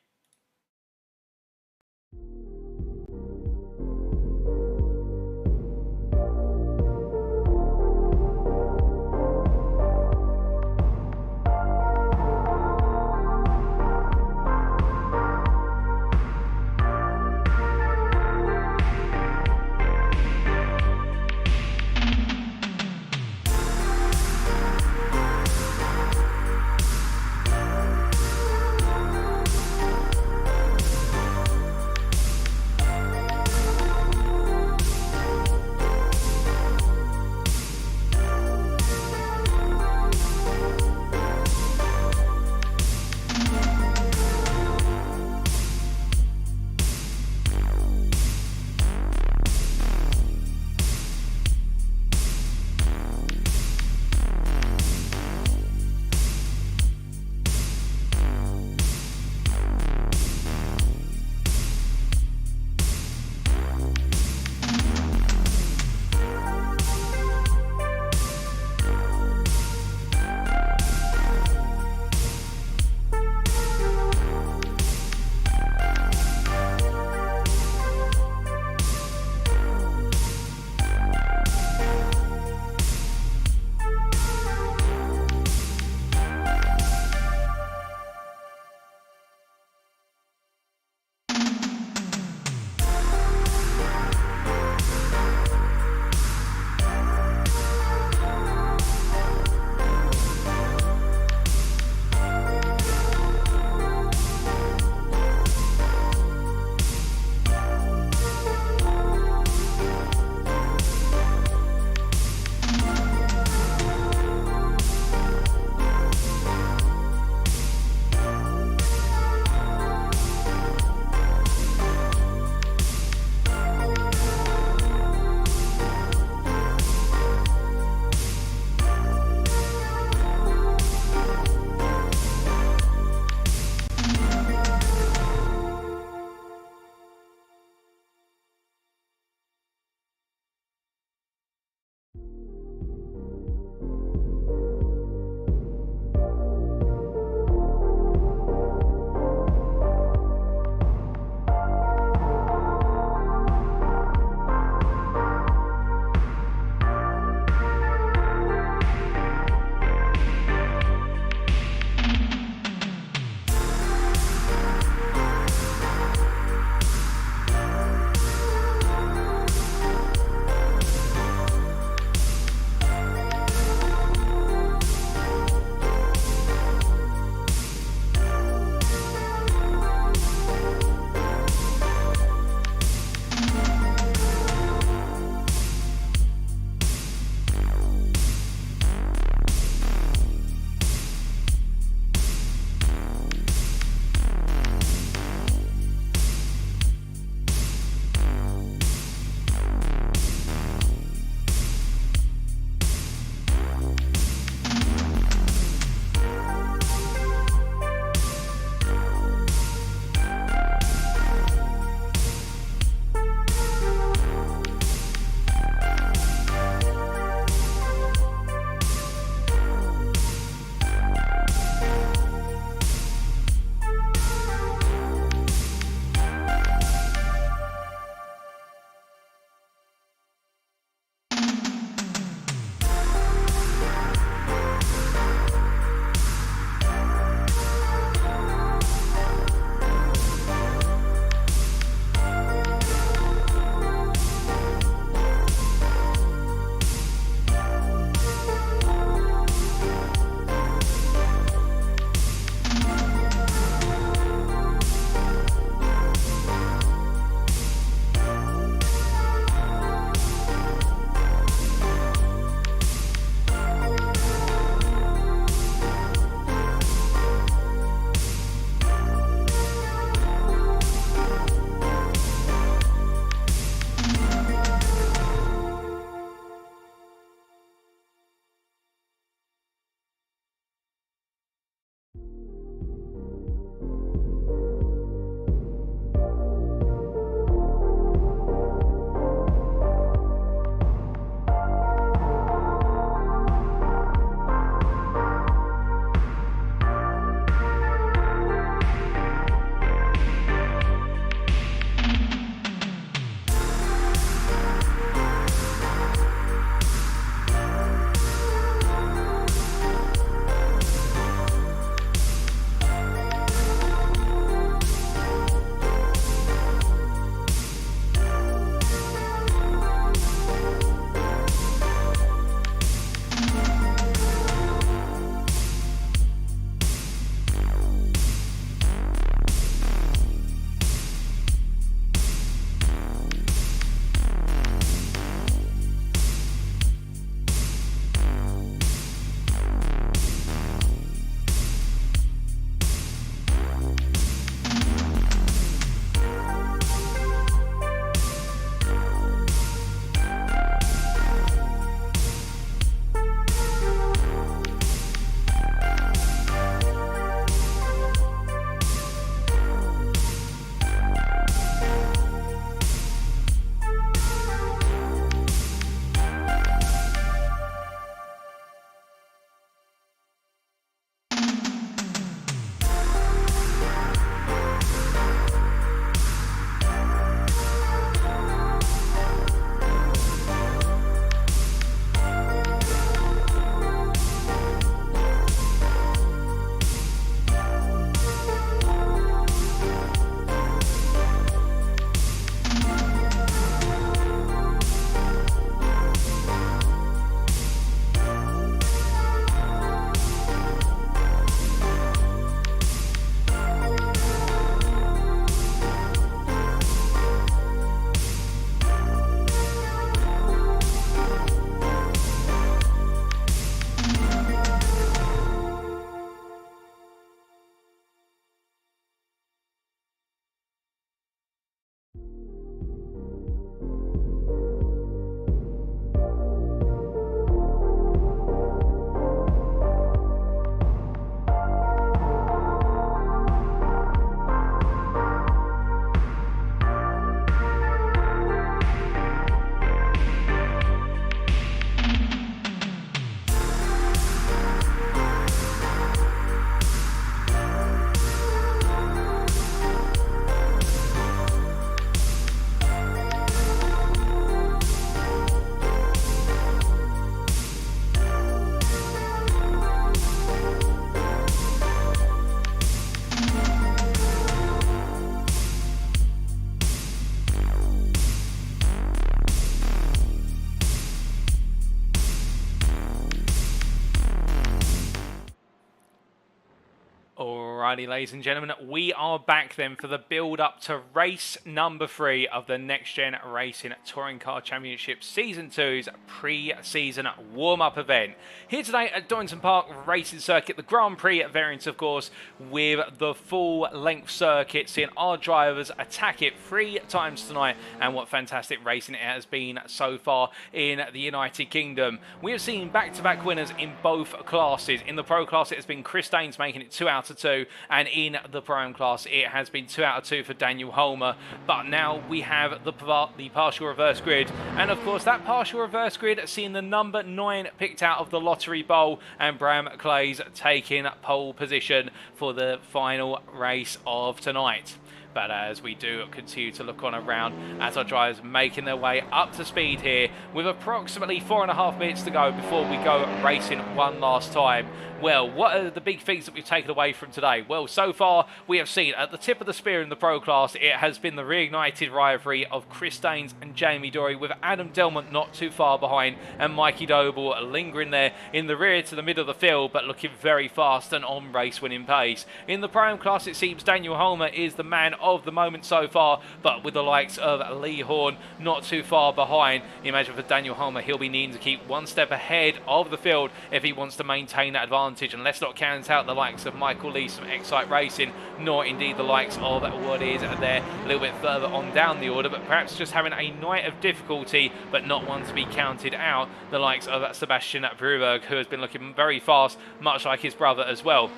Alrighty, ladies and gentlemen, we are back then for the build-up to race number 3 of the Next Gen Racing Touring Car Championship Season 2's pre-season warm-up event. Here today at Donington Park Racing Circuit, the Grand Prix variant, of course, with the full-length circuit, seeing our drivers attack it 3 times tonight, and what fantastic racing it has been so far in the United Kingdom. We have seen back-to-back winners in both classes. In the Pro class, it has been Chris Daines making it 2 out of 2, and in the Pro class it has been 2 out of 2 for Daniel Holmer. But now we have the partial reverse grid, and of course that partial reverse grid seeing the number 9 picked out of the Lottery Bowl, and Bram Clays taking pole position for the final race of tonight. But as we do continue to look on around, as our drivers making their way up to speed here, with approximately 4.5 minutes to go before we go racing one last time. Well, what are the big things that we've taken away from today? Well, so far we have seen at the tip of the spear in the Pro class, it has been the reignited rivalry of Chris Daines and Jamie Dory, with Adam Delmont not too far behind, and Mikey Doble lingering there in the rear to the middle of the field, but looking very fast and on race winning pace. In the Pro class, it seems Daniel Holmer is the man of the moment so far, but with the likes of Lee Horn not too far behind. Imagine for Daniel Holmer, he'll be needing to keep one step ahead of the field if he wants to maintain that advantage. And let's not count out the likes of Michael Lees from Excite Racing, nor indeed the likes of what is there a little bit further on down the order, but perhaps just having a night of difficulty, but not one to be counted out, the likes of Sebastian Bruberg, who has been looking very fast, much like his brother as well.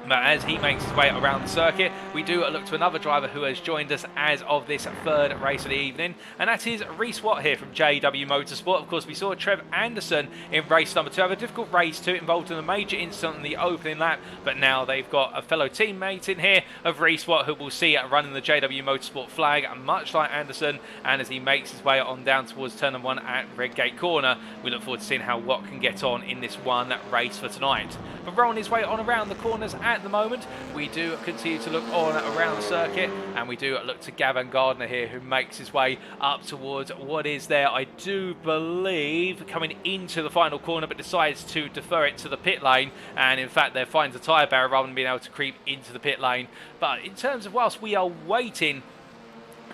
But as he makes his way around the circuit, we do look to another driver who has joined us as of this third race of the evening, and that is Reece Watt here from JW Motorsport. Of course, we saw Trev Anderson in race number 2 have a difficult race 2, involved in a major incident in the opening lap, but now they've got a fellow teammate in here of Reece Watt, who we'll see running the JW Motorsport flag, much like Anderson. And as he makes his way on down towards turn number 1 at Redgate Corner, we look forward to seeing how Watt can get on in this one race for tonight. But rolling his way on around the corners at the moment, we do continue to look on around the circuit, and we do look to Gavin Gardner here, who makes his way up towards what is there, I do believe, coming into the final corner, but decides to defer it to the pit lane, and in fact there finds a tyre barrier rather than being able to creep into the pit lane. But in terms of whilst we are waiting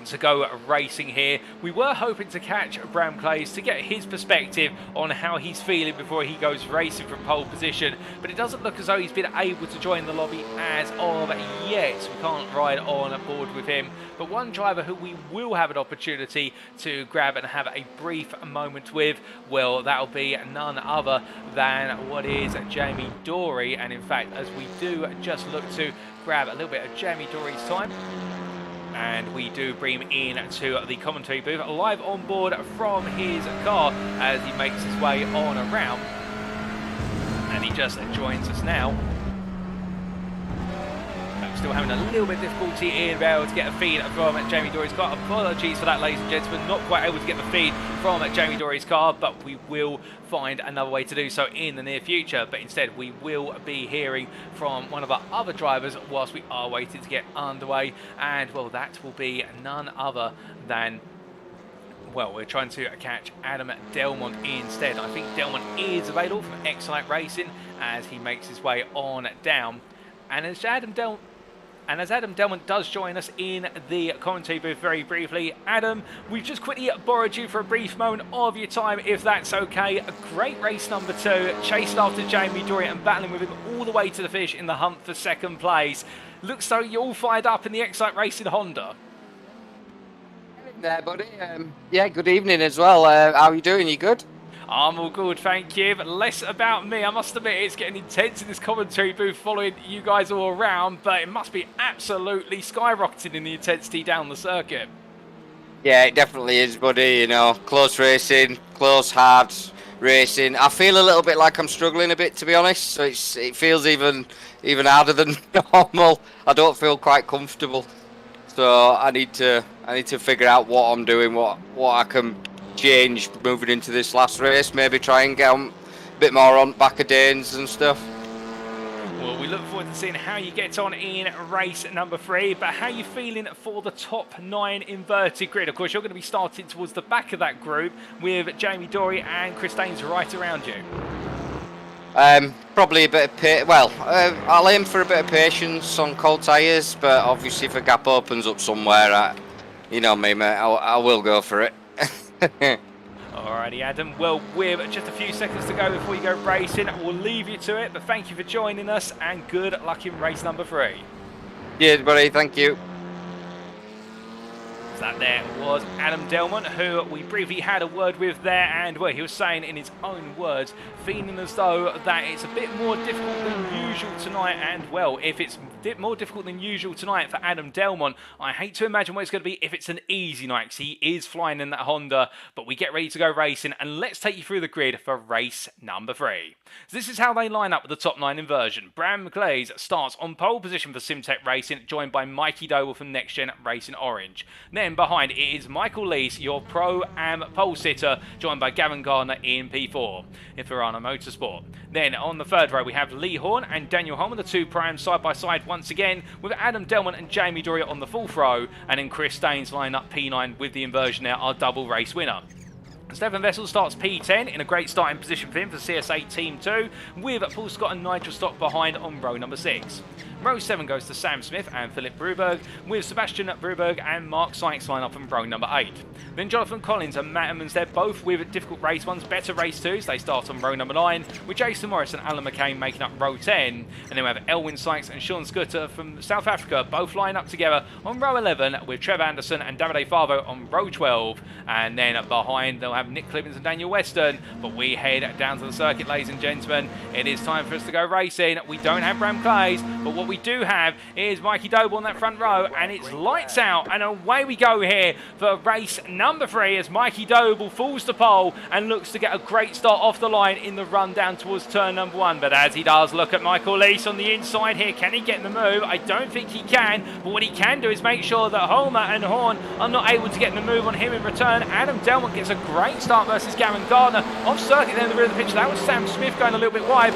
to go racing here, we were hoping to catch Bram Clays to get his perspective on how he's feeling before he goes racing from pole position, but it doesn't look as though he's been able to join the lobby as of yet. We can't ride on board with him. But one driver who we will have an opportunity to grab and have a brief moment with, well, that'll be none other than what is Jamie Dory. And in fact, as we do just look to grab a little bit of Jamie Dory's time, and we do bring him in to the commentary booth, live on board from his car as he makes his way on around. And he just joins us now. Still having a little bit of difficulty in being able to get a feed from Jamie Dory's car. Apologies for that, ladies and gentlemen. Not quite able to get the feed from Jamie Dory's car, but we will find another way to do so in the near future. But instead, we will be hearing from one of our other drivers whilst we are waiting to get underway. And, well, that will be none other than, well, we're trying to catch Adam Delmont instead. I think Delmont is available from Excite Racing as he makes his way on down. And as Adam Delmont does join us in the commentary booth very briefly. Adam, we've just quickly borrowed you for a brief moment of your time, if that's okay. A great race number 2, chased after Jamie Dory and battling with him all the way to the finish in the hunt for second place. Looks like you're all fired up in the Excite Racing Honda. There, buddy. Yeah, good evening as well. How are you doing? You good? I'm all good, thank you, but less about me. I must admit, it's getting intense in this commentary booth following you guys all around, but it must be absolutely skyrocketing in the intensity down the circuit. Yeah, it definitely is, buddy. You know, close racing, close, hard racing. I feel a little bit like I'm struggling a bit, to be honest, so it feels even harder than normal. I don't feel quite comfortable, so I need to figure out what I'm doing, what I can change moving into this last race. Maybe try and get on a bit more on back of Danes and stuff. Well, we look forward to seeing how you get on in race number 3, but how are you feeling for the top 9 inverted grid? Of course, you're going to be starting towards the back of that group with Jamie Dory and Chris Daines right around you. Probably a bit of I'll aim for a bit of patience on cold tyres, but obviously if a gap opens up somewhere, you know me, mate, I will go for it. Alrighty, Adam. Well, with just a few seconds to go before you go racing, we'll leave you to it. But thank you for joining us, and good luck in race number 3. Cheers, buddy. Thank you. So that there was Adam Delmont, who we briefly had a word with there, and well, he was saying in his own words, feeling as though that it's a bit more difficult than usual tonight, and well, if it's more difficult than usual tonight for Adam Delmont, I hate to imagine what it's going to be if it's an easy night, because he is flying in that Honda. But we get ready to go racing, and let's take you through the grid for race number 3. So this is how they line up with the top 9 inversion. Bram McLeese starts on pole position for Simtech Racing, joined by Mikey Doble from NXTGEN Racing Orange. Then behind it is Michael Lees, your Pro-Am pole sitter, joined by Gavin Gardner in P4 in Ferrano Motorsport. Then on the third row we have Lee Horn and Daniel Holman, the 2 Pro-Am side by side once again, with Adam Delmont and Jamie Doria on the 4th row, and then Chris Staines line up P9 with the inversion there, our double race winner. Stefan Vessel starts P10 in a great starting position for him for CSA Team 2, with Paul Scott and Nigel Stock behind on row number 6. Row 7 goes to Sam Smith and Philip Bruberg, with Sebastian Bruberg and Mark Sykes line up on row number 8. Then Jonathan Collins and Matt Emmons, they're both with difficult race ones, better race 2s. They start on row number 9, with Jason Morris and Alan McCain making up row 10. And then we have Elwyn Sykes and Sean Scooter from South Africa, both line up together on row 11, with Trev Anderson and Davide Favo on row 12. And then behind they'll have Nick Clibbins and Daniel Weston. But we head down to the circuit, ladies and gentlemen. It is time for us to go racing. We don't have Bram Clays, but what we do have is Mikey Doble on that front row, and it's lights out, and away we go here for race number 3 as Mikey Doble falls to pole and looks to get a great start off the line in the run down towards turn number 1. But as he does, look at Michael Lees on the inside here. Can he get the move? I don't think he can, but what he can do is make sure that Homer and Horn are not able to get the move on him in return. Adam Delmont gets a great start versus Gavin Gardner off circuit there in the rear of the picture. That was Sam Smith going a little bit wide.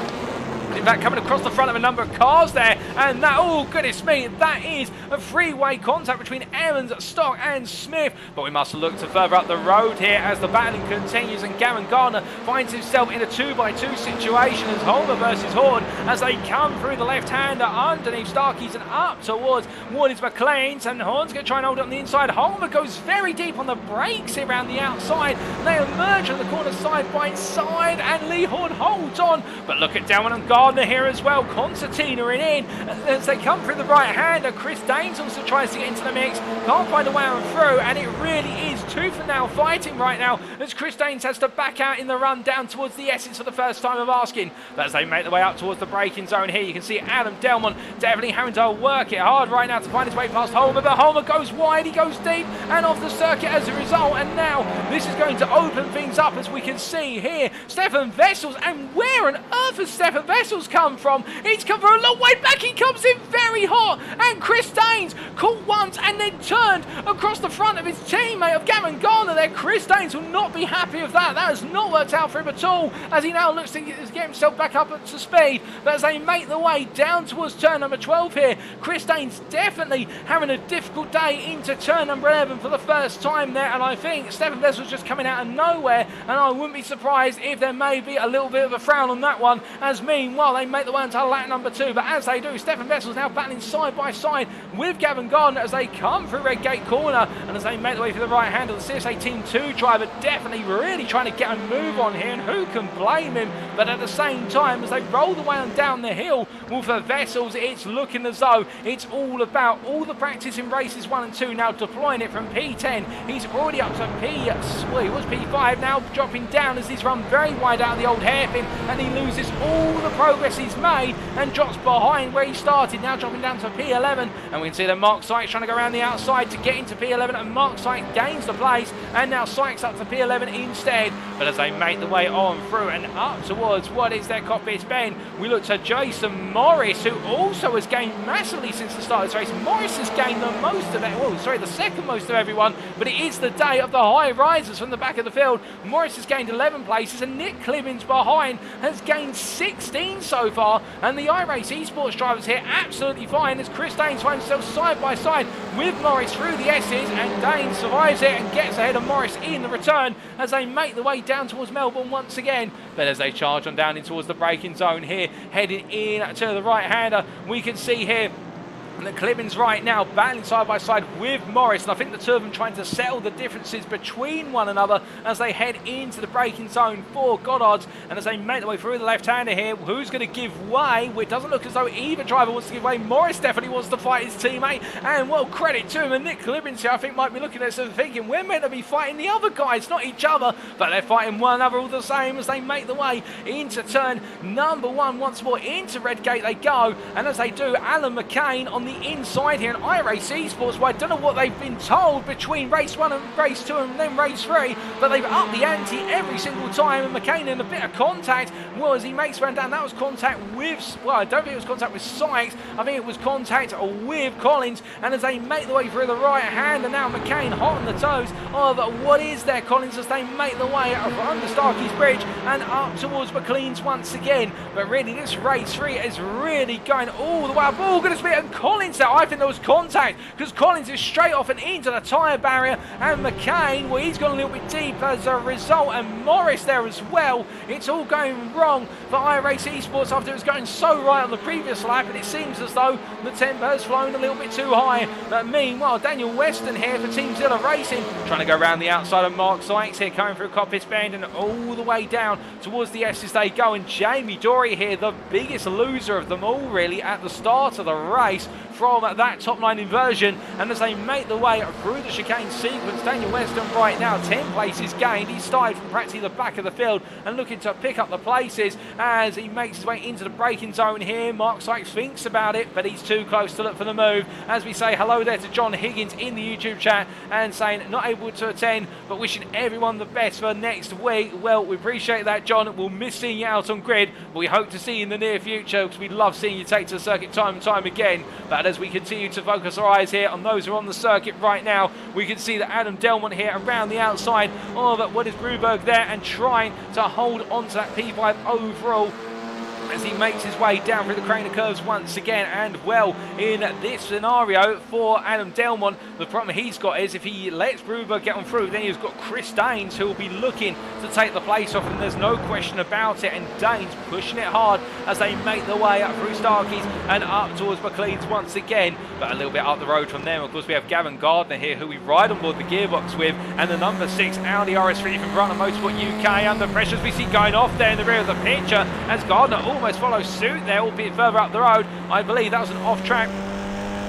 In fact, coming across the front of a number of cars there, and that, oh goodness me, that is a three-way contact between Evans, Stock and Smith. But we must look to further up the road here as the battling continues, and Gavin Gardner finds himself in a 2x2 situation as Homer versus Horn as they come through the left-hander underneath Starkey's and up towards Wardy's McLean's, and Horn's going to try and hold it on the inside. Homer goes very deep on the brakes here around the outside. They emerge on the corner side by side, and Lee Horn holds on. But look at Delmont and Gardner here as well. Concertina in as they come through the right hander. Chris Daines also tries to get into the mix, can't find a way on through, and it really is tooth and nail fighting right now as Chris Daines has to back out in the run down towards the Essence for the first time of asking. But as they make their way up towards the braking zone here, you can see Adam Delmont definitely having to work it hard right now to find his way past Homer, but Homer goes wide, he goes deep and off the circuit as a result, and now this is going to open things up as we can see here. Stefan Vessels, and where on earth has Stefan Vessels come from? He's come from a long way back, he comes in very hot, and Chris Daines caught once and then turned across the front of his teammate of Gavin Gardner there. Chris Daines will not be happy with that. That has not worked out for him at all as he now looks to get himself back up to speed. But as they make the way down towards turn number 12 here, Chris Daines definitely having a difficult day into turn number 11 for the first time there, and I think Stefan Vessel's just coming out of nowhere, and I wouldn't be surprised if there may be a little bit of a frown on that one, as meanwhile they make the way into lap number 2. But as they do, Stefan Vessel's now battling side by side with Gavin Gardner as they come through Red Gate Corner, and as they make the way through the right hand of the CSA Team 2 driver, definitely really trying to get a move on here, and who can blame him? But at the same time, as they roll the way on down the hill, well, for Vessels, it's looking as though it's all about all the practice in races 1 and 2, now deploying it from P10. He's already up to P5 now, dropping down as he's run very wide out of the old hairpin, and he loses all the progress he's made and drops behind where he started, now dropping down to P11. And we can see that Mark Sykes trying to go around the outside to get into P11, and Mark Sykes gains the place, and now Sykes up to P11 instead. But as they make the way on through and up towards what is their cockpit bend, we look to Jason Morris, who also has gained massively since the start of this race. Morris has gained the most of it, the second most of everyone, but it is the day of the high risers from the back of the field. Morris has gained 11 places, and Nick Clibbins behind has gained 16 win so far, and the iRacing esports drivers here absolutely fine as Chris Danes finds himself side by side with Morris through the S's, and Danes survives it and gets ahead of Morris in the return as they make the way down towards Melbourne once again. But as they charge on down in towards the braking zone here, heading in to the right-hander, we can see here that Clibbins right now battling side by side with Morris, and I think the two of them trying to settle the differences between one another as they head into the braking zone for Goddard's, and as they make their way through the left-hander here, who's going to give way? Well, it doesn't look as though either driver wants to give way. Morris definitely wants to fight his teammate, and well, credit to him, and Nick Clibbins here I think might be looking at this and thinking we're meant to be fighting the other guys, not each other, but they're fighting one another all the same as they make the way into turn number 1 once more. Into Redgate they go, and as they do, Alan McCain on the inside here, and iRacing esports, well, I don't know what they've been told between race 1 and race 2 and then race 3, but they've upped the ante every single time, and McCain in a bit of contact, well, as he makes way down, that was contact with, well, I don't think it was contact with Sykes, I think it was contact with Collins, and as they make the way through the right hand, and now McCain hot on the toes of what is there, Collins, as they make the way under Starkey's Bridge and up towards McLean's once again. But really, this race 3 is really going all the way up. Oh, goodness me, and Collins there, I think there was contact, because Collins is straight off and into the tyre barrier, and McCain, well, he's gone a little bit deep as a result, and Morris there as well. It's all going wrong for iRacing esports after it was going so right on the previous lap, and it seems as though the tempo has flown a little bit too high. But meanwhile, Daniel Weston here for Team Zilla Racing, trying to go around the outside of Mark Sykes here, coming through Coppice Bend and all the way down towards the S's they go, and Jamie Dory here, the biggest loser of them all really at the start of the race from that top line inversion, and as they make the way through the chicane sequence, Daniel Weston right now 10 places gained. He started from practically the back of the field and looking to pick up the places as he makes his way into the braking zone here. Mark Sykes thinks about it, but he's too close to look for the move. As we say hello there to John Higgins in the YouTube chat and saying not able to attend but wishing everyone the best for next week. Well, we appreciate that, John. We'll miss seeing you out on grid, but we hope to see you in the near future because we love seeing you take to the circuit time and time again. But as we continue to focus our eyes here on those who are on the circuit right now, we can see that Adam Delmont here around the outside of what is Bruberg there and trying to hold on to that P5 overall as he makes his way down through the crane of curves once again. And well, in this scenario for Adam Delmont, the problem he's got is if he lets Bruberg get on through, then he's got Chris Danes who will be looking to take the place off him. There's no question about it, and Danes pushing it hard as they make their way up through Starkeys and up towards McLean's once again. But a little bit up the road from them, of course, we have Gavin Gardner here who we ride on board the gearbox with, and the number 6 Audi RS3 from Brunner Motorsport UK under pressure as we see going off there in the rear of the picture as Gardner almost follows suit there, albeit further up the road. I believe that was an off-track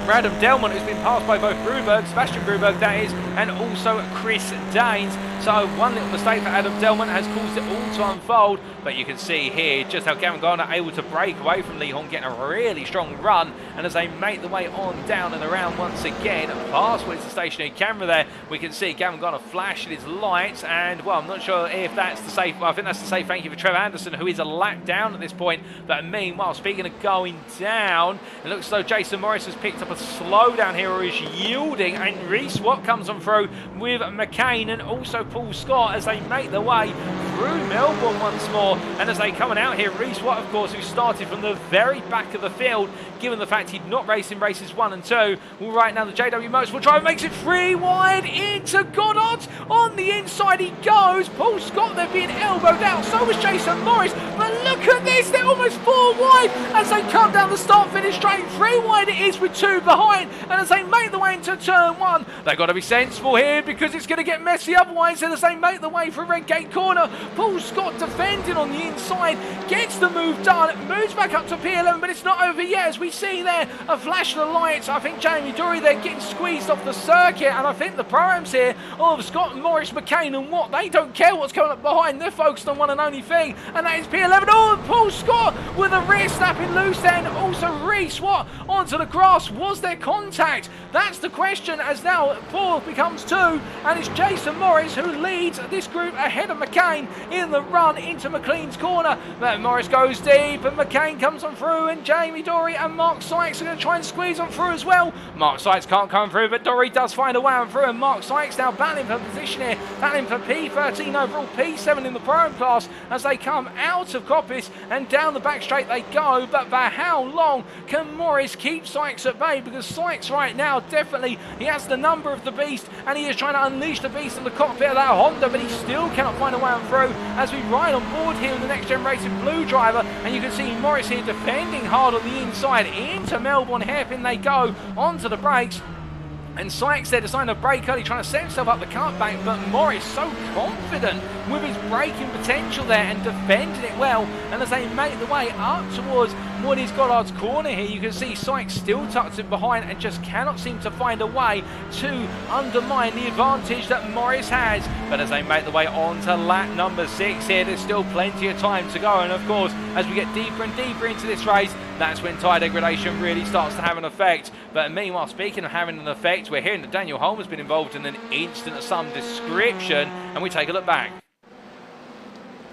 Adam Delmont, who's been passed by both Bruberg, Sebastian Bruberg that is, and also Chris Danes. So one little mistake for Adam Delmont has caused it all to unfold, but you can see here just how Gavin Gardner able to break away from Lee Horn, getting a really strong run, and as they make the way on down and around once again, past what is the stationary camera there, we can see Gavin Gardner flashing his lights, and well, I'm not sure if that's to say, well, I think that's to say thank you for Trevor Anderson, who is a lap down at this point. But meanwhile, speaking of going down, it looks as though Jason Morris has picked up a slowdown here, or is yielding, and Reese Watt comes on through with McCain and also Paul Scott as they make their way through Melbourne once more. And as they coming out here, Reese Watt, of course, who started from the very back of the field, given the fact he'd not raced in races 1 and 2. Well, right now the JW Motorsport driver makes it 3 wide into Goddard. On the inside he goes. Paul Scott there being elbowed out. So was Jason Morris. But look at this, they're almost 4 wide as they come down the start-finish straight. 3 wide it is with 2 behind. And as they make the way into turn 1, they've got to be sensible here because it's going to get messy otherwise. And as they make the way for Redgate Corner, Paul Scott defending on the inside, gets the move done, moves back up to P11, but it's not over yet as we see there a flash of the lights. I think Jamie Dory there getting squeezed off the circuit, and I think the programs here of Scott, Morris, McCain and Watt, they don't care what's coming up behind. They're focused on one and only thing, and that is P11. Oh, and Paul Scott with a rear snapping loose then. Also Reese Watt onto the grass. Was there contact? That's the question, as now Paul becomes 2, and it's Jason Morris who leads this group ahead of McCain in the run into McLean's corner. But Morris goes deep and McCain comes on through, and Jamie Dory and Mark Sykes are going to try and squeeze on through as well. Mark Sykes can't come through, but Dory does find a way on through, and Mark Sykes now battling for position here, battling for P13 overall, P7 in the Pro class as they come out of Coppice and down the back straight they go. But for how long can Morris keep Sykes at bay? Because Sykes right now, definitely, he has the number of the beast, and he is trying to unleash the beast in the cockpit of that Honda, but he still cannot find a way on through as we ride on board here with the Next Gen Racing Blue driver. And you can see Morris here defending hard on the inside into Melbourne. Hairpin they go onto the brakes. And Sykes there deciding to brake early, trying to set himself up the cutback, but Morris so confident with his braking potential there and defending it well. And as they make the way up towards what is Goddard's corner here, you can see Sykes still tucked in behind and just cannot seem to find a way to undermine the advantage that Morris has. But as they make the way on to lap number 6 here, there's still plenty of time to go. And of course, as we get deeper and deeper into this race, that's when tyre degradation really starts to have an effect. But meanwhile, speaking of having an effect, we're hearing that Daniel Holm has been involved in an incident of some description, and we take a look back.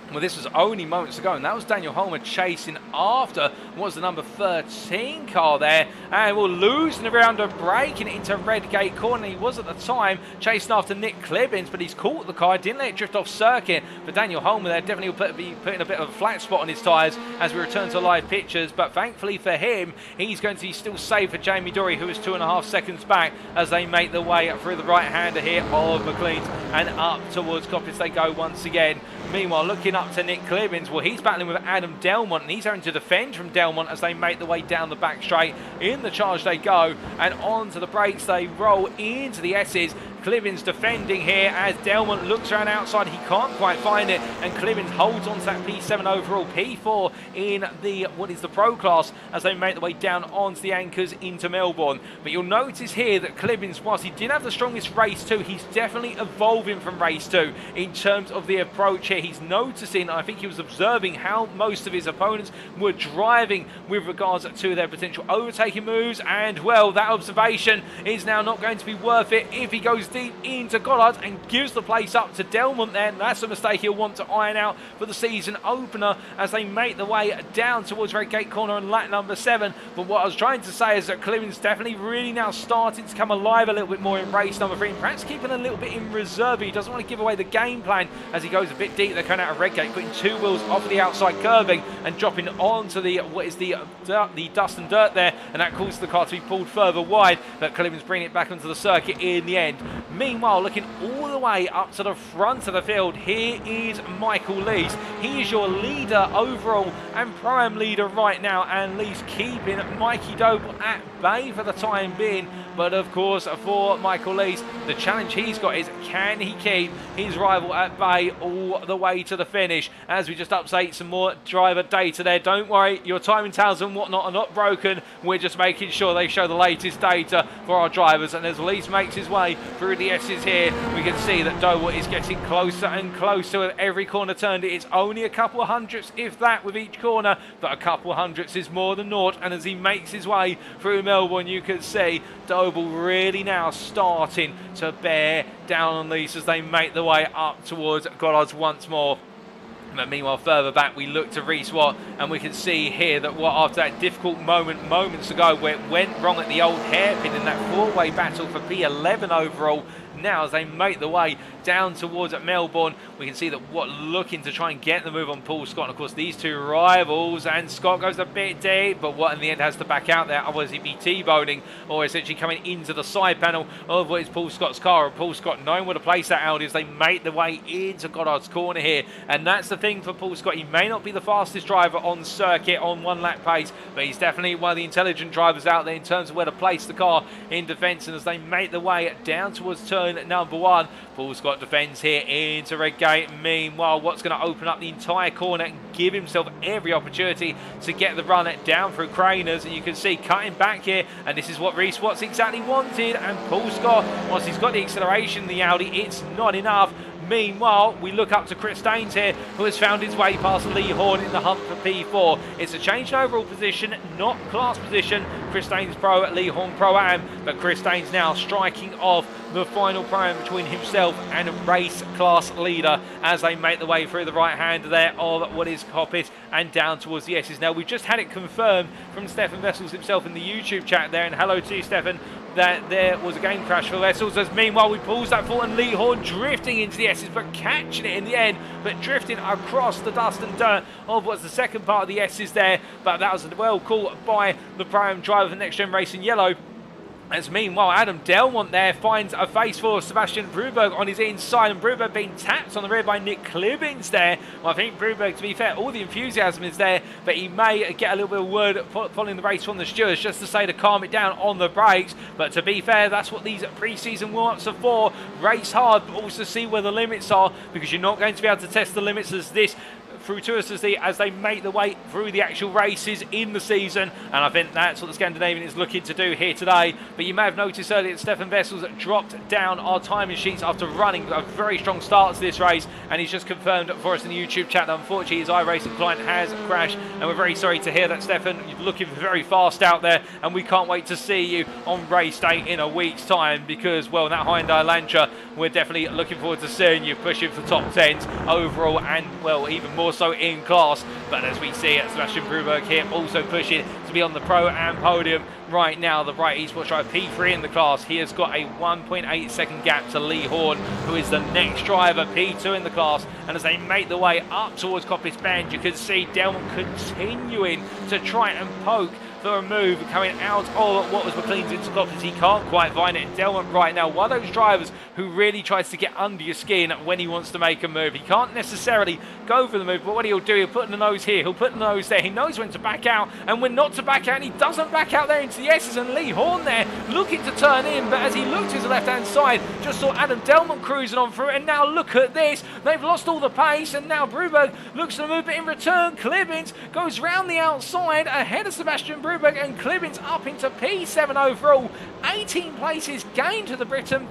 Well, this was only moments ago, and that was Daniel Holmer chasing after was the number 13 car there, and we're losing around a break and into Redgate corner. He was at the time chasing after Nick Clibbins, but he's caught the car, didn't let it drift off circuit. But Daniel Holmer there definitely will be putting a bit of a flat spot on his tyres as we return to live pictures. But thankfully for him, he's going to be still safe for Jamie Dory, who is 2.5 seconds back as they make the way through the right-hander here of McLean's and up towards Coppice they go once again. Meanwhile, looking up to Nick Clibbins, well, he's battling with Adam Delmont, and he's having to defend from Delmont as they make the way down the back straight. In the charge they go, and onto the brakes they roll into the S's. Clibbins defending here as Delmont looks around outside. He can't quite find it, and Clibbins holds on to that P7 overall, P4 in the Pro class as they make the way down onto the anchors into Melbourne. But you'll notice here that Clibbins, whilst he didn't have the strongest race 2, he's definitely evolving from race 2 in terms of the approach here. He's noticing, I think he was observing how most of his opponents were driving with regards to their potential overtaking moves, and well, that observation is now not going to be worth it if he goes deep into Goddard and gives the place up to Delmont there. That's a mistake he'll want to iron out for the season opener as they make the way down towards Redgate corner on lap number 7. But what I was trying to say is that Clemens definitely really now starting to come alive a little bit more in race number 3, and perhaps keeping a little bit in reserve. He doesn't want to give away the game plan as he goes a bit deep. They're coming out of Redgate, putting 2 wheels off of the outside curbing and dropping onto the dust and dirt there, and that causes the car to be pulled further wide. But Clemens bringing it back onto the circuit in the end. Meanwhile, looking all the way up to the front of the field, here is Michael Lees. He is your leader overall and Pro-Am leader right now, and Lees keeping Mikey Doble at bay for the time being. But of course, for Michael Lees, the challenge he's got is, can he keep his rival at bay all the way to the finish? As we just update some more driver data there. Don't worry, your timing towers and whatnot are not broken. We're just making sure they show the latest data for our drivers. And as Lees makes his way through the S's here, we can see that Doble is getting closer and closer with every corner turned. It's only a couple of hundredths, if that, with each corner, but a couple of hundredths is more than naught. And as he makes his way through Melbourne, you can see Doble really now starting to bear down on Lees as they make the way up towards Goddard's once more. But meanwhile, further back, we look to Reece Watt, and we can see here that after that difficult moments ago where it went wrong at the old hairpin in that 4-way battle for P11 overall, now as they make the way down towards Melbourne, we can see that Watt looking to try and get the move on Paul Scott. And of course, these two rivals, and Scott goes a bit deep, but Watt in the end has to back out there, otherwise he'd be T-boning or essentially coming into the side panel of what is Paul Scott's car. And Paul Scott knowing where to place that Audi as they make the way into Goddard's corner here. And that's the thing for Paul Scott. He may not be the fastest driver on circuit on 1 lap pace, but he's definitely one of the intelligent drivers out there in terms of where to place the car in defence. And as they make the way down towards turn number 1, Paul Scott defends here into Redgate. Meanwhile, Watt's going to open up the entire corner and give himself every opportunity to get the run down through Craners. And you can see cutting back here, and this is what Reece Watts exactly wanted. And Paul Scott, once he's got the acceleration, the Audi, it's not enough. Meanwhile, we look up to Chris Daines here, who has found his way past Lee Horn in the hunt for P4. It's a change in overall position, not class position. Chris Daines Pro, Lee Horn Pro-Am, but Chris Daines now striking off the final Pro-Am between himself and race class leader as they make the way through the right hand there of what is Coppit and down towards the S's. Now, we've just had it confirmed from Stefan Vessels himself in the YouTube chat there, and hello to you, Stefan, that there was a game crash for Vessels, as meanwhile we pulls that fault and Lee Horn drifting into the S's but catching it in the end, but drifting across the dust and dirt of what's the second part of the S's there. But that was well called by the Pro-Am driver for Next Gen Racing Yellow. As meanwhile, Adam Delmont there finds a face for Sebastian Broberg on his inside, and Broberg being tapped on the rear by Nick Klibbins there. Well, I think Broberg, to be fair, all the enthusiasm is there, but he may get a little bit of word following the race from the stewards just to say to calm it down on the brakes. But to be fair, that's what these pre-season warm-ups are for. Race hard, but also see where the limits are, because you're not going to be able to test the limits as this fortuitously as they make the way through the actual races in the season, and I think that's what the Scandinavian is looking to do here today. But you may have noticed earlier that Stefan Vessels dropped down our timing sheets after running a very strong start to this race, and he's just confirmed for us in the YouTube chat that unfortunately his iRacing client has crashed, and we're very sorry to hear that, Stefan. You're looking very fast out there, and we can't wait to see you on race day in a week's time, because, well, that Hyundai Lancia, we're definitely looking forward to seeing you pushing for top 10s overall, and, well, even more so in class. But as we see it, Sebastian Broberg here also pushing to be on the Pro-Am podium right now. The Bright Esports driver P3 in the class. He has got a 1.8 second gap to Lee Horn, who is the next driver, P2 in the class. And as they make the way up towards Coppit's Bend, you can see Delmont continuing to try and poke for a move coming out of what was McLean's into Coppit. He can't quite find it. Delmont right now, one of those drivers who really tries to get under your skin when he wants to make a move. He can't necessarily go for the move, but what he'll do, he'll put the nose here, he'll put the nose there. He knows when to back out and when not to back out, and he doesn't back out there into the S's. And Lee Horn there looking to turn in, but as he looked to his left-hand side, just saw Adam Delmont cruising on through, and now look at this. They've lost all the pace, and now Broberg looks to move, but in return, Klibbins goes round the outside ahead of Sebastian Broberg, and Klibbins up into P7 overall. 18 places gained to the Briton.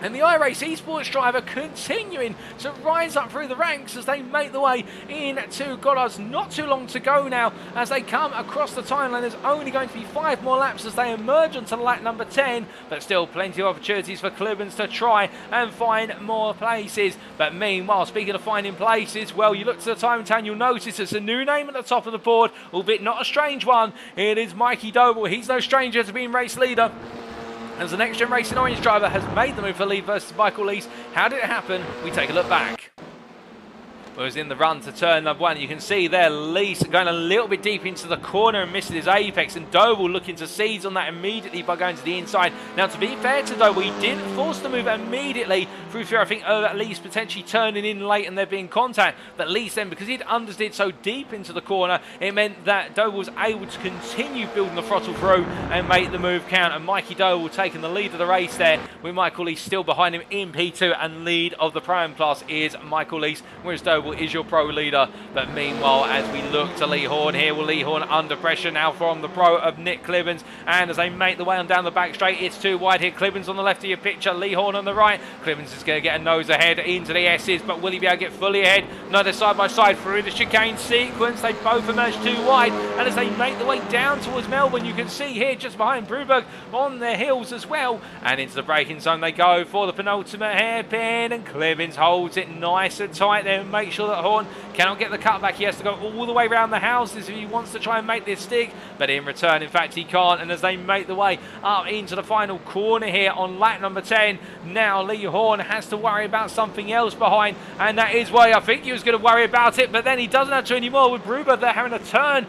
And the iRacing Esports driver continuing to rise up through the ranks as they make the way into Goddard's. Not too long to go now as they come across the timeline. There's only going to be 5 more laps as they emerge onto lap number 10, but still plenty of opportunities for Klibbins to try and find more places. But meanwhile, speaking of finding places, well, you look to the time and you'll notice there's a new name at the top of the board, albeit not a strange one. It is Mikey Doble. He's no stranger to being race leader, as the Next Gen Racing Orange driver has made the move for lead versus Michael Lees. How did it happen? We take a look back. Was in the run to turn number 1. You can see there Lees going a little bit deep into the corner and missing his apex, and Doble looking to seize on that immediately by going to the inside. Now, to be fair to Doble, he didn't force the move immediately through fear, I think, at least potentially turning in late and there being contact. But Lees then, because he'd understeered so deep into the corner, it meant that Doble was able to continue building the throttle through and make the move count. And Mikey Doble taking the lead of the race there, with Michael Lees still behind him in P2, and lead of the Pro-Am class is Michael Lees, whereas Doble is your pro leader. But meanwhile, as we look to Lee Horn here, well, Lee Horn under pressure now from the pro of Nick Klibbins, and as they make the way on down the back straight, it's too wide here. Klibbins on the left of your picture, Lee Horn on the right. Klibbins is going to get a nose ahead into the S's, but will he be able to get fully ahead? No, they're side by side through the chicane sequence. They both emerge too wide, and as they make the way down towards Melbourne, you can see here just behind Broberg on their heels as well, and into the braking zone they go for the penultimate hairpin, and Klibbins holds it nice and tight there and make sure that Horn cannot get the cutback. He has to go all the way around the houses if he wants to try and make this stick, but in return, in fact, he can't. And as they make the way up into the final corner here on lap number 10, now Lee Horn has to worry about something else behind, and that is why I think he was going to worry about it, but then he doesn't have to anymore with Broberg there having a turn.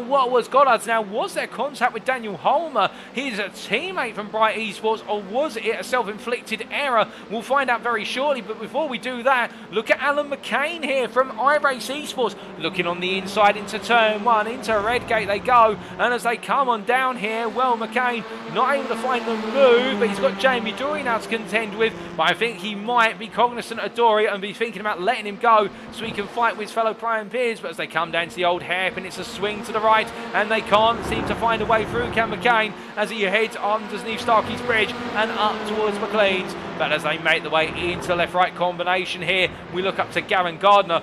What was Goddard's now? Was there contact with Daniel Holmer, his teammate from Bright Esports, or was it a self-inflicted error? We'll find out very shortly, but before we do that, look at Alan McCain here from iRacing Esports, looking on the inside into turn 1, into Redgate they go, and as they come on down here, well, McCain not able to find the move, but he's got Jamie Dory now to contend with, but I think he might be cognizant of Dory and be thinking about letting him go so he can fight with his fellow prime peers, but as they come down to the old hairpin, it's a swing to the right, and they can't seem to find a way through, can McCain, as he heads underneath Starkey's Bridge and up towards McLean's, but as they make the way into the left-right combination here, we look up to Gavin Gardner,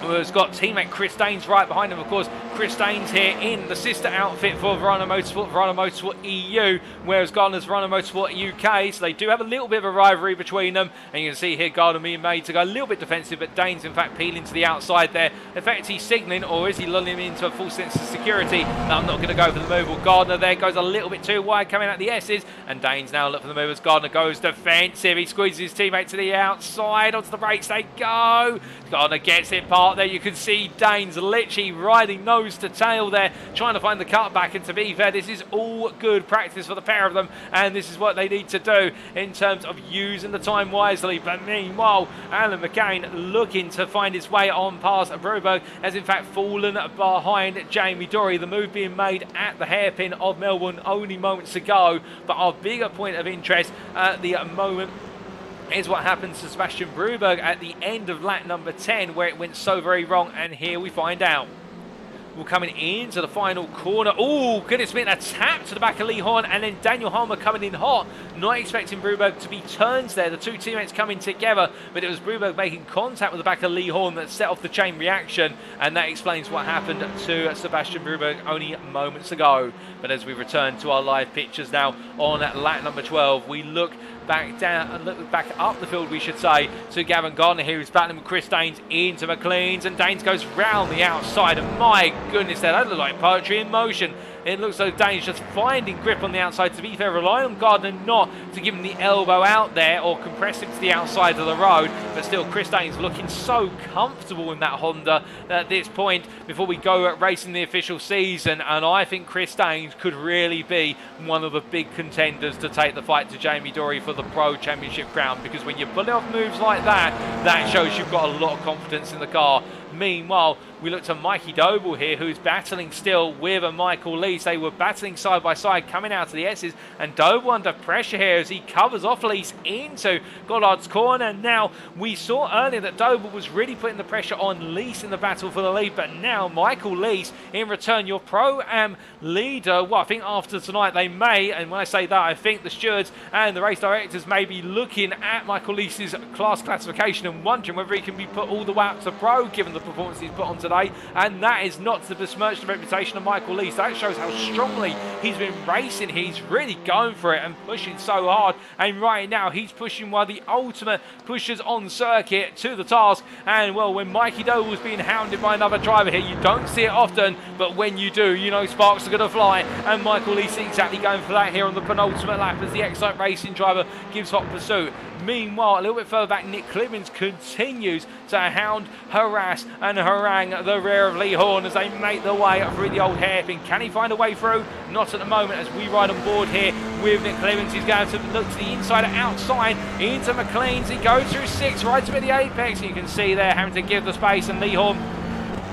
who has got teammate Chris Daines right behind him. Of course, Chris Daines here in the sister outfit for Verona Motorsport EU, whereas Gardner's Verona Motorsport UK, so they do have a little bit of a rivalry between them, and you can see here Gardner being made to go a little bit defensive, but Daines in fact peeling to the outside there. In fact, he's signalling, or is he lulling him into a full sense of security? No, I'm not going to go for the move. Well, Gardner there goes a little bit too wide coming out the S's, and Daines now look for the move as Gardner goes defensive. He squeezes his teammate to the outside, onto the brakes they go. Gardner gets it part there. You can see Daines literally riding nose to tail there, trying to find the cutback, and to be fair, this is all good practice for the pair of them, and this is what they need to do in terms of using the time wisely. But meanwhile, Alan McCain looking to find his way on past Broberg has in fact fallen behind Jamie Dory, the move being made at the hairpin of Melbourne only moments ago. But our bigger point of interest at the moment is what happens to Sebastian Broberg at the end of lap number 10, where it went so very wrong, and here we find out. We're coming into the final corner. Oh, goodness me, a tap to the back of Lee Horn, and then Daniel Holmer coming in hot. Not expecting Broberg to be turns there. The two teammates coming together, but it was Broberg making contact with the back of Lee Horn that set off the chain reaction, and that explains what happened to Sebastian Broberg only moments ago. But as we return to our live pictures now on lap number 12, we look back down, look back up the field, we should say, to Gavin Gardner here, who's battling with Chris Daines into McLean's, and Daines goes round the outside, and my goodness, that looked like poetry in motion. It looks like Daines just finding grip on the outside. To be fair, relying on Gardner not to give him the elbow out there or compress him to the outside of the road. But still, Chris Daines looking so comfortable in that Honda at this point before we go at racing the official season. And I think Chris Daines could really be one of the big contenders to take the fight to Jamie Dory for the Pro Championship crown. Because when you're pulling off moves like that, that shows you've got a lot of confidence in the car. Meanwhile, we look to Mikey Doble here, who's battling still with Michael Lease. They were battling side by side, coming out to the S's, and Doble under pressure here as he covers off Lease into Goddard's corner. Now, we saw earlier that Doble was really putting the pressure on Lease in the battle for the lead, but now Michael Lease, in return, your Pro-Am leader, well, I think after tonight they may, and when I say that, I think the stewards and the race directors may be looking at Michael Lease's class classification and wondering whether he can be put all the way up to Pro, given the performance he's put on today, and that is not to besmirch the reputation of Michael Lease. That shows how strongly he's been racing. He's really going for it and pushing so hard, and right now he's pushing while the ultimate pushers on circuit to the task. And well, when Mikey Doe was being hounded by another driver here, you don't see it often, but when you do, you know sparks are going to fly, and Michael Lease exactly going for that here on the penultimate lap as the Excite Racing driver gives hot pursuit. Meanwhile, a little bit further back, Nick Clemens continues to hound, harass and harangue the rear of Lee Horn as they make their way through the old hairpin. Can he find a way through? Not at the moment as we ride on board here with Nick Clemens. He's going to look to the inside and outside into McLean's. He goes through 6 right to the apex. You can see there having to give the space, and Lee Horn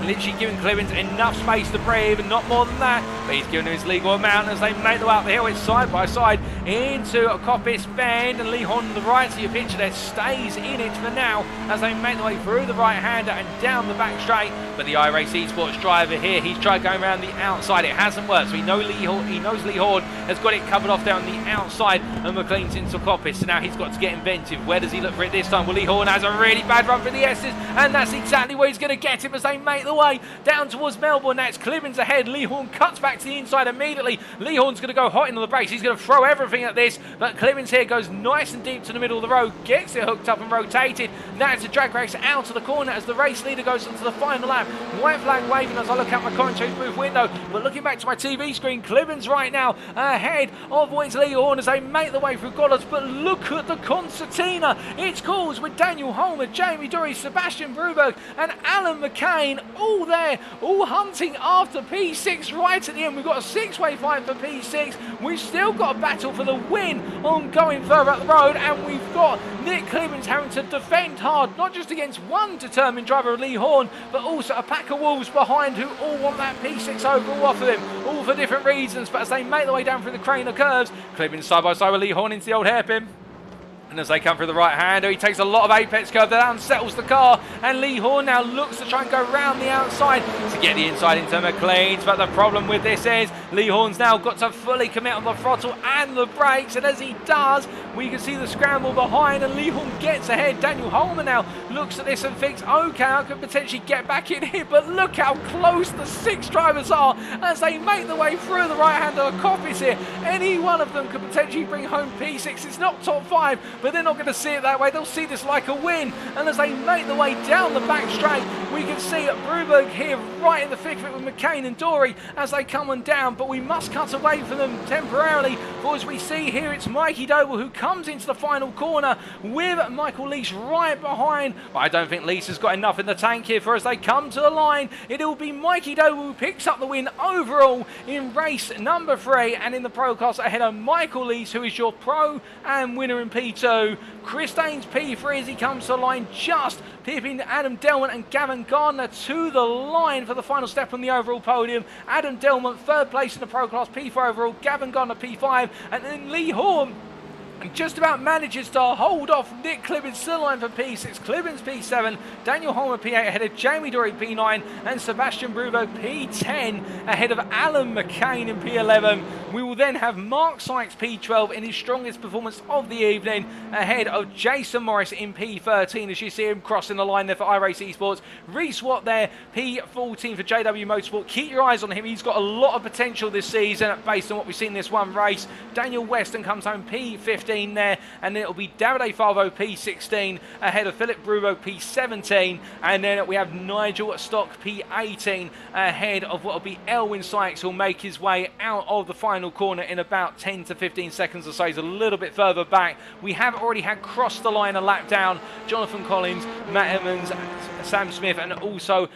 literally giving Clemens enough space to breathe, and not more than that, but he's giving him his legal amount as they make the way up the hill. It's side by side into a Coppice Bend, and Lee Horn on the right, so your picture there stays in it for now as they make the way through the right-hander and down the back straight. But the iRacing Esports driver here, he's tried going around the outside. It hasn't worked, so he knows Lee Horn has got it covered off down the outside, and McLean's into Coppice, so now he's got to get inventive. Where does he look for it this time? Well, Lee Horn has a really bad run for the S's, and that's exactly where he's going to get him as they make the way down towards Melbourne. Now it's Clemens ahead. Lee Horn cuts back to the inside immediately. Lee Horn's going to go hot into the brakes. He's going to throw everything at this, but Clemens here goes nice and deep to the middle of the road, gets it hooked up and rotated. Now it's a drag race out of the corner as the race leader goes into the final lap. White flag waving as I look out my commentary booth window, but looking back to my TV screen, Clemens right now ahead of Wayne's Lee Horn as they make the way through Goddard's. But look at the concertina. It's calls with Daniel Holmer, Jamie Dory, Sebastian Broberg and Alan McCain all there, all hunting after P6 right at the end. We've got a 6-way fight for P6. We've still got a battle for the the win on going further up the road, and we've got Nick Clibbins having to defend hard, not just against one determined driver, Lee Horn, but also a pack of wolves behind who all want that P6 overall off of him, all for different reasons. But as they make their way down through the crane of curves, Clibbins side by side with Lee Horn into the old hairpin. And as they come through the right-hander, he takes a lot of apex curve that unsettles the car, and Lee Horn now looks to try and go round the outside to get the inside into McLean's. But the problem with this is Lee Horn's now got to fully commit on the throttle and the brakes, and as he does, we can see the scramble behind, and Lee Horn gets ahead. Daniel Holman now looks at this and thinks, okay, I could potentially get back in here, but look how close the 6 drivers are as they make their way through the right-hander copies here. Any one of them could potentially bring home P6. It's not top 5, but they're not going to see it that way. They'll see this like a win. And as they make their way down the back straight, we can see Bruberg here right in the thick of it with McCain and Dory as they come on down. But we must cut away from them temporarily, for as we see here, it's Mikey Doble who comes into the final corner with Michael Lease right behind. But I don't think Lease has got enough in the tank here, for as they come to the line, it'll be Mikey Doble who picks up the win overall in race number 3, and in the pro class ahead of Michael Lease, who is your pro and winner in P2. Chris Daines P3 as he comes to the line, just pipping Adam Delmont and Gavin Gardner to the line for the final step on the overall podium. Adam Delmont 3rd place in the pro class, P4 overall, Gavin Gardner P5, and then Lee Horn just about manages to hold off Nick Clibbins to the line for P6, Clibbins P7, Daniel Holmer P8 ahead of Jamie Dory P9, and Sebastian Bruvo P10 ahead of Alan McCain in P11. We will then have Mark Sykes P12 in his strongest performance of the evening ahead of Jason Morris in P13 as you see him crossing the line there for iRacing Esports. Reece Watt there, P14 for JW Motorsport. Keep your eyes on him, he's got a lot of potential this season based on what we've seen in this one race. Daniel Weston comes home P15 there, and then it'll be Davide Falvo P16 ahead of Philip Bruvo P17, and then we have Nigel Stock P18 ahead of what will be Elwyn Sykes, who'll make his way out of the final corner in about 10 to 15 seconds or so. He's a little bit further back. We have already had crossed the line a lap down Jonathan Collins, Matt Evans, Sam Smith, and also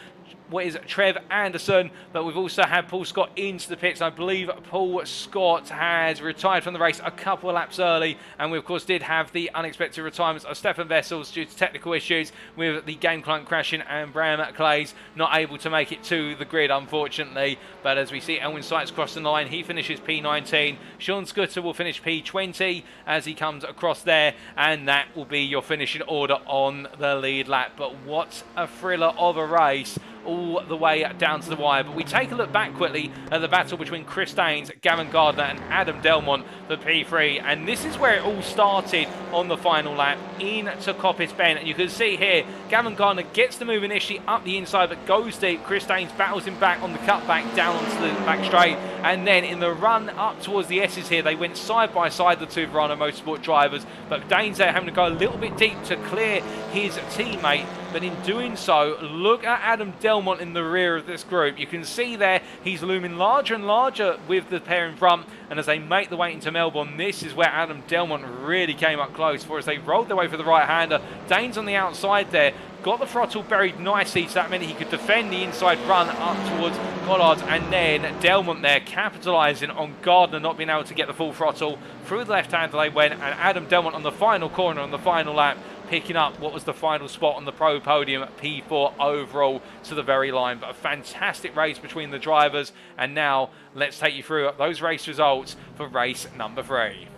what is Trev Anderson, but we've also had Paul Scott into the pits. I believe Paul Scott has retired from the race a couple of laps early, and we of course did have the unexpected retirements of Stefan Vessels due to technical issues with the game client crashing, and Bram Clays not able to make it to the grid unfortunately. But as we see Elwyn Sykes crossing the line, he finishes P19. Sean Scooter will finish P20 as he comes across there, and that will be your finishing order on the lead lap. But what a thriller of a race all the way down to the wire. But we take a look back quickly at the battle between Chris Daines, Gavin Gardner and Adam Delmont for P3, and this is where it all started on the final lap into Coppice Bend. And you can see here Gavin Gardner gets the move initially up the inside but goes deep. Chris Daines battles him back on the cutback down onto the back straight, and then in the run up towards the S's here they went side by side, the two Verano Motorsport drivers, but Daines there having to go a little bit deep to clear his teammate. But in doing so, look at Adam Delmont in the rear of this group. You can see there he's looming larger and larger with the pair in front, and as they make the way into Melbourne, this is where Adam Delmont really came up close for as they rolled their way for the right-hander. Daines on the outside there, got the throttle buried nicely, so that meant he could defend the inside run up towards Collards, and then Delmont there capitalising on Gardner not being able to get the full throttle. Through the left-hander they went, and Adam Delmont on the final corner on the final lap, picking up what was the final spot on the pro podium, P4 overall to the very line. But a fantastic race between the drivers, and now let's take you through those race results for race number 3.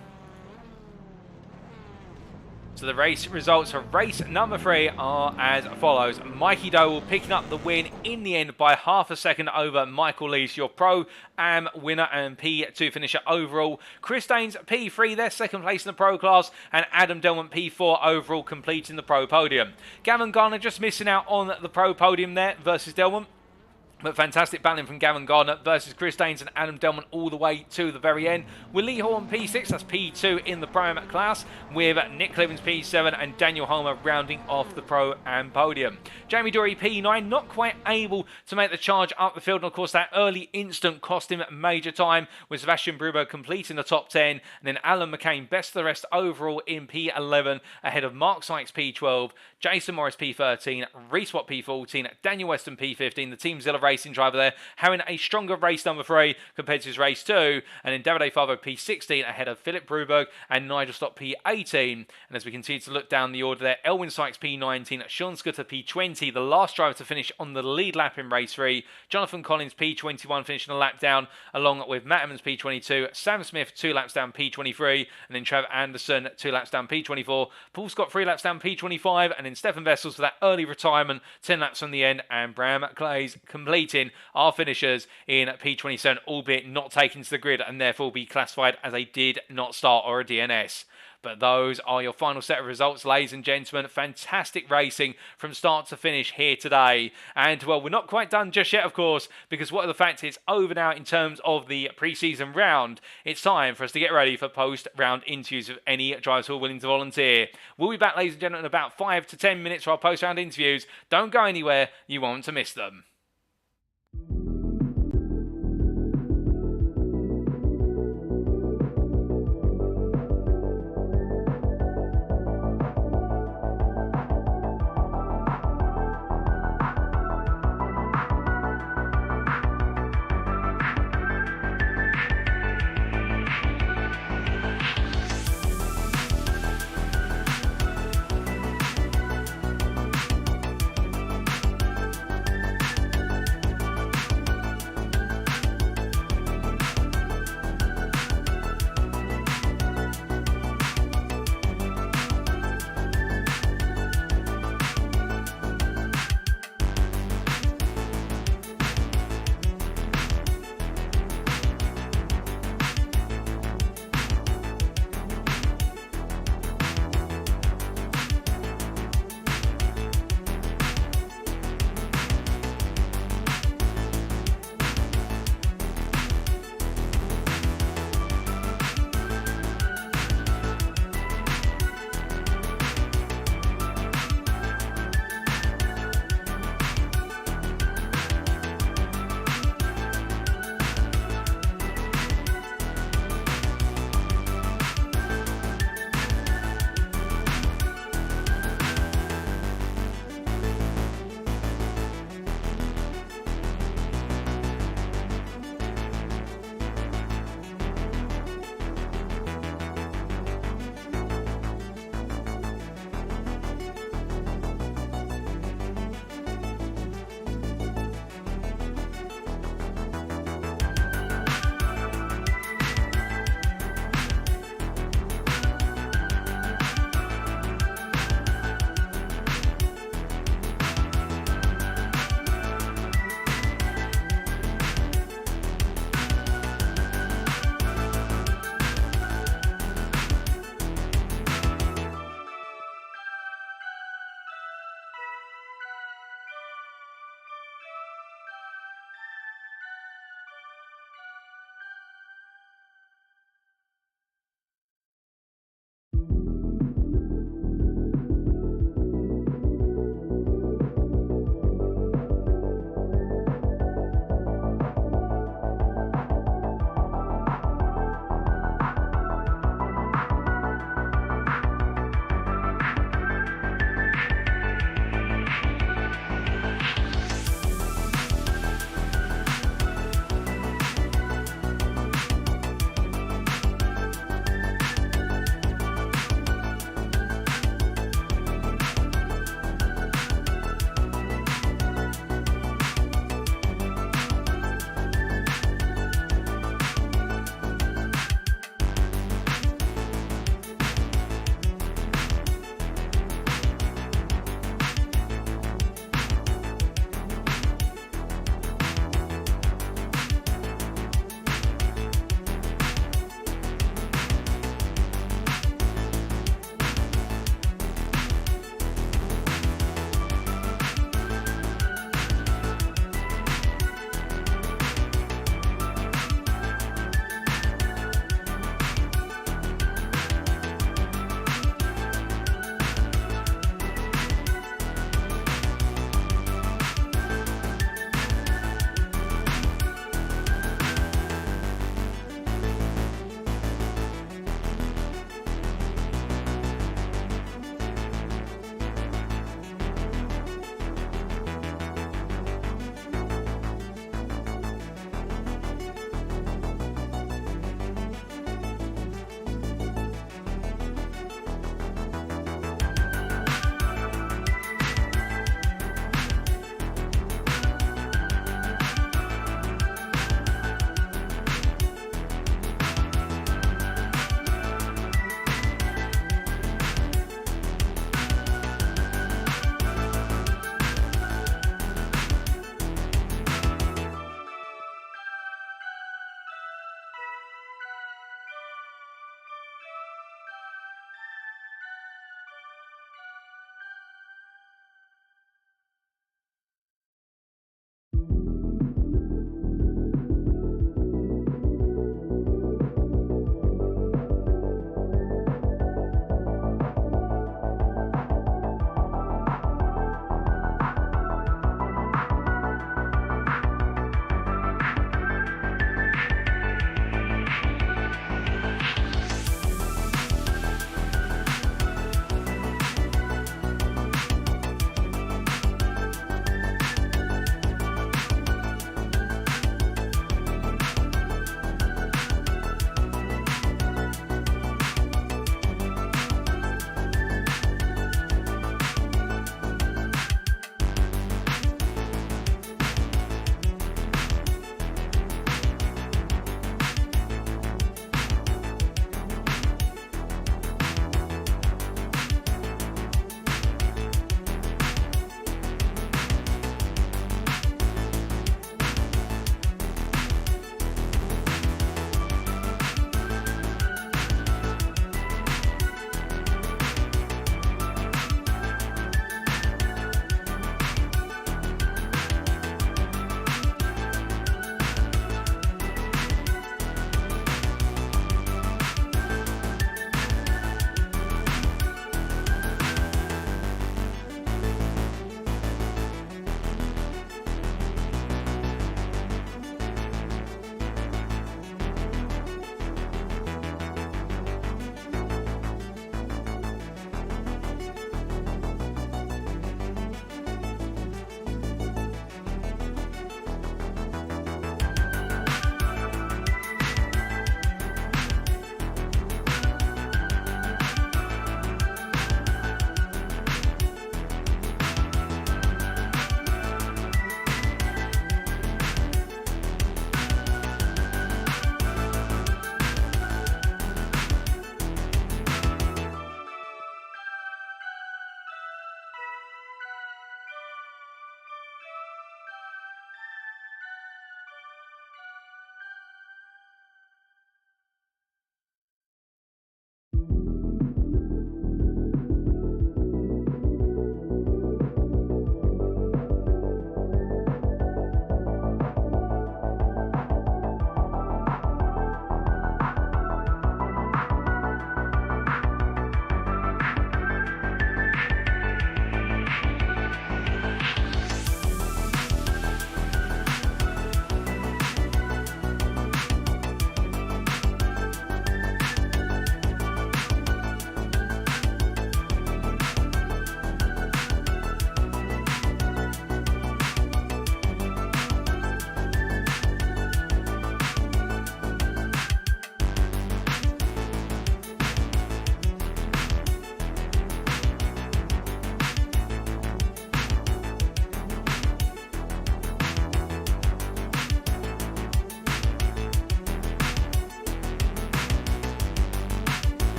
So the race results for race number 3 are as follows. Mikey Dowell picking up the win in the end by half a second over Michael Lees, your pro am winner and P2 finisher overall. Chris Daines P3, their second place in the pro class, and Adam Delmont P4 overall, completing the pro podium. Gavin Gardner just missing out on the pro podium there versus Delmont. But fantastic battling from Gavin Gardner versus Chris Daines and Adam Delmont all the way to the very end. With Lee Horn P6, that's P2 in the Pro-Am class, with Nick Clibbins P7 and Daniel Holmer rounding off the Pro-Am podium. Jamie Dory P9, not quite able to make the charge up the field, and of course that early instant cost him major time, with Sebastian Brubo completing the top 10, and then Alan McCain best of the rest overall in P11 ahead of Mark Sykes P12, Jason Morris P13, Reece Watt P14, Daniel Weston P15, the Team Zilla Racing driver there, having a stronger race number 3 compared to his race 2, and then Davide Favo P16 ahead of Philip Bruberg and Nigel Stott P18. And as we continue to look down the order there, Elwin Sykes P19, Sean Scudder P20, the last driver to finish on the lead lap in race 3, Jonathan Collins P21 finishing a lap down, along with Matt Emmons P22, Sam Smith 2 laps down P23, and then Trevor Anderson 2 laps down P24, Paul Scott 3 laps down P25, and then Stefan Vessels for that early retirement 10 laps from the end, and Bram Clays completing our finishers in P27, albeit not taken to the grid and therefore be classified as a did not start or a DNS. But those are your final set of results, ladies and gentlemen. Fantastic racing from start to finish here today. And, well, we're not quite done just yet, of course, because what are the facts? It's over now in terms of the pre-season round. It's time for us to get ready for post-round interviews with any drivers who are willing to volunteer. We'll be back, ladies and gentlemen, in about 5 to 10 minutes for our post-round interviews. Don't go anywhere. You won't want to miss them.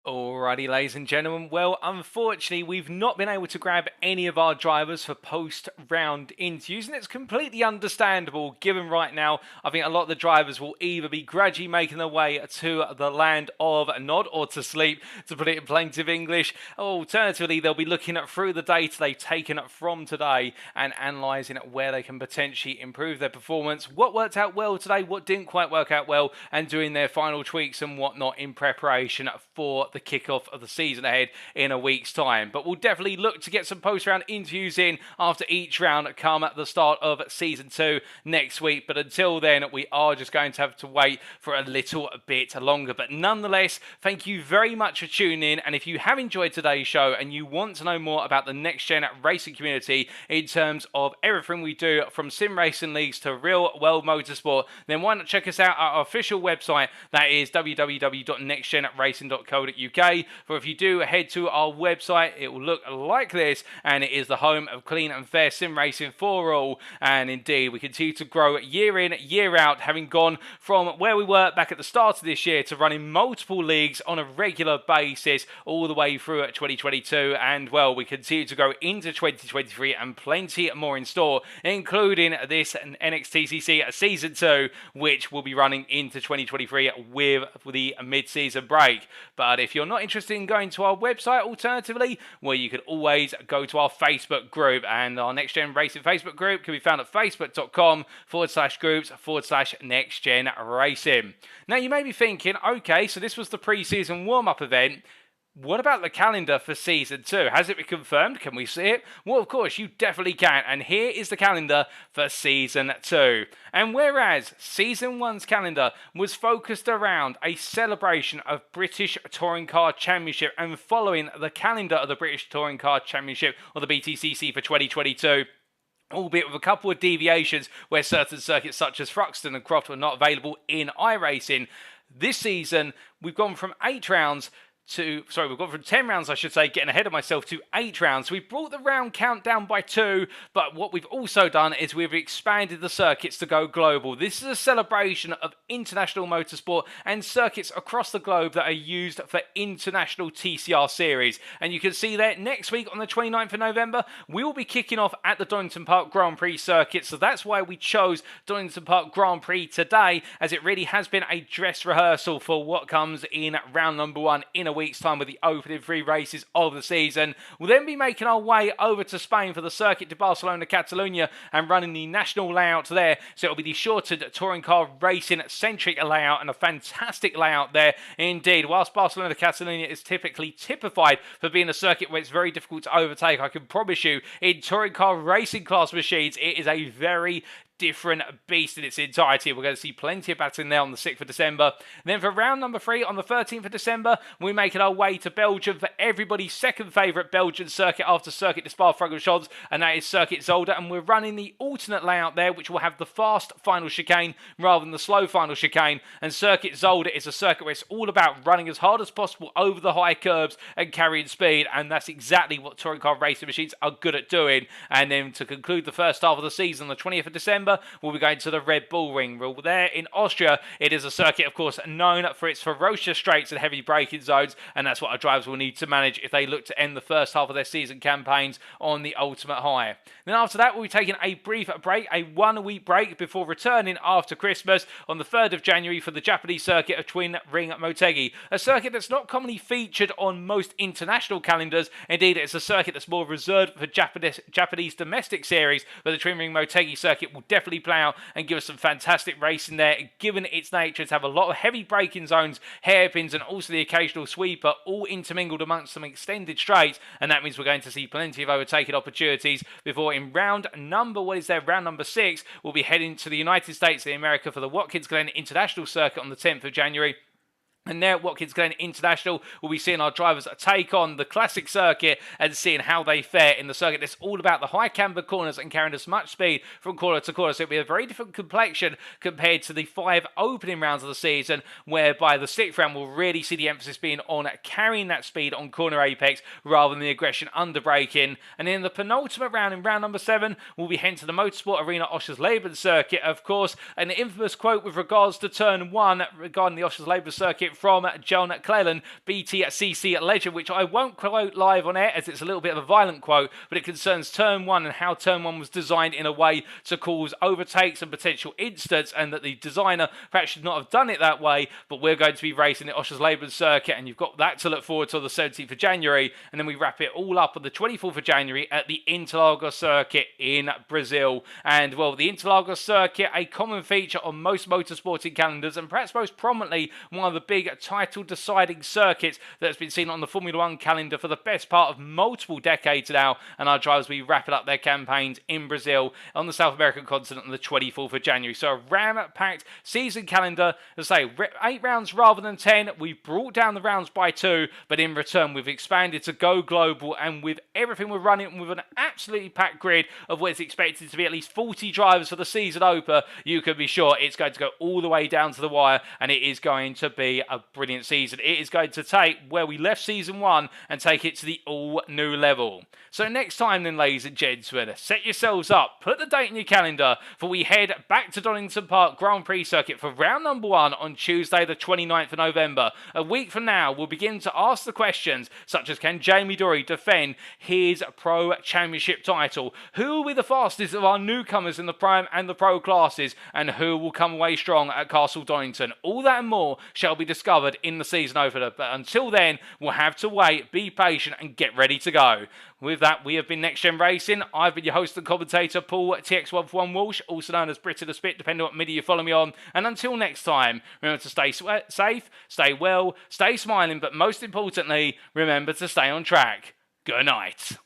Alrighty, ladies and gentlemen, well, unfortunately, we've not been able to grab any of our drivers for post-round interviews, and it's completely understandable, given right now, I think a lot of the drivers will either be gradually making their way to the land of nod or to sleep, to put it in plaintive English. Alternatively, they'll be looking at through the data they've taken from today and analysing where they can potentially improve their performance, what worked out well today, what didn't quite work out well, and doing their final tweaks and whatnot in preparation for the kickoff of the season ahead in a week's time. But we'll definitely look to get some post-round interviews in after each round come at the start of season 2 next week. But until then, we are just going to have to wait for a little bit longer. But nonetheless, thank you very much for tuning in. And if you have enjoyed today's show and you want to know more about the next-gen racing community in terms of everything we do from sim racing leagues to real-world motorsport, then why not check us out at our official website, that is www.nextgenracing.co.uk. For if you do head to our website, it will look like this, and it is the home of clean and fair sim racing for all. And indeed, we continue to grow year in, year out, having gone from where we were back at the start of this year to running multiple leagues on a regular basis all the way through 2022. And well, we continue to go into 2023 and plenty more in store, including this NXTCC Season 2, which will be running into 2023 with the mid-season break. But if you're not interested in going to our website, alternatively, well, you could always go to our Facebook group, and our Next Gen Racing Facebook group can be found at facebook.com/groups/Next Gen Racing. Now, you may be thinking, okay, so this was the pre-season warm-up event. What about the calendar for Season 2? Has it been confirmed? Can we see it? Well, of course, you definitely can. And here is the calendar for Season 2. And whereas Season 1's calendar was focused around a celebration of British Touring Car Championship and following the calendar of the British Touring Car Championship, or the BTCC, for 2022, albeit with a couple of deviations where certain circuits such as Thruxton and Croft were not available in iRacing, this season we've gone from 8 rounds we've gone from 10 rounds, I should say, getting ahead of myself, to 8 rounds. So we've brought the round count down by 2, but what we've also done is we've expanded the circuits to go global. This is a celebration of international motorsport and circuits across the globe that are used for international TCR series. And you can see that next week on the 29th of November, we will be kicking off at the Donington Park Grand Prix circuit. So that's why we chose Donington Park Grand Prix today, as it really has been a dress rehearsal for what comes in round number 1 in a week's time with the opening 3 races of the season. We'll then be making our way over to Spain for the Circuit de Barcelona Catalunya and running the national layout there. So it'll be the shortened touring car racing centric layout, and a fantastic layout there indeed. Whilst Barcelona Catalunya is typically typified for being a circuit where it's very difficult to overtake, I can promise you in touring car racing class machines, it is a very different beast in its entirety. We're going to see plenty of battling there on the 6th of December. And then for round number 3 on the 13th of December, we're making our way to Belgium for everybody's second favourite Belgian circuit after Circuit de Spa-Francorchamps, and that is Circuit Zolder. And we're running the alternate layout there, which will have the fast final chicane rather than the slow final chicane. And Circuit Zolder is a circuit where it's all about running as hard as possible over the high curbs and carrying speed, and that's exactly what touring car racing machines are good at doing. And then to conclude the first half of the season, on the 20th of December, we'll be going to the Red Bull Ring. Well, there in Austria, it is a circuit, of course, known for its ferocious straights and heavy braking zones, and that's what our drivers will need to manage if they look to end the first half of their season campaigns on the ultimate high. Then after that, we'll be taking a brief break, a 1-week break, before returning after Christmas on the 3rd of January for the Japanese circuit of Twin Ring Motegi, a circuit that's not commonly featured on most international calendars. Indeed, it's a circuit that's more reserved for Japanese domestic series, but the Twin Ring Motegi circuit will definitely play out and give us some fantastic racing there, given its nature to have a lot of heavy braking zones, hairpins, and also the occasional sweeper, all intermingled amongst some extended straights. And that means we're going to see plenty of overtaking opportunities before in round number 6, we'll be heading to the United States of America for the Watkins Glen International Circuit on the 10th of January. And there at Watkins Glen International, we'll be seeing our drivers take on the classic circuit and seeing how they fare in the circuit. It's all about the high camber corners and carrying as much speed from corner to corner. So it'll be a very different complexion compared to the 5 opening rounds of the season, whereby the 6th round will really see the emphasis being on carrying that speed on corner apex rather than the aggression under braking. And in the penultimate round, in round number 7, we'll be heading to the Motorsport Arena Oschersleben circuit, of course. An infamous quote with regards to turn 1 regarding the Oschersleben circuit from John Cleland, BTCC legend, which I won't quote live on air as it's a little bit of a violent quote, but it concerns Turn 1 and how Turn 1 was designed in a way to cause overtakes and potential incidents, and that the designer perhaps should not have done it that way. But we're going to be racing at Oschersleben circuit, and you've got that to look forward to on the 17th of January, and then we wrap it all up on the 24th of January at the Interlagos circuit in Brazil. And well, the Interlagos circuit, a common feature on most motorsporting calendars, and perhaps most prominently one of the big title deciding circuits that's been seen on the Formula One calendar for the best part of multiple decades now, and our drivers will be wrapping up their campaigns in Brazil on the South American continent on the 24th of January. So a ram-packed season calendar. As I say, 8 rounds rather than 10. We've brought down the rounds by 2, but in return we've expanded to go global, and with everything we're running with an absolutely packed grid of what is expected to be at least 40 drivers for the season opener, you can be sure it's going to go all the way down to the wire, and it is going to be a brilliant season. It is going to take where we left season 1 and take it to the all new level. So next time then, ladies and gentlemen, set yourselves up, put the date in your calendar, for we head back to Donington Park Grand Prix circuit for round number 1 on Tuesday the 29th of November. A week from now we'll begin to ask the questions such as, can Jamie Dorey defend his Pro Championship title? Who will be the fastest of our newcomers in the Prime and the Pro classes, and who will come away strong at Castle Donington? All that and more shall be discovered in the season opener, but until then we'll have to wait, be patient and get ready to go. With that, we have been Next Gen Racing. I've been your host and commentator, Paul TX141 Walsh, also known as Brit of the Spit, depending on what media you follow me on. And until next time, remember to stay safe, stay well, stay smiling, but most importantly, remember to stay on track. Good night.